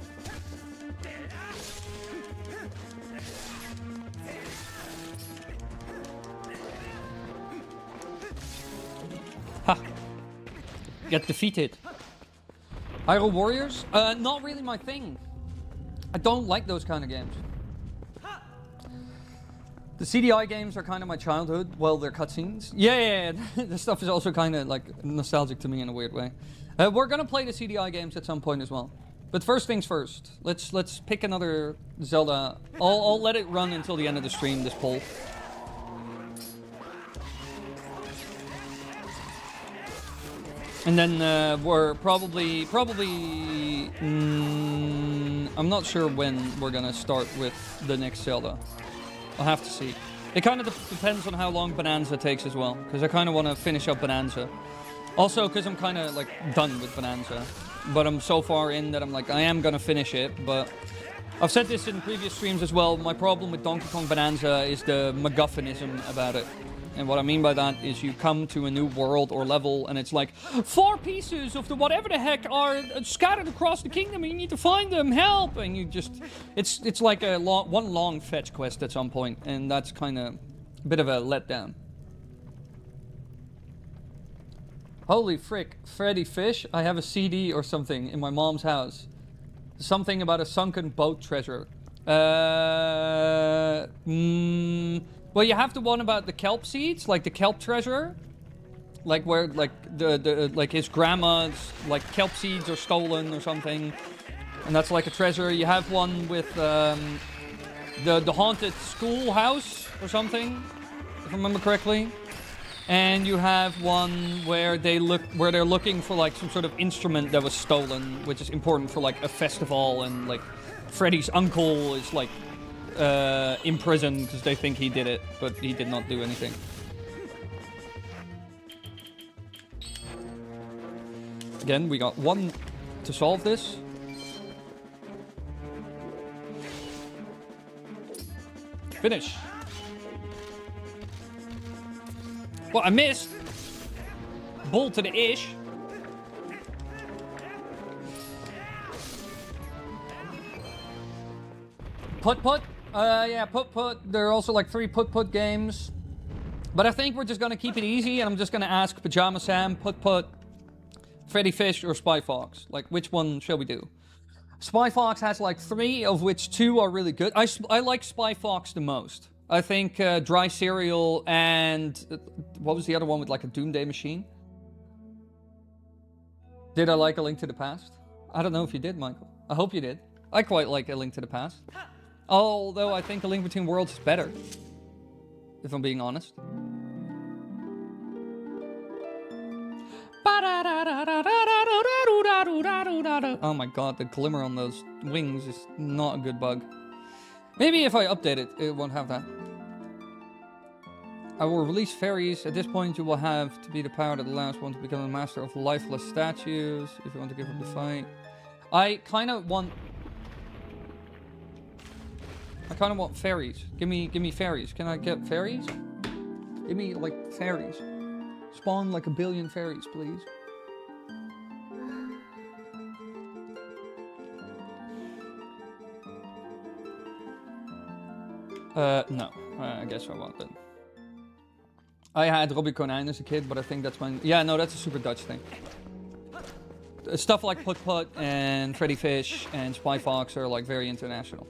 Ha! Get defeated. Hyrule Warriors? Not really my thing. I don't like those kind of games. The CDI games are kind of my childhood. Well, they're cutscenes. Yeah. This stuff is also kind of, like, nostalgic to me in a weird way. We're gonna play the CDI games at some point as well. But first things first. Let's pick another Zelda. I'll let it run until the end of the stream, this poll. And then we're probably I'm not sure when we're gonna start with the next Zelda. I'll have to see. It kind of depends on how long Bonanza takes as well, because I kind of want to finish up Bonanza. Also, because I'm kind of like done with Bonanza. but I'm so far in that I'm like, I am gonna finish it, but I've said this in previous streams as well. My problem with Donkey Kong Bonanza is the MacGuffinism about it. And what I mean by that is you come to a new world or level and it's like 4 pieces of the whatever the heck are scattered across the kingdom and you need to find them, help! And you just, it's like a one long fetch quest at some point, and that's kind of a bit of a letdown. Holy frick, Freddy Fish, I have a CD or something in my mom's house. Something about a sunken boat treasure. Well, you have the one about the kelp seeds, like the kelp treasure. Like where, like, like his grandma's, like, kelp seeds are stolen or something. And that's like a treasure. You have one with, the haunted schoolhouse or something, if I remember correctly. And you have one where they're looking for like some sort of instrument that was stolen, which is important for like a festival, and like Freddy's uncle is like in prison because they think he did it, but he did not do anything. Again, we got 1 to solve this. Finish. Well, I missed. Ball to the ish. Put. Yeah, put. There are also like 3 put games. But I think we're just gonna keep it easy, and I'm just gonna ask Pajama Sam, put, Freddy Fish, or Spy Fox. Like, which one shall we do? Spy Fox has like 3, of which 2 are really good. I like Spy Fox the most. I think Dry Cereal and... what was the other one with like a Doomsday Machine? Did I like A Link to the Past? I don't know if you did, Michael. I hope you did. I quite like A Link to the Past. Although I think A Link Between Worlds is better. If I'm being honest. Oh my god, the glimmer on those wings is not a good bug. Maybe if I update it, it won't have that. I will release fairies. At this point, you will have to be the power that allows one to become a master of lifeless statues. If you want to give up the fight. I kind of want fairies. Give me fairies. Can I get fairies? Give me, like, fairies. Spawn, like, 1 billion fairies, please. No. I guess I won't then. I had Robbie Konijn as a kid, but I think that's my... Yeah, no, that's a super Dutch thing. Stuff like Put and Freddy Fish and Spy Fox are, like, very international.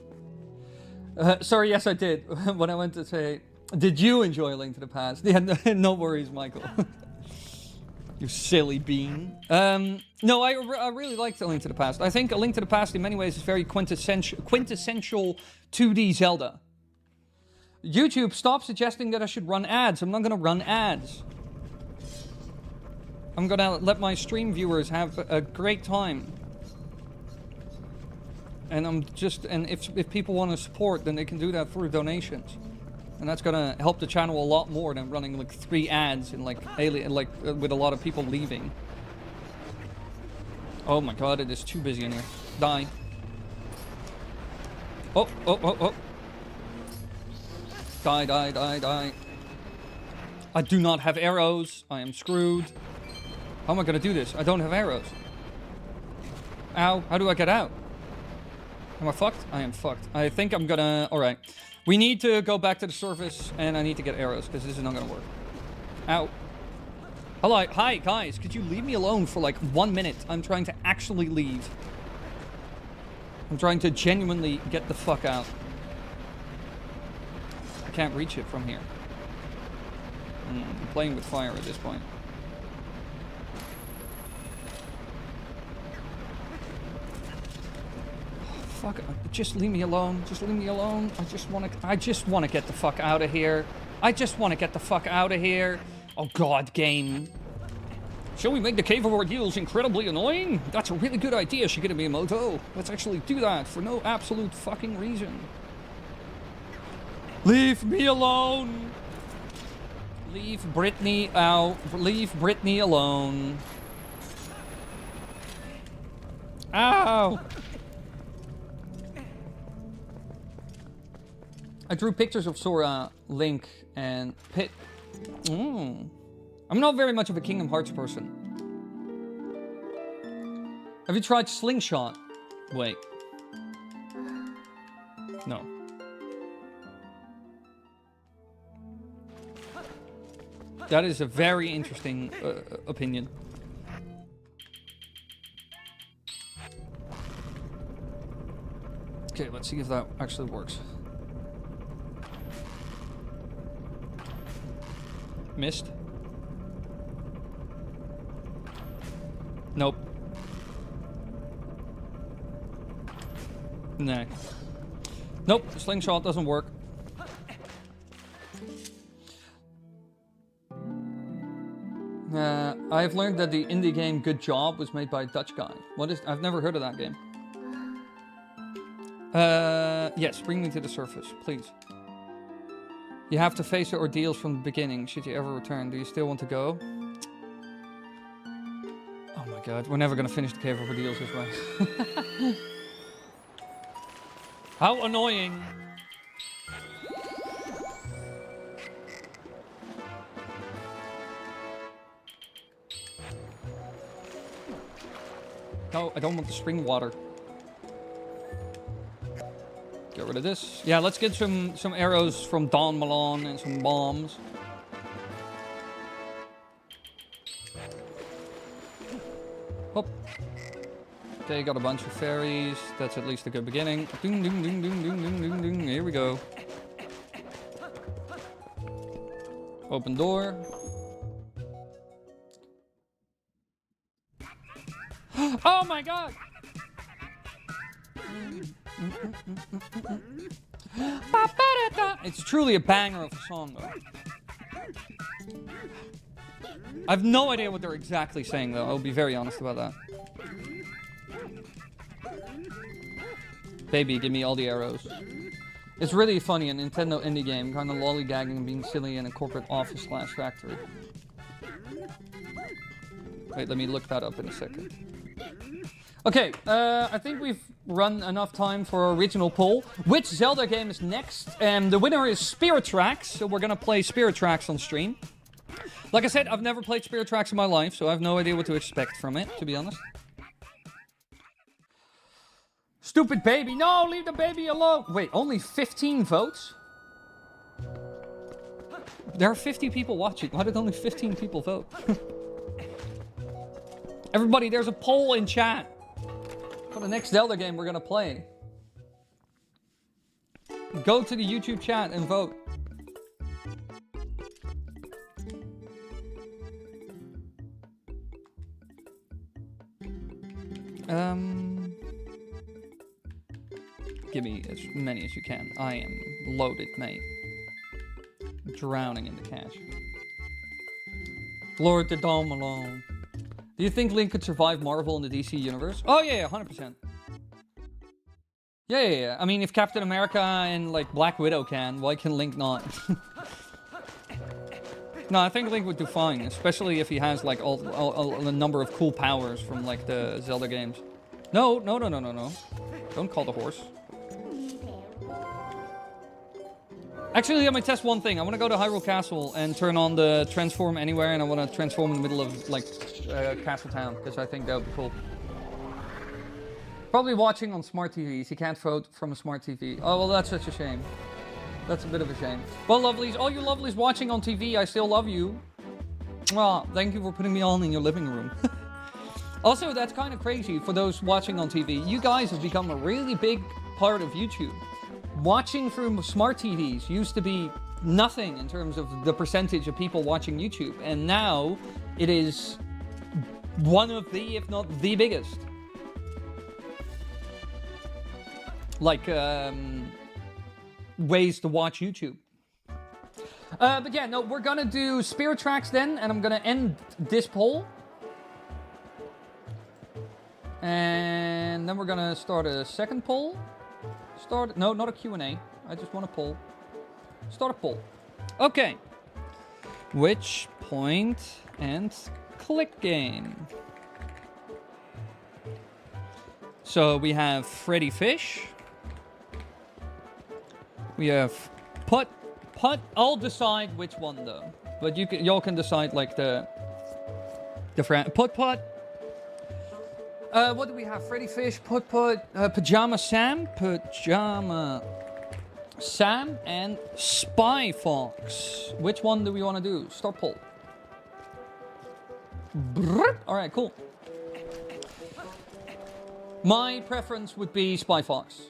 Sorry, yes, I did. When I went to say... Did you enjoy A Link to the Past? Yeah, no worries, Michael. You silly bean. No, I really liked A Link to the Past. I think A Link to the Past, in many ways, is very quintessential 2D Zelda. YouTube, stop suggesting that I should run ads. I'm not going to run ads. I'm going to let my stream viewers have a great time. And if people want to support, then they can do that through donations. And that's going to help the channel a lot more than running like 3 ads and like with a lot of people leaving. Oh my god, it is too busy in here. Die. Oh. Die. I do not have arrows. I am screwed. How am I gonna do this? I don't have arrows. Ow. How do I get out? Am I fucked? I am fucked. I think I'm gonna... Alright. We need to go back to the surface, and I need to get arrows, because this is not gonna work. Ow. Hello. Hi, guys. Could you leave me alone for like 1 minute? I'm trying to actually leave. I'm trying to genuinely get the fuck out. I can't reach it from here. I'm playing with fire at this point. Fuck, just leave me alone. Just leave me alone. I just want to get the fuck out of here. I just want to get the fuck out of here. Oh god, game. Shall we make the cave ordeals incredibly annoying? That's a really good idea, Shigeru Miyamoto. Let's actually do that for no absolute fucking reason. Leave me alone. Leave Britney out. Leave Britney alone. Ow! I drew pictures of Sora, Link, and Pit. I'm not very much of a Kingdom Hearts person. Have you tried Slingshot? Wait. No. That is a very interesting opinion. Okay, let's see if that actually works. Missed. Nope. No. Nope, the slingshot doesn't work. I've learned that the indie game Good Job was made by a Dutch guy. What is... I've never heard of that game. Yes, bring me to the surface, please. You have to face the ordeals from the beginning, should you ever return. Do you still want to go? Oh my god, we're never gonna finish the Cave of Ordeals this way. How annoying! No, I don't want the spring water. Get rid of this. Yeah, let's get some arrows from Don Malone and some bombs. Hop. Okay, got a bunch of fairies. That's at least a good beginning. Ding, ding, ding, ding, ding, ding, ding, ding. Here we go. Open door. Oh my god! It's truly a banger of a song, though. I have no idea what they're exactly saying, though. I'll be very honest about that. Baby, give me all the arrows. It's really funny, a Nintendo indie game, kind of lollygagging and being silly in a corporate office / factory. Wait, let me look that up in a second. Okay, I think we've run enough time for our original poll. Which Zelda game is next? The winner is Spirit Tracks, so we're gonna play Spirit Tracks on stream. Like I said, I've never played Spirit Tracks in my life, so I have no idea what to expect from it, to be honest. Stupid baby. No, leave the baby alone. Wait, only 15 votes? There are 50 people watching. Why did only 15 people vote? Everybody, there's a poll in chat for the next Zelda game we're gonna play. Go to the YouTube chat and vote. Give me as many as you can. I am loaded, mate. Drowning in the cash. Glory to Don Malone. Do you think Link could survive Marvel in the DC universe? Oh yeah, 100%. Yeah. I mean, if Captain America and like Black Widow can, why can Link not? No, I think Link would do fine, especially if he has like a number of cool powers from like the Zelda games. No. Don't call the horse. Actually, let me test one thing. I want to go to Hyrule Castle and turn on the transform anywhere, and I want to transform in the middle of like Castle Town, because I think that would be cool. Probably watching on smart TVs. You can't vote from a smart TV. Oh, well, that's such a shame. That's a bit of a shame. Well, lovelies, all you lovelies watching on TV, I still love you. Well, thank you for putting me on in your living room. Also, that's kind of crazy for those watching on TV. You guys have become a really big part of YouTube. Watching through smart TVs used to be nothing in terms of the percentage of people watching YouTube. And now it is one of the, if not the biggest. Like, ways to watch YouTube. But yeah, no, we're gonna do Spirit Tracks then, and I'm gonna end this poll. And then we're gonna start a second poll. No, not a Q&A. I just want a poll. Start a poll. Okay. Which point and click game? So we have Freddy Fish. We have Putt. I'll decide which one though. But y'all can decide like the different Putt. What do we have? Freddy Fish, Putt, Pajama Sam, and Spy Fox. Which one do we want to do? Start poll. Alright, cool. My preference would be Spy Fox.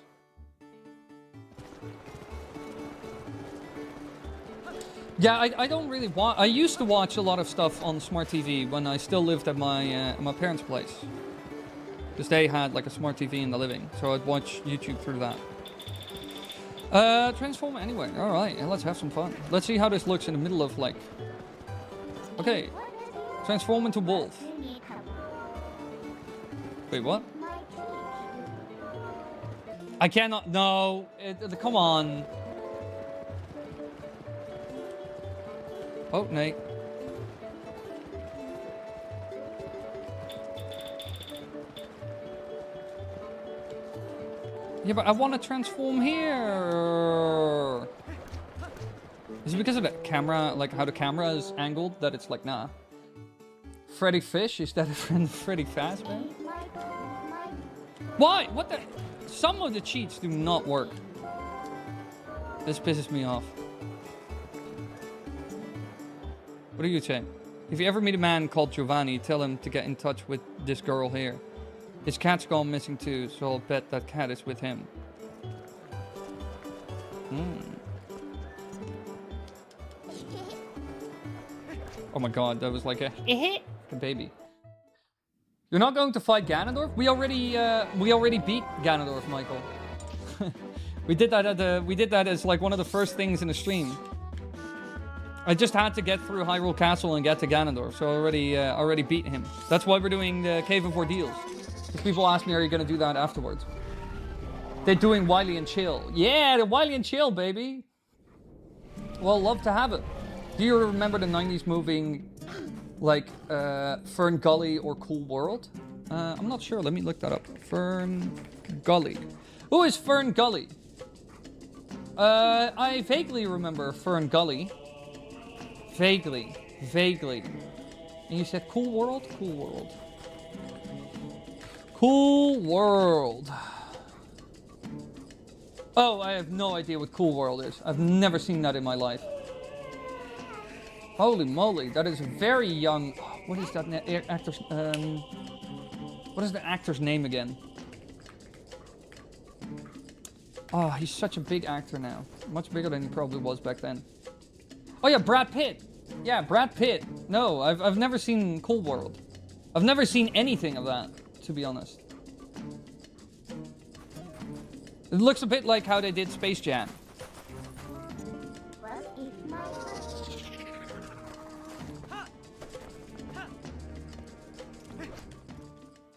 Yeah, I don't really watch. I used to watch a lot of stuff on smart TV when I still lived at my parents' place, because they had like a smart TV in the living, so I'd watch YouTube through that. Transform anyway. All right, yeah, let's have some fun. Let's see how this looks in the middle of like. Okay, transform into wolf. Wait, what? I cannot. No, come on. Oh, Nate. Yeah, but I want to transform here. Is it because of the camera, like how the camera is angled, that it's like, nah. Freddy Fish, is that a friend Freddy Fazbear? Why? What the? Some of the cheats do not work. This pisses me off. What do you say? If you ever meet a man called Giovanni, tell him to get in touch with this girl here. His cat's gone missing too, so I'll bet that cat is with him. Oh my god, that was like a baby. You're not going to fight Ganondorf? We already beat Ganondorf, Michael. we did that as like one of the first things in the stream. I just had to get through Hyrule Castle and get to Ganondorf, so I already beat him. That's why we're doing the Cave of Ordeals. Because people ask me, are you going to do that afterwards? They're doing Wily and Chill. Yeah, the Wily and Chill, baby. Well, love to have it. Do you remember the 90s movie, like, Fern Gully or Cool World? I'm not sure. Let me look that up. Fern Gully. Who is Fern Gully? I vaguely remember Fern Gully. Vaguely. And you said Cool World? Cool World. Cool World. Oh, I have no idea what Cool World is. I've never seen that in my life. Holy moly, that is very young. What is that actor's? What is the actor's name again? Oh, he's such a big actor now. Much bigger than he probably was back then. Oh yeah, Brad Pitt. Yeah, Brad Pitt. No, I've never seen Cool World. I've never seen anything of that, to be honest. It looks a bit like how they did Space Jam.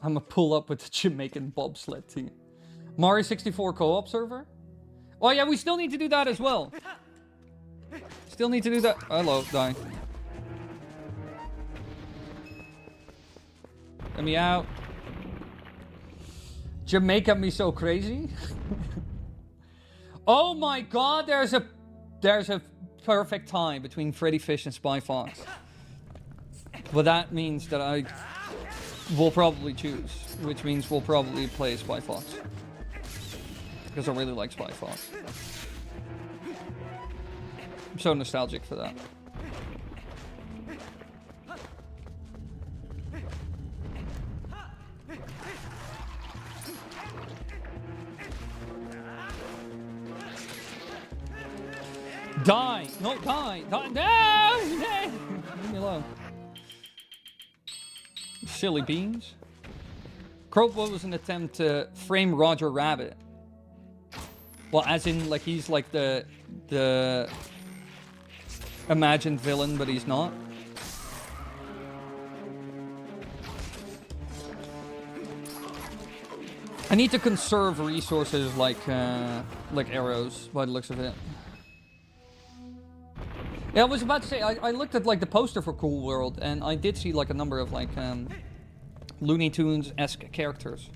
I'm gonna pull up with the Jamaican bobsled team. Mario 64 co-op server? Oh yeah, we still need to do that as well. Still need to do that. Hello, die. Let me out. Jamaica me so crazy. Oh my god, there's a perfect tie between Freddy Fish and Spy Fox. But that means that I will probably choose, which means we'll probably play Spy Fox. Because I really like Spy Fox. I'm so nostalgic for that. Die! No, die! Die! No! Leave me alone. Silly beans. Crowboy was an attempt to frame Roger Rabbit. Well, as in, like, he's like the imagined villain, but he's not. I need to conserve resources like arrows, by the looks of it. Yeah, I was about to say, I looked at like the poster for Cool World, and I did see like a number of like Looney Tunes-esque characters.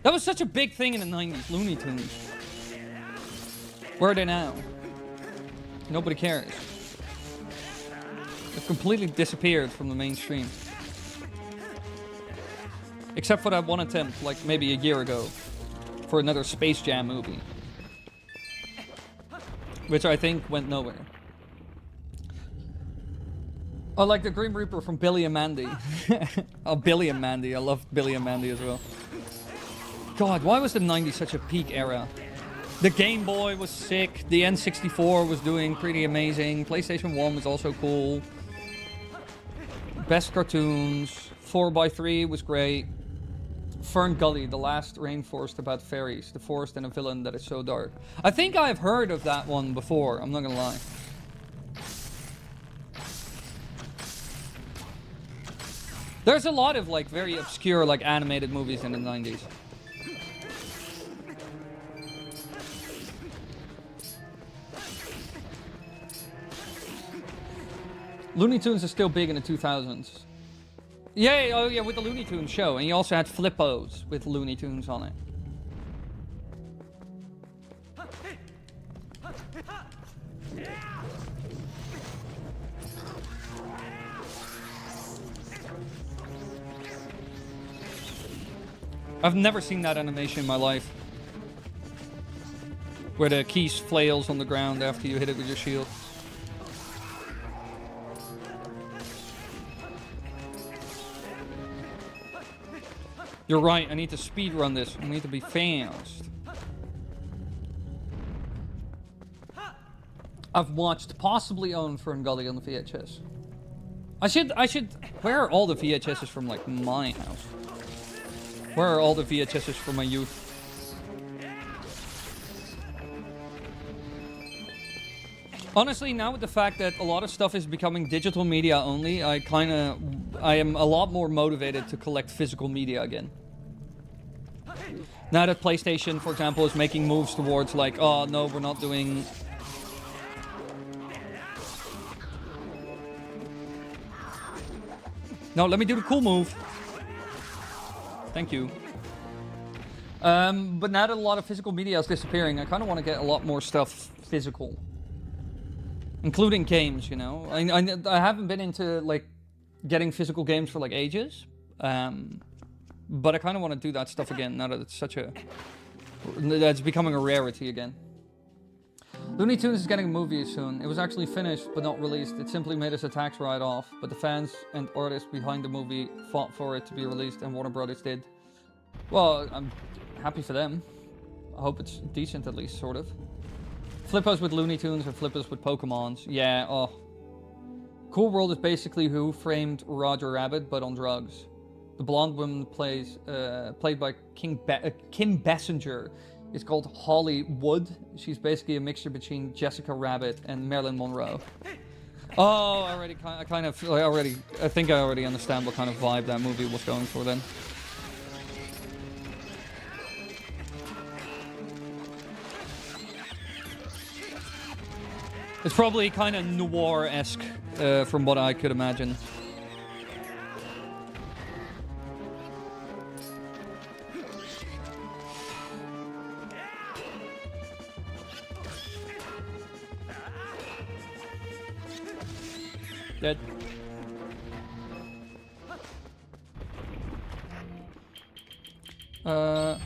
That was such a big thing in the 90s, Looney Tunes. Where are they now? Nobody cares. They've completely disappeared from the mainstream. Except for that one attempt, like maybe a year ago, for another Space Jam movie. Which I think went nowhere. Oh, like the Grim Reaper from Billy and Mandy. Oh, Billy and Mandy. I love Billy and Mandy as well. God, why was the 90s such a peak era? The Game Boy was sick. The N64 was doing pretty amazing. PlayStation 1 was also cool. Best cartoons. 4x3 was great. Fern Gully, the last rainforest about fairies. The forest and a villain that is so dark. I think I've heard of that one before. I'm not gonna lie. There's a lot of like very obscure like animated movies in the 90s. Looney Tunes is still big in the 2000s. Yeah, oh yeah, with the Looney Tunes show. And you also had Flippos with Looney Tunes on it. I've never seen that animation in my life. Where the keys flails on the ground after you hit it with your shield. You're right, I need to speed run this. I need to be fast. I've watched, possibly owned Fern Gully on the VHS. I should, where are all the VHSs from like my house? Where are all the VHSs from my youth? Honestly, now with the fact that a lot of stuff is becoming digital media only, I am a lot more motivated to collect physical media again. Now that PlayStation, for example, is making moves towards like, oh no, we're not doing... No, let me do the cool move. Thank you. But now that a lot of physical media is disappearing, I kind of want to get a lot more stuff physical. Including games, you know. I haven't been into, like, getting physical games for, like, ages. But I kind of want to do that stuff again now that it's such a... That's becoming a rarity again. Looney Tunes is getting a movie soon. It was actually finished, but not released. It simply made us a tax write-off. But the fans and artists behind the movie fought for it to be released, and Warner Brothers did. Well, I'm happy for them. I hope it's decent at least, sort of. Flippos with Looney Tunes and Flippos with Pokemons. Yeah, oh. Cool World is basically Who Framed Roger Rabbit, but on drugs. The blonde woman played by Kim Basinger, is called Holly Wood. She's basically a mixture between Jessica Rabbit and Marilyn Monroe. Oh, I think I already understand what kind of vibe that movie was going for then. It's probably kind of noir-esque, from what I could imagine. Dead.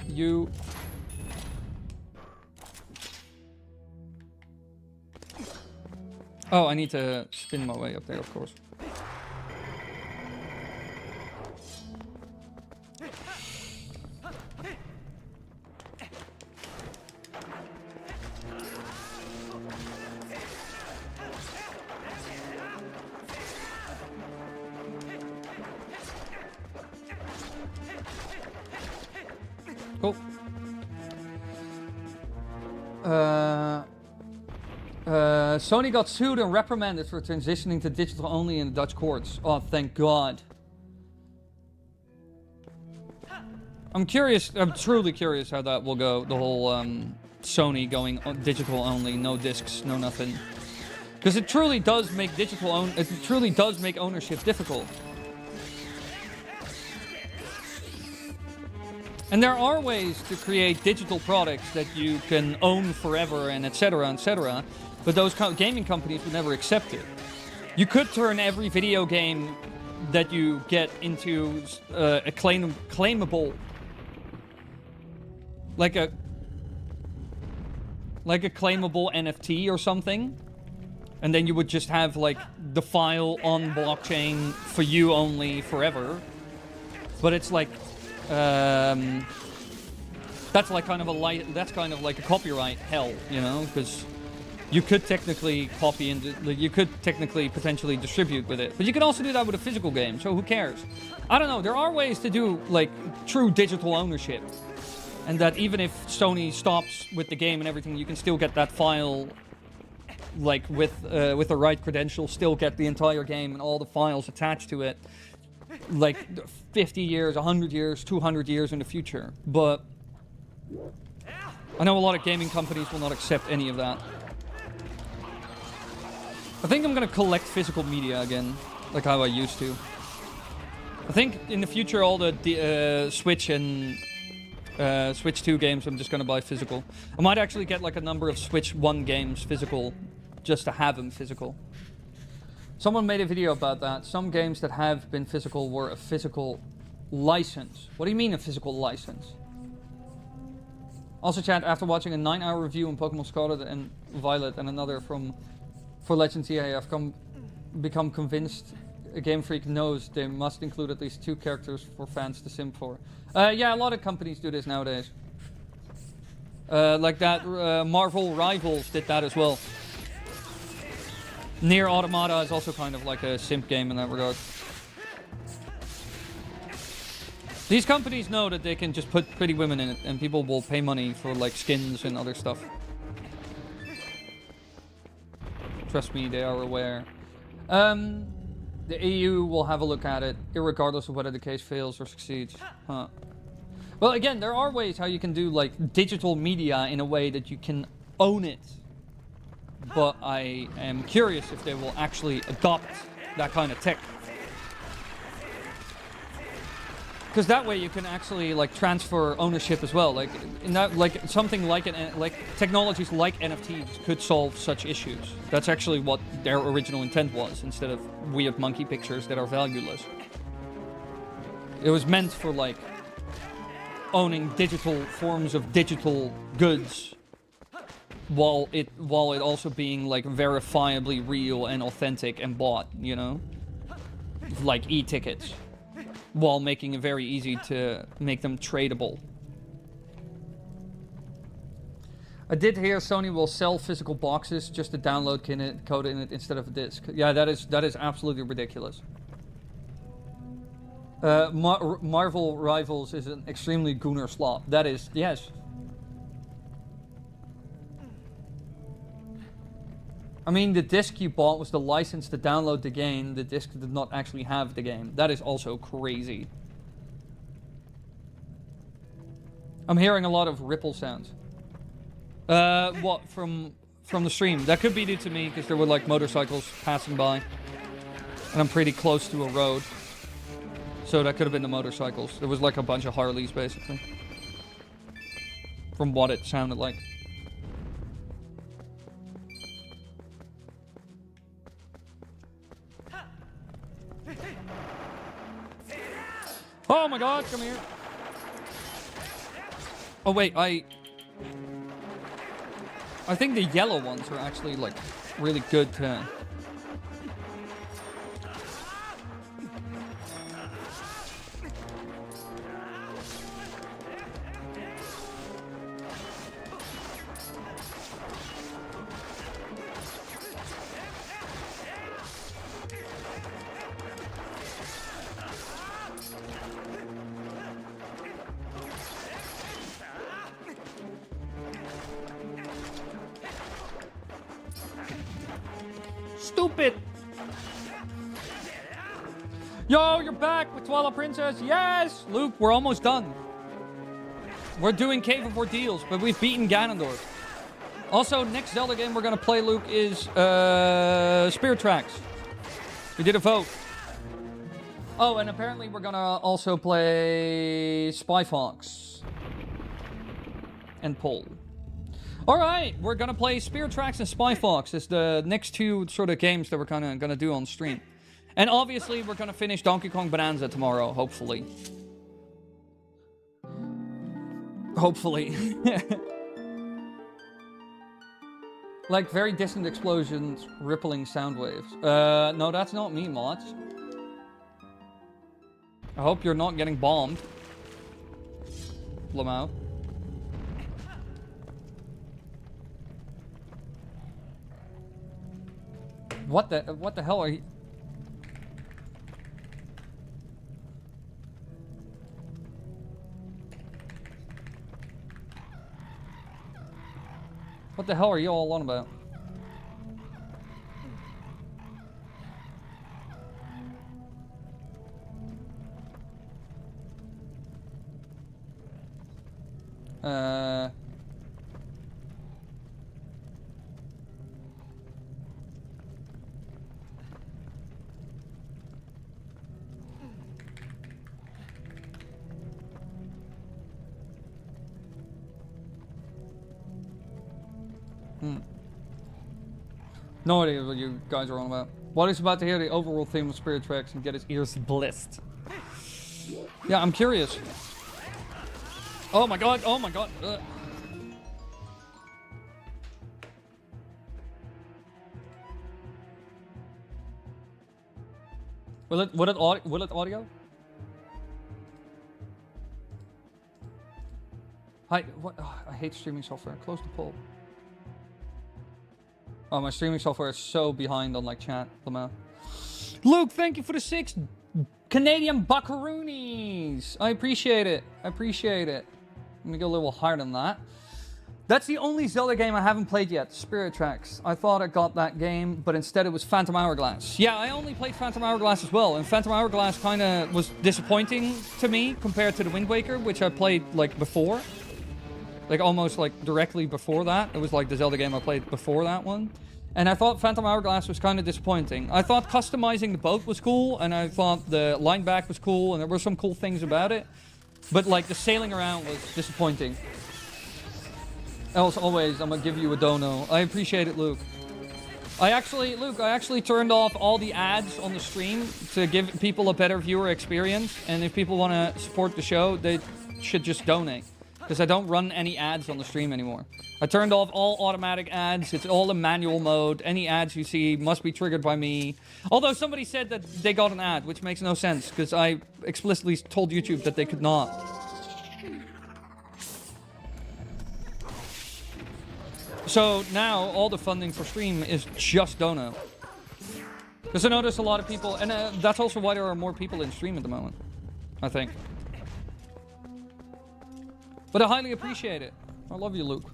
You... Oh, I need to spin my way up there, of course. Cool. Sony got sued and reprimanded for transitioning to digital only in the Dutch courts. Oh, thank God. I'm curious, I'm truly curious how that will go. The whole Sony going digital only, no discs, no nothing. Because it truly does make ownership difficult. And there are ways to create digital products that you can own forever and etc. But those gaming companies would never accept it. You could turn every video game that you get into a claimable, like a claimable NFT or something, and then you would just have like the file on blockchain for you only forever. But it's like that's kind of like a copyright hell, you know, because you could technically copy and you could technically potentially distribute with it, but you can also do that with a physical game. So who cares? I don't know. There are ways to do like true digital ownership, and that even if Sony stops with the game and everything, you can still get that file, like with the right credentials, still get the entire game and all the files attached to it, like 50 years, 100 years, 200 years in the future. But I know a lot of gaming companies will not accept any of that. I think I'm gonna collect physical media again, like how I used to. I think in the future all the Switch and Switch 2 games I'm just gonna buy physical. I might actually get like a number of Switch 1 games physical, just to have them physical. Someone made a video about that. Some games that have been physical were a physical license. What do you mean a physical license? Also, chat, after watching a 9-hour review on Pokemon Scarlet and Violet and another for Legends EA, I've become convinced Game Freak knows they must include at least 2 characters for fans to simp for. Yeah, a lot of companies do this nowadays. Like that, Marvel Rivals did that as well. Nier Automata is also kind of like a simp game in that regard. These companies know that they can just put pretty women in it, and people will pay money for like skins and other stuff. Trust me, they are aware. The EU will have a look at it, irregardless of whether the case fails or succeeds. Huh. Well, again, there are ways how you can do like digital media in a way that you can own it. But I am curious if they will actually adopt that kind of tech. Because that way you can actually like transfer ownership as well. Like in that, like something like technologies like NFTs could solve such issues. That's actually what their original intent was, instead of weird monkey pictures that are valueless. It was meant for like owning digital forms of digital goods, while it also being like verifiably real and authentic and bought, you know, like e-tickets, while making it very easy to make them tradable. I did hear Sony will sell physical boxes just to download code in it instead of a disc. Yeah, that is absolutely ridiculous. Marvel Rivals is an extremely gooner slop. That is, yes. I mean, the disc you bought was the license to download the game. The disc did not actually have the game. That is also crazy. I'm hearing a lot of ripple sounds. What, from the stream? That could be due to me, because there were like motorcycles passing by. And I'm pretty close to a road. So that could have been the motorcycles. There was like a bunch of Harleys, basically. From what it sounded like. Oh my god, come here. Oh wait, I think the yellow ones are actually like really good to... Stupid! Yo, you're back with Twilight Princess. Yes! Luke, we're almost done. We're doing Cave of Ordeals, but we've beaten Ganondorf. Also, next Zelda game we're gonna play, Luke, is Spirit Tracks. We did a vote. Oh, and apparently we're gonna also play Spy Fox and Pole. All right, we're gonna play Spirit Tracks and Spy Fox as the next two sort of games that we're kind of gonna do on stream. And obviously, we're gonna finish Donkey Kong Bonanza tomorrow, hopefully. Hopefully. Like very distant explosions, rippling sound waves. No, that's not me, mods. I hope you're not getting bombed. Lamau. What the hell are you? What the hell are you all on about? No idea what you guys are on about. Wally's about to hear the overall theme of Spirit Tracks and get his ears blissed. Yeah, I'm curious. Oh my god, oh my god. Will it audio? Hi, what? Oh, I hate streaming software. Close the poll. Oh, my streaming software is so behind on like chat. Luke, thank you for the 6 Canadian buckaroonies. I appreciate it. I appreciate it. Let me go a little higher than that. That's the only Zelda game I haven't played yet, Spirit Tracks. I thought I got that game, but instead it was Phantom Hourglass. Yeah, I only played Phantom Hourglass as well, and Phantom Hourglass kind of was disappointing to me compared to the Wind Waker, which I played like before. Like almost like directly before that. It was like the Zelda game I played before that one. And I thought Phantom Hourglass was kind of disappointing. I thought customizing the boat was cool, and I thought the line back was cool, and there were some cool things about it. But like the sailing around was disappointing. As always, I'm gonna give you a dono. I appreciate it, Luke. I actually turned off all the ads on the stream to give people a better viewer experience. And if people want to support the show, they should just donate. Because I don't run any ads on the stream anymore. I turned off all automatic ads. It's all in manual mode. Any ads you see must be triggered by me. Although somebody said that they got an ad, which makes no sense. Because I explicitly told YouTube that they could not. So now all the funding for stream is just dono. Because I notice a lot of people, and that's also why there are more people in stream at the moment, I think. But I highly appreciate it. I love you, Luke.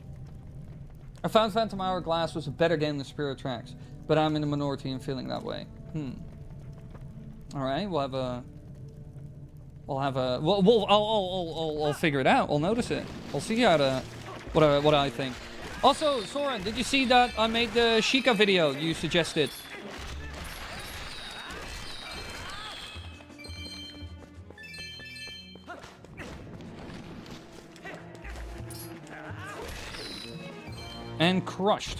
I found Phantom Hourglass was a better game than Spirit Tracks, but I'm in the minority and feeling that way. All right, I'll figure it out. I'll notice it. I'll see how what I think. Also, Soren, did you see that I made the Sheikah video you suggested? And crushed.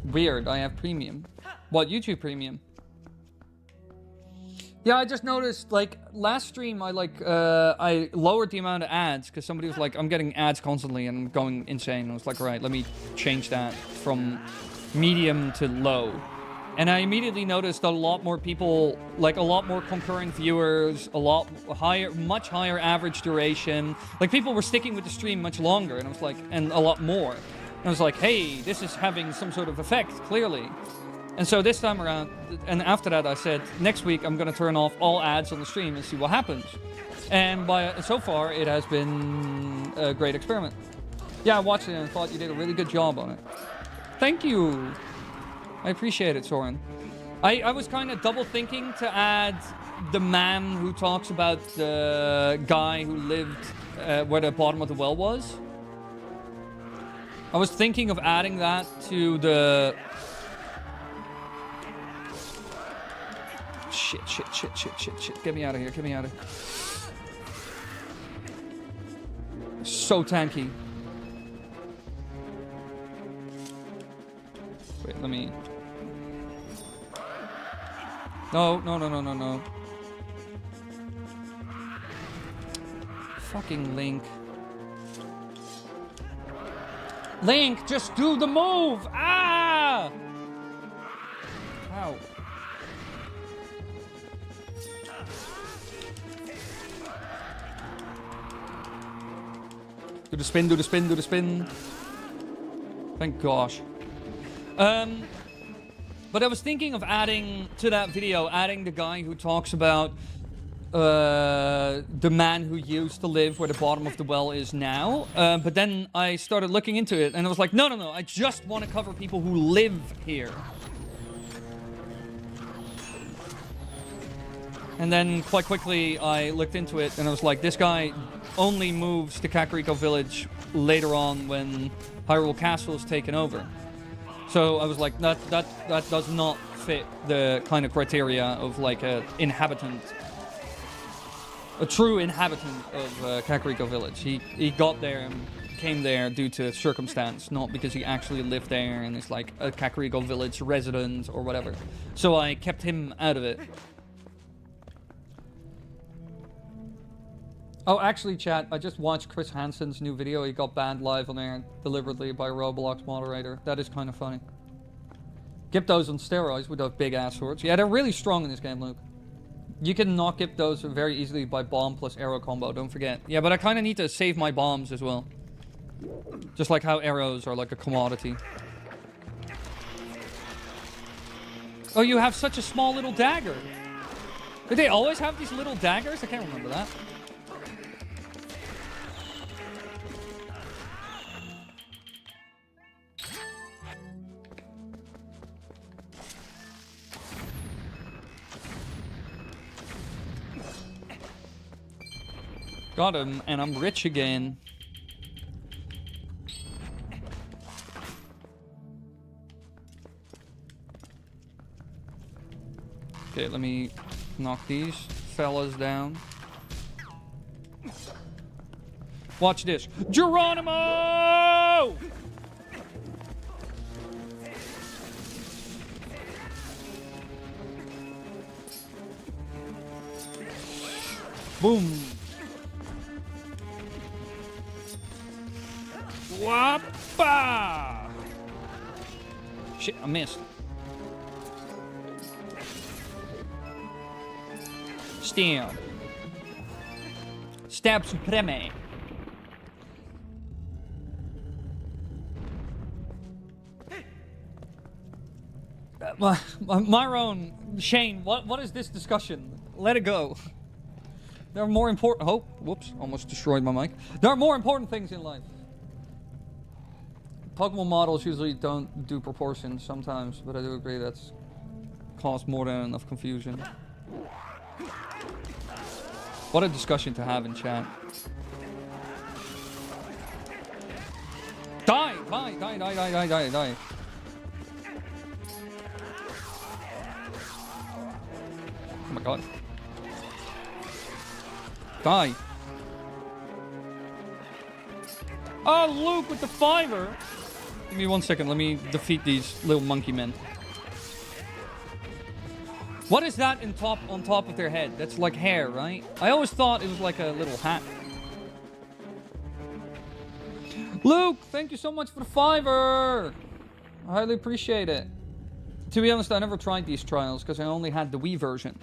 Weird, I have premium. What, YouTube premium? Yeah, I just noticed, like, last stream, I lowered the amount of ads, because somebody was like, I'm getting ads constantly, and I'm going insane. I was like, right, let me change that from medium to low. And I immediately noticed a lot more people, like, a lot more concurrent viewers, a lot higher, much higher average duration. Like, people were sticking with the stream much longer, and I was like, and a lot more. And I was like, hey, this is having some sort of effect, clearly. And so this time around, and after that I said, next week I'm going to turn off all ads on the stream and see what happens. And so far, it has been a great experiment. Yeah, I watched it and thought you did a really good job on it. Thank you. I appreciate it, Soren. I was kind of double thinking to add the man who talks about the guy who lived where the bottom of the well was. I was thinking of adding that to the Shit. Get me out of here. So tanky. Wait, let me... No. Fucking Link. Link, just do the move! Ah! Ow. Do the spin. Thank gosh. But I was thinking of adding to that video, the guy who talks about the man who used to live where the bottom of the well is now. But then I started looking into it and I was like, no, I just want to cover people who live here. And then quite quickly I looked into it and I was like, this guy only moves to Kakariko Village later on when Hyrule Castle is taken over. So I was like, that does not fit the kind of criteria of like a true inhabitant of Kakariko Village. He got there and came there due to circumstance, not because he actually lived there and is like a Kakariko Village resident or whatever. So I kept him out of it. Oh, actually, chat, I just watched Chris Hansen's new video. He got banned live on air deliberately by Roblox moderator. That is kind of funny. Gyptos on steroids with those big ass swords. Yeah, they're really strong in this game, Luke. You can knock Gyptos very easily by bomb plus arrow combo, don't forget. Yeah, but I kind of need to save my bombs as well. Just like how arrows are like a commodity. Oh, you have such a small little dagger. Did they always have these little daggers? I can't remember that. Got him, and I'm rich again. Okay, let me knock these fellas down. Watch this. Geronimo! Boom. Wappa! Shit, I missed. Stab. Stab Supreme. Myron, Shane, what is this discussion? Let it go. There are more important... Oh, whoops, almost destroyed my mic. There are more important things in life. Pokemon models usually don't do proportions sometimes, but I do agree that's caused more than enough confusion. What a discussion to have in chat. Die! Oh my god. Die. Oh, Luke with the fiver. Give me 1 second. Let me defeat these little monkey men. What is that on top of their head? That's like hair, right? I always thought it was like a little hat. Luke, thank you so much for the fiver. I highly appreciate it. To be honest, I never tried these trials because I only had the Wii version.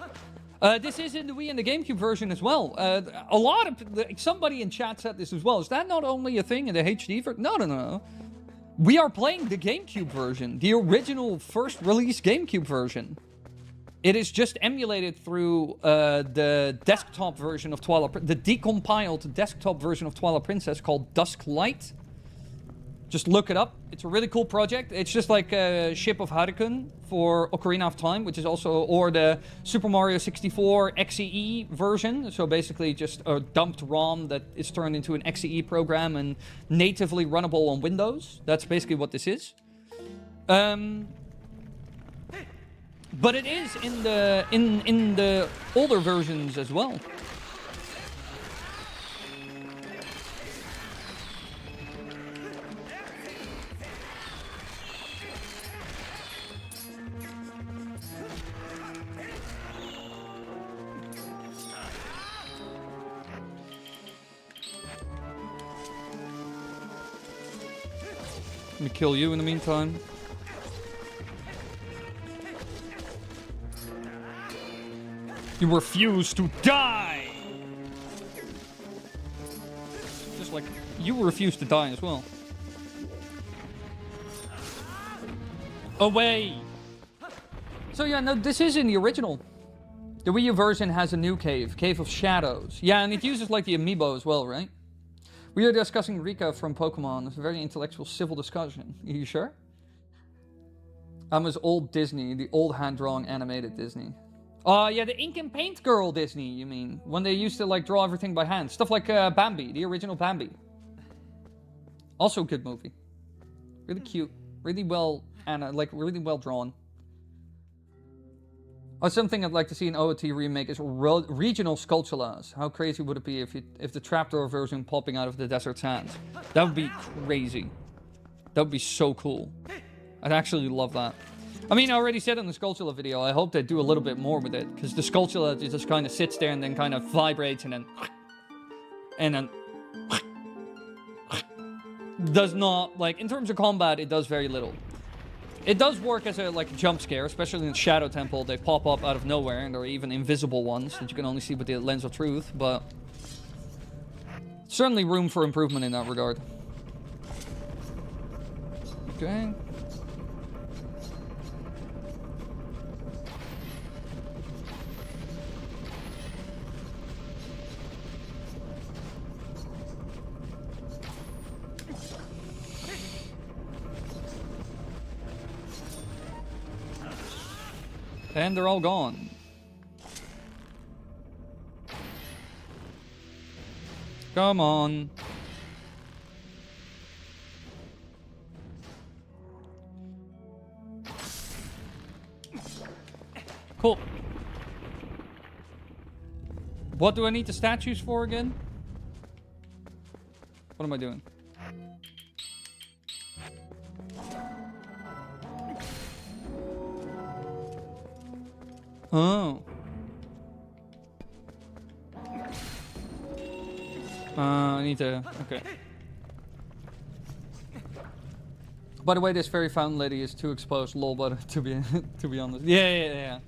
This is in the Wii and the GameCube version as well. A lot of... somebody in chat said this as well. Is that not only a thing in the HD version? No. We are playing the GameCube version. The original first release GameCube version. It is just emulated through the desktop version of Twilight... The decompiled desktop version of Twilight Princess called Dusklight. Just look it up. It's a really cool project. It's just like a Ship of Harikun for Ocarina of Time, which is also... Or the Super Mario 64 XEE version. So basically just a dumped ROM that is turned into an XEE program and natively runnable on Windows. That's basically what this is. But it is in the older versions as well. Let me kill you in the meantime. You refuse to die! Just like you refuse to die as well. Away! So yeah, no, this is in the original. The Wii U version has a new cave, Cave of Shadows. Yeah, and it uses like the amiibo as well, right? We are discussing Rika from Pokemon. It's a very intellectual, civil discussion. Are you sure? Was old Disney, the old hand-drawn animated Disney. Yeah, the ink and paint girl Disney, you mean? When they used to, like, draw everything by hand. Stuff like Bambi, the original Bambi. Also a good movie. Really cute. Really well, really well drawn. Something I'd like to see an OOT remake is regional Skulltulas. How crazy would it be if the trapdoor version popping out of the desert sands? That would be crazy. That would be so cool. I'd actually love that. I mean, I already said in the Skulltula video, I hope they do a little bit more with it. Because the Skulltula just kind of sits there and then kind of vibrates and then... And then... Does not, like, in terms of combat, it does very little. It does work as a, like, jump scare, especially in Shadow Temple. They pop up out of nowhere, and there are even invisible ones that you can only see with the lens of truth, but... Certainly room for improvement in that regard. Okay. And they're all gone. Come on. Cool. What do I need the statues for again? What am I doing? Oh. I need to... Okay. By the way, this fairy fountain lady is too exposed, lol, but to be honest. Yeah.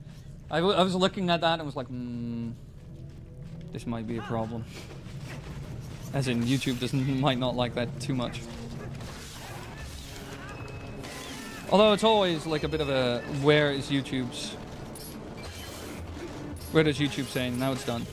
I was looking at that and was like, this might be a problem. As in, YouTube might not like that too much. Although it's always like a bit of a, where does YouTube saying, now it's done.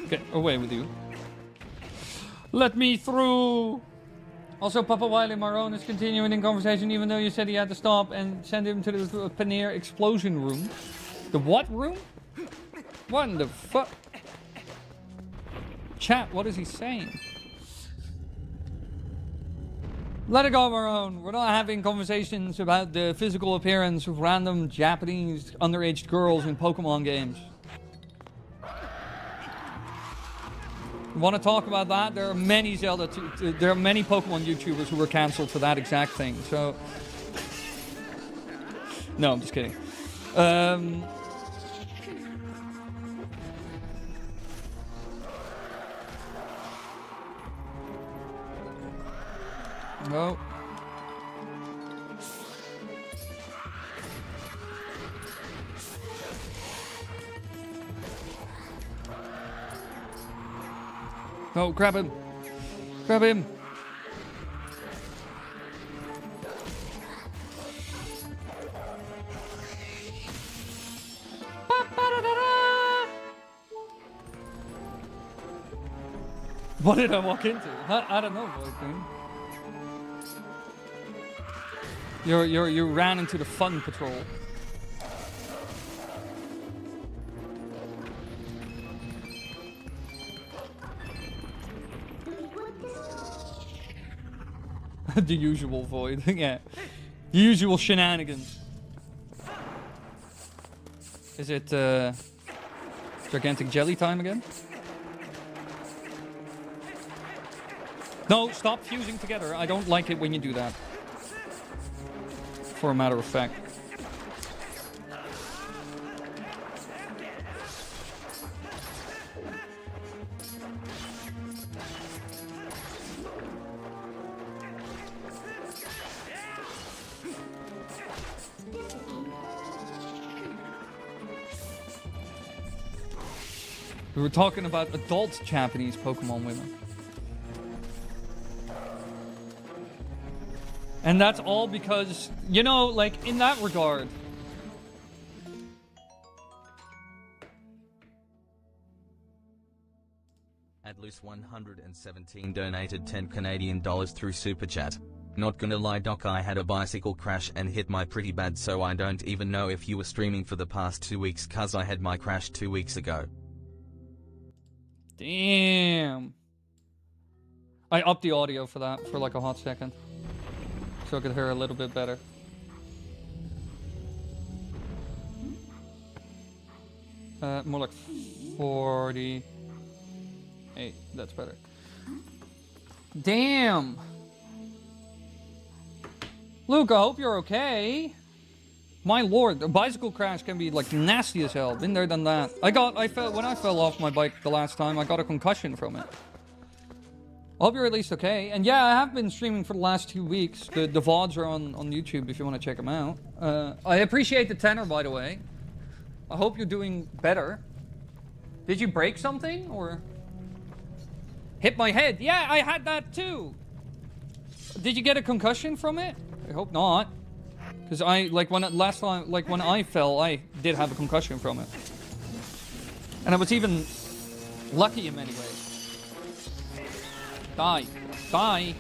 Okay, away with you. Let me through! Also, Papa Wily Marone is continuing in conversation even though you said he had to stop and send him to the Paneer explosion room. The what room? What in the fuck? Chat, what is he saying? Let it go, Marone. We're not having conversations about the physical appearance of random Japanese underage girls in Pokemon games. Want to talk about that? There are many Zelda, there are many Pokemon YouTubers who were cancelled for that exact thing. So, no, I'm just kidding. No. No, grab him. Grab him. What did I walk into? I don't know, boy. You ran into the fun patrol. The usual void, yeah. The usual shenanigans. Is it gigantic jelly time again? No, stop fusing together. I don't like it when you do that. For a matter of fact. We were talking about adult Japanese Pokemon women. And that's all because, you know, like, in that regard. At least 117 donated 10 Canadian dollars through Super Chat. Not gonna lie Doc, I had a bicycle crash and hit my pretty bad, so I don't even know if you were streaming for the past 2 weeks cause I had my crash 2 weeks ago. Damn. I upped the audio for that for like a hot second. So I could hear a little bit better. More like 48. That's better. Damn. Luke, I hope you're okay. My lord, a bicycle crash can be like nasty as hell. Been there, done that. When I fell off my bike the last time, I got a concussion from it. I hope you're at least okay. And yeah, I have been streaming for the last 2 weeks. The VODs are on YouTube if you want to check them out. I appreciate the tenor, by the way. I hope you're doing better. Did you break something, or? Hit my head. Yeah, I had that too. Did you get a concussion from it? I hope not. Because when I fell, I did have a concussion from it. And I was even lucky in many ways. Die. Die.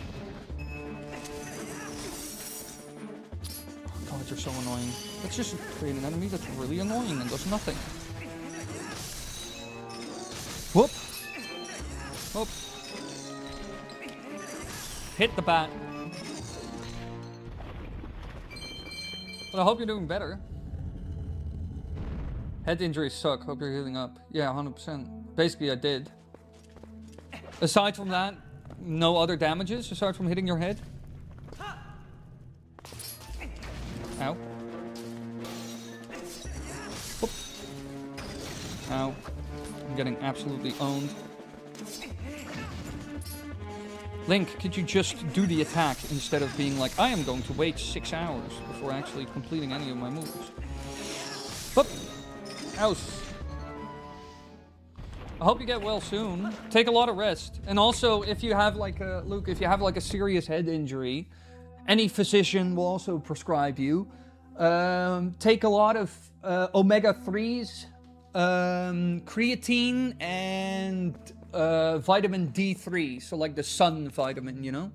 Oh god, you're so annoying. Let's just create an enemy that's really annoying and does nothing. Whoop. Whoop. Hit the bat. But I hope you're doing better. Head injuries suck. Hope you're healing up. Yeah, 100%. Basically, I did. Aside from that, no other damages aside from hitting your head. Ow. Whoop. Ow. I'm getting absolutely owned. Link, could you just do the attack instead of being like, I am going to wait 6 hours before actually completing any of my moves? Whoop! Ouse. I hope you get well soon. Take a lot of rest. And also, if you have like a, Luke, if you have like a serious head injury, any physician will also prescribe you. Take a lot of omega-3s, creatine, and vitamin D3, so like the sun vitamin, you know?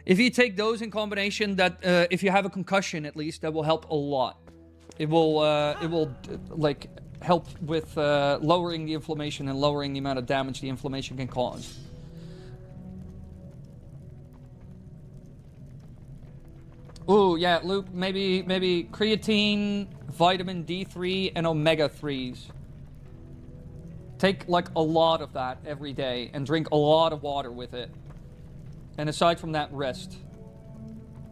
If you take those in combination, that if you have a concussion at least, that will help a lot. It will like help with lowering the inflammation and lowering the amount of damage the inflammation can cause. Ooh, yeah, Luke, maybe creatine, vitamin D3, and omega-3s. Take like a lot of that every day and drink a lot of water with it. And aside from that, rest.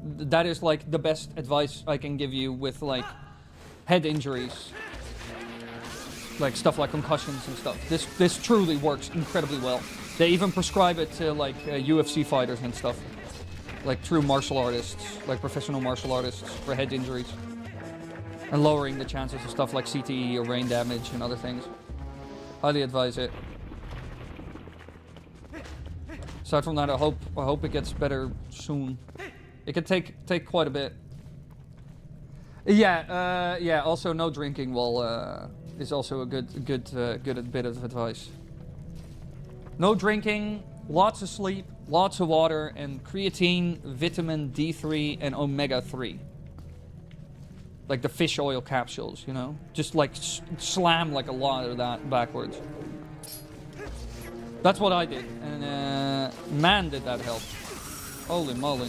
That is like the best advice I can give you with like head injuries. Like stuff like concussions and stuff. This truly works incredibly well. They even prescribe it to like UFC fighters and stuff. Like true martial artists, like professional martial artists for head injuries. And lowering the chances of stuff like CTE or brain damage and other things. Highly advise it. Aside from that, I hope it gets better soon. It could take quite a bit. Yeah, yeah. Also, no drinking is also a good bit of advice. No drinking, lots of sleep, Lots of water and creatine, vitamin D3, and omega-3. Like the fish oil capsules, you know? Just like slam like a lot of that backwards. That's what I did. And man, did that help. Holy moly.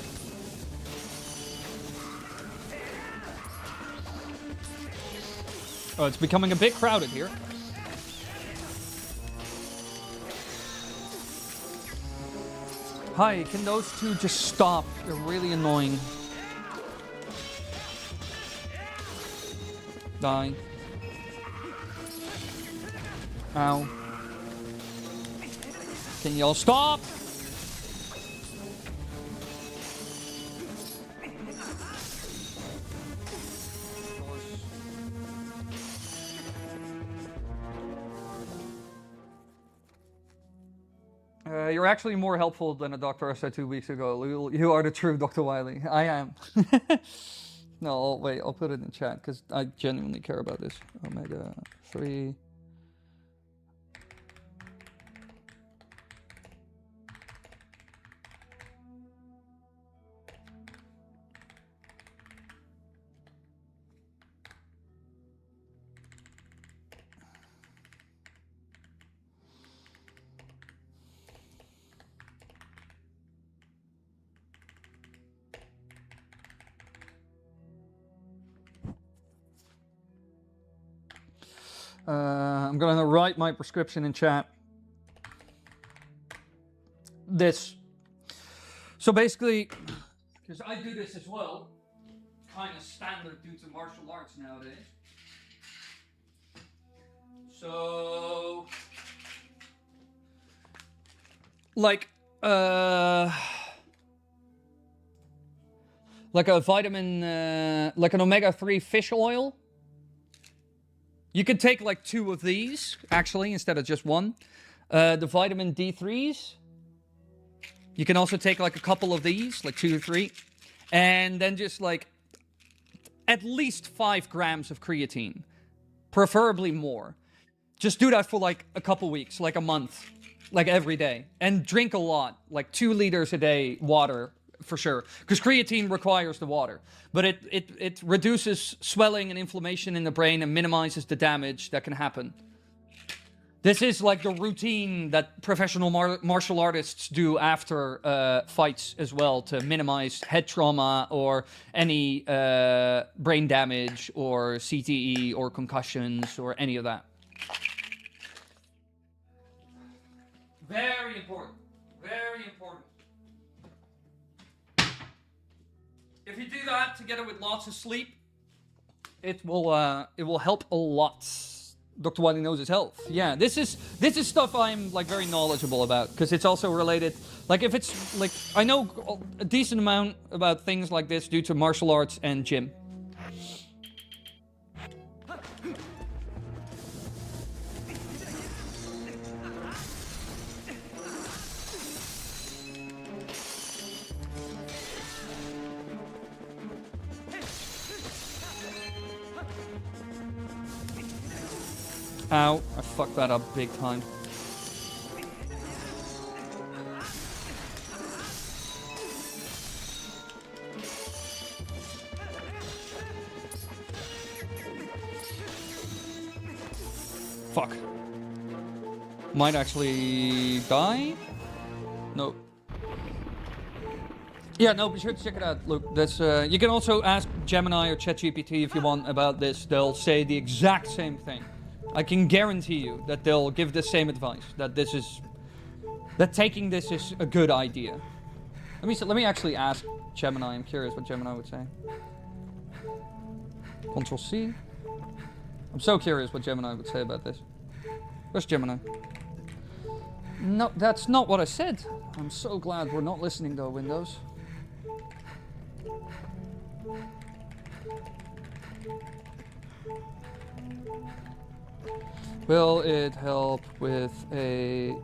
Oh, it's becoming a bit crowded here. Hi, can those two just stop? They're really annoying. Die. Ow. Can y'all stop? You're actually more helpful than a doctor I said 2 weeks ago. You are the true Dr.Wily. I am. No, wait, I'll put it in chat because I genuinely care about this. Omega-3. I'm gonna write my prescription in chat. This. So basically, because I do this as well, kind of standard due to martial arts nowadays. So, like a vitamin, like an omega-3 fish oil. You can take like 2 of these, actually, instead of just 1. The vitamin D3s. You can also take like a couple of these, like 2 or 3. And then just like at least 5 grams of creatine. Preferably more. Just do that for like a couple weeks, like a month. Like every day. And drink a lot, like 2 liters a day water. For sure, because creatine requires the water, but it reduces swelling and inflammation in the brain and minimizes the damage that can happen. This is like the routine that professional martial artists do after fights as well to minimize head trauma or any brain damage or CTE or concussions or any of that. Very important. Very important. If you do that together with lots of sleep, it will help a lot. Dr.Wily knows his health. Yeah, this is stuff I'm like very knowledgeable about because it's also related. Like if it's like I know a decent amount about things like this due to martial arts and gym. Ow, I fucked that up big time. Fuck. Might actually die? No. Yeah, no, be sure to check it out. Look, that's you can also ask Gemini or ChatGPT if you want about this. They'll say the exact same thing. I can guarantee you that they'll give the same advice. That taking this is a good idea. Let me actually ask Gemini. I'm curious what Gemini would say. Control C. I'm so curious what Gemini would say about this. Where's Gemini? No, that's not what I said. I'm so glad we're not listening though, Windows. Will it help with a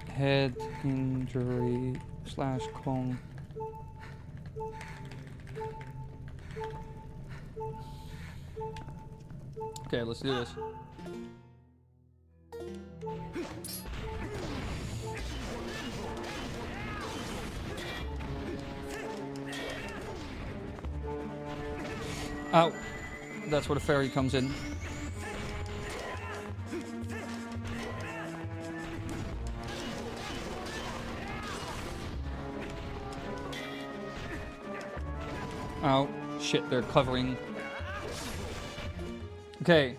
head injury / con? Okay, let's do this. Ow. That's where the fairy comes in. Oh, shit, they're covering. Okay.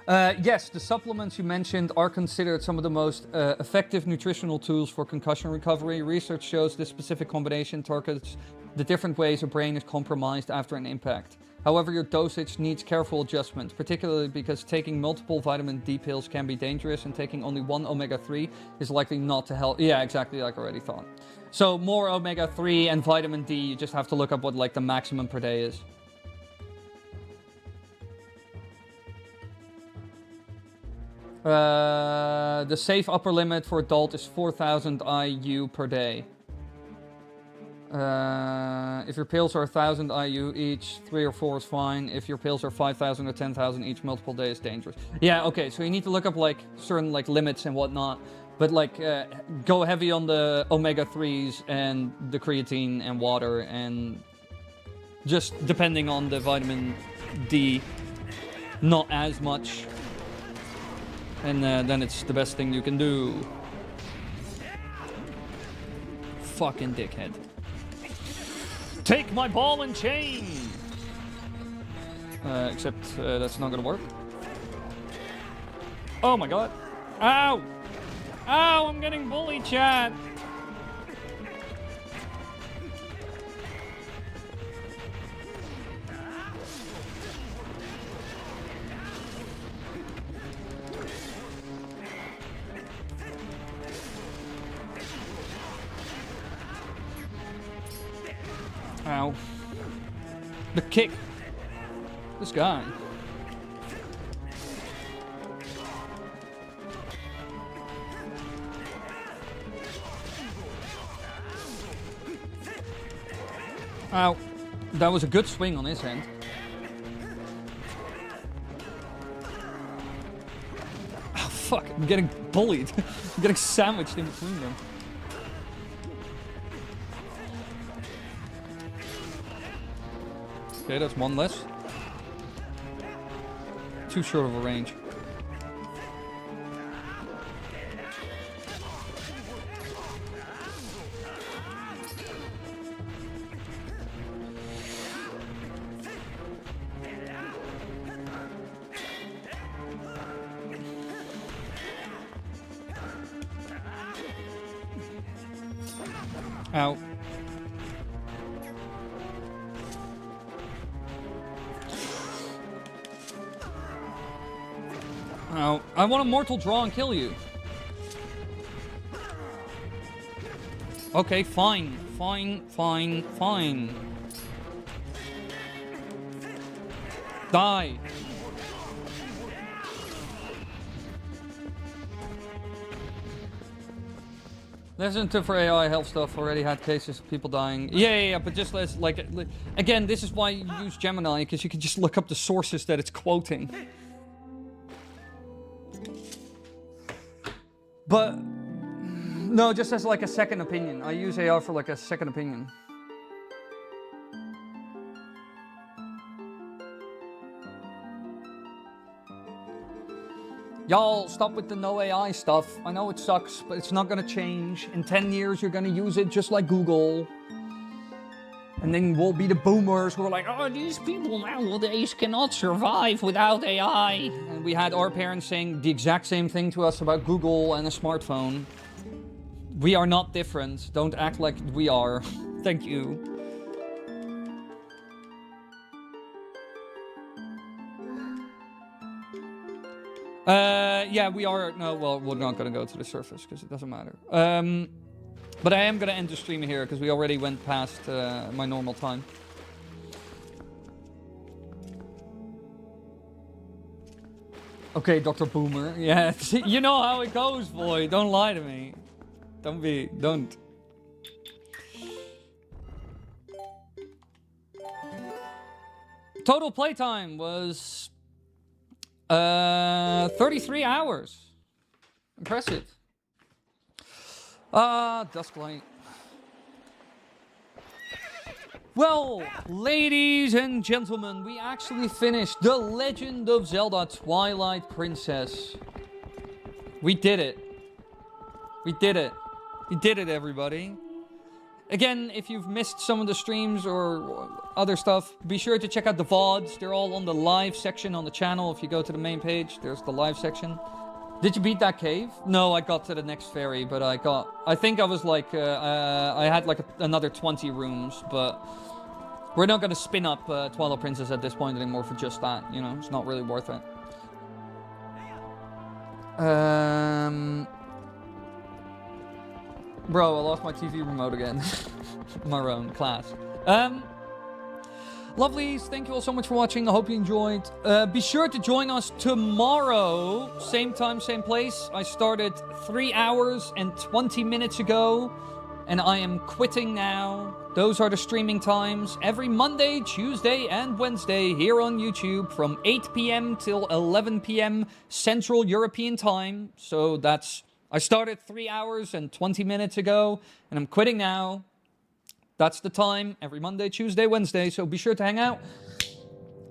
Yes, the supplements you mentioned are considered some of the most effective nutritional tools for concussion recovery. Research shows this specific combination targets the different ways a brain is compromised after an impact. However, your dosage needs careful adjustment, particularly because taking multiple vitamin D pills can be dangerous and taking only one omega-3 is likely not to help. Yeah, exactly, like I already thought. So more omega-3 and vitamin D, you just have to look up what like the maximum per day is. The safe upper limit for adult is 4,000 IU per day. If your pills are 1,000 IU each, 3 or 4 is fine. If your pills are 5,000 or 10,000 each, multiple days is dangerous. Yeah, okay, so you need to look up like certain like limits and whatnot. But like, go heavy on the omega-3s and the creatine and water, and just depending on the vitamin D, not as much. And then it's the best thing you can do. Fucking dickhead. Take my ball and chain! Except that's not gonna work. Oh my god. Ow! Ow, I'm getting bullied, chat! Ow. The kick. This guy. Ow. That was a good swing on his end. Oh, fuck. I'm getting bullied. I'm getting sandwiched in between them. Okay, that's one less. Too short of a range. Ow. Ow. I want a mortal draw and kill you. Okay, fine. Fine, fine, fine. Die. Lesson 2 for AI health stuff. Already had cases of people dying. Yeah, but just let's like again. This is why you use Gemini, because you can just look up the sources that it's quoting. But no, just as like a second opinion. I use AI for like a second opinion. Y'all, stop with the no AI stuff. I know it sucks, but it's not gonna change. In 10 years, you're gonna use it just like Google. And then we'll be the boomers who are like, oh, these people nowadays cannot survive without AI. And we had our parents saying the exact same thing to us about Google and a smartphone. We are not different. Don't act like we are. Thank you. Yeah, we are. No, well, we're not gonna go to the surface because it doesn't matter. But I am gonna end the stream here because we already went past my normal time. Okay, Dr. Boomer. Yeah, you know how it goes, boy. Don't lie to me. Don't. Total playtime was 33 hours. Impressive. Dusklight. Well, ladies and gentlemen, we actually finished The Legend of Zelda Twilight Princess. We did it. We did it. We did it, everybody. Again, if you've missed some of the streams or other stuff, be sure to check out the VODs. They're all on the live section on the channel. If you go to the main page, there's the live section. Did you beat that cave? No, I got to the next ferry, but I think I was like, I had like another 20 rooms, but we're not going to spin up Twilight Princess at this point anymore for just that, you know, it's not really worth it. Bro, I lost my TV remote again. Maroon, class. Lovelies, thank you all so much for watching. I hope you enjoyed. Be sure to join us tomorrow. Same time, same place. I started 3 hours and 20 minutes ago. And I am quitting now. Those are the streaming times. Every Monday, Tuesday, and Wednesday here on YouTube from 8 p.m. till 11 p.m. Central European Time. So that's... I started 3 hours and 20 minutes ago, and I'm quitting now. That's the time, every Monday, Tuesday, Wednesday, so be sure to hang out.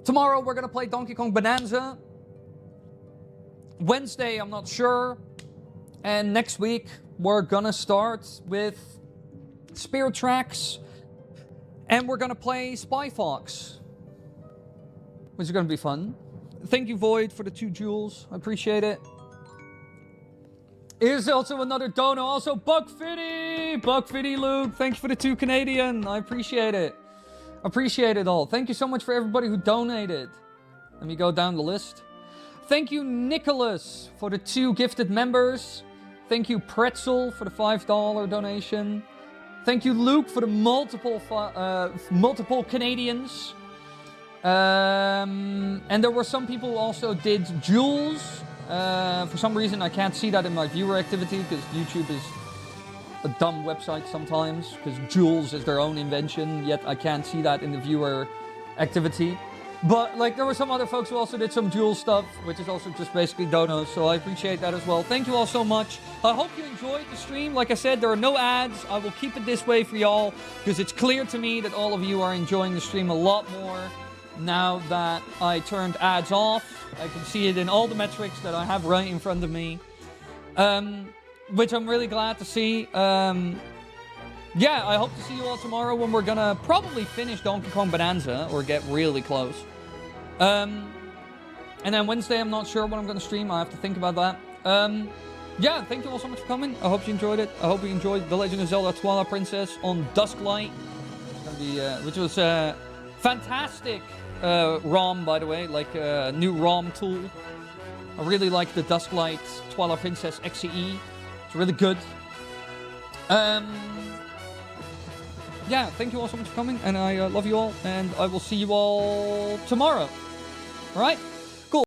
Tomorrow, we're going to play Donkey Kong Bonanza. Wednesday, I'm not sure. And next week, we're going to start with Spirit Tracks. And we're going to play Spy Fox, which is going to be fun. Thank you, Void, for the 2 jewels. I appreciate it. Here's also another dono. Also, Buckfitty! Buckfitty Luke, thank you for the 2 Canadian. I appreciate it. Appreciate it all. Thank you so much for everybody who donated. Let me go down the list. Thank you, Nicholas, for the 2 gifted members. Thank you, Pretzel, for the $5 donation. Thank you, Luke, for the multiple Canadians. And there were some people who also did jewels. For some reason, I can't see that in my viewer activity because YouTube is a dumb website sometimes because jewels is their own invention, yet I can't see that in the viewer activity. But like there were some other folks who also did some jewel stuff, which is also just basically donos, so I appreciate that as well. Thank you all so much. I hope you enjoyed the stream. Like I said, there are no ads. I will keep it this way for y'all because it's clear to me that all of you are enjoying the stream a lot more now that I turned ads off. I can see it in all the metrics that I have right in front of me, which I'm really glad to see. Yeah, I hope to see you all tomorrow when we're gonna probably finish Donkey Kong Bonanza or get really close. And then Wednesday, I'm not sure when I'm gonna stream. I have to think about that. Yeah, thank you all so much for coming. I hope you enjoyed it. I hope you enjoyed The Legend of Zelda Twilight Princess on Dusklight. It's gonna be, which was fantastic ROM, by the way, like a new ROM tool. I really like the Dusklight Twilight Princess XCE. It's really good. Yeah, thank you all so much for coming, and I love you all, and I will see you all tomorrow. All right?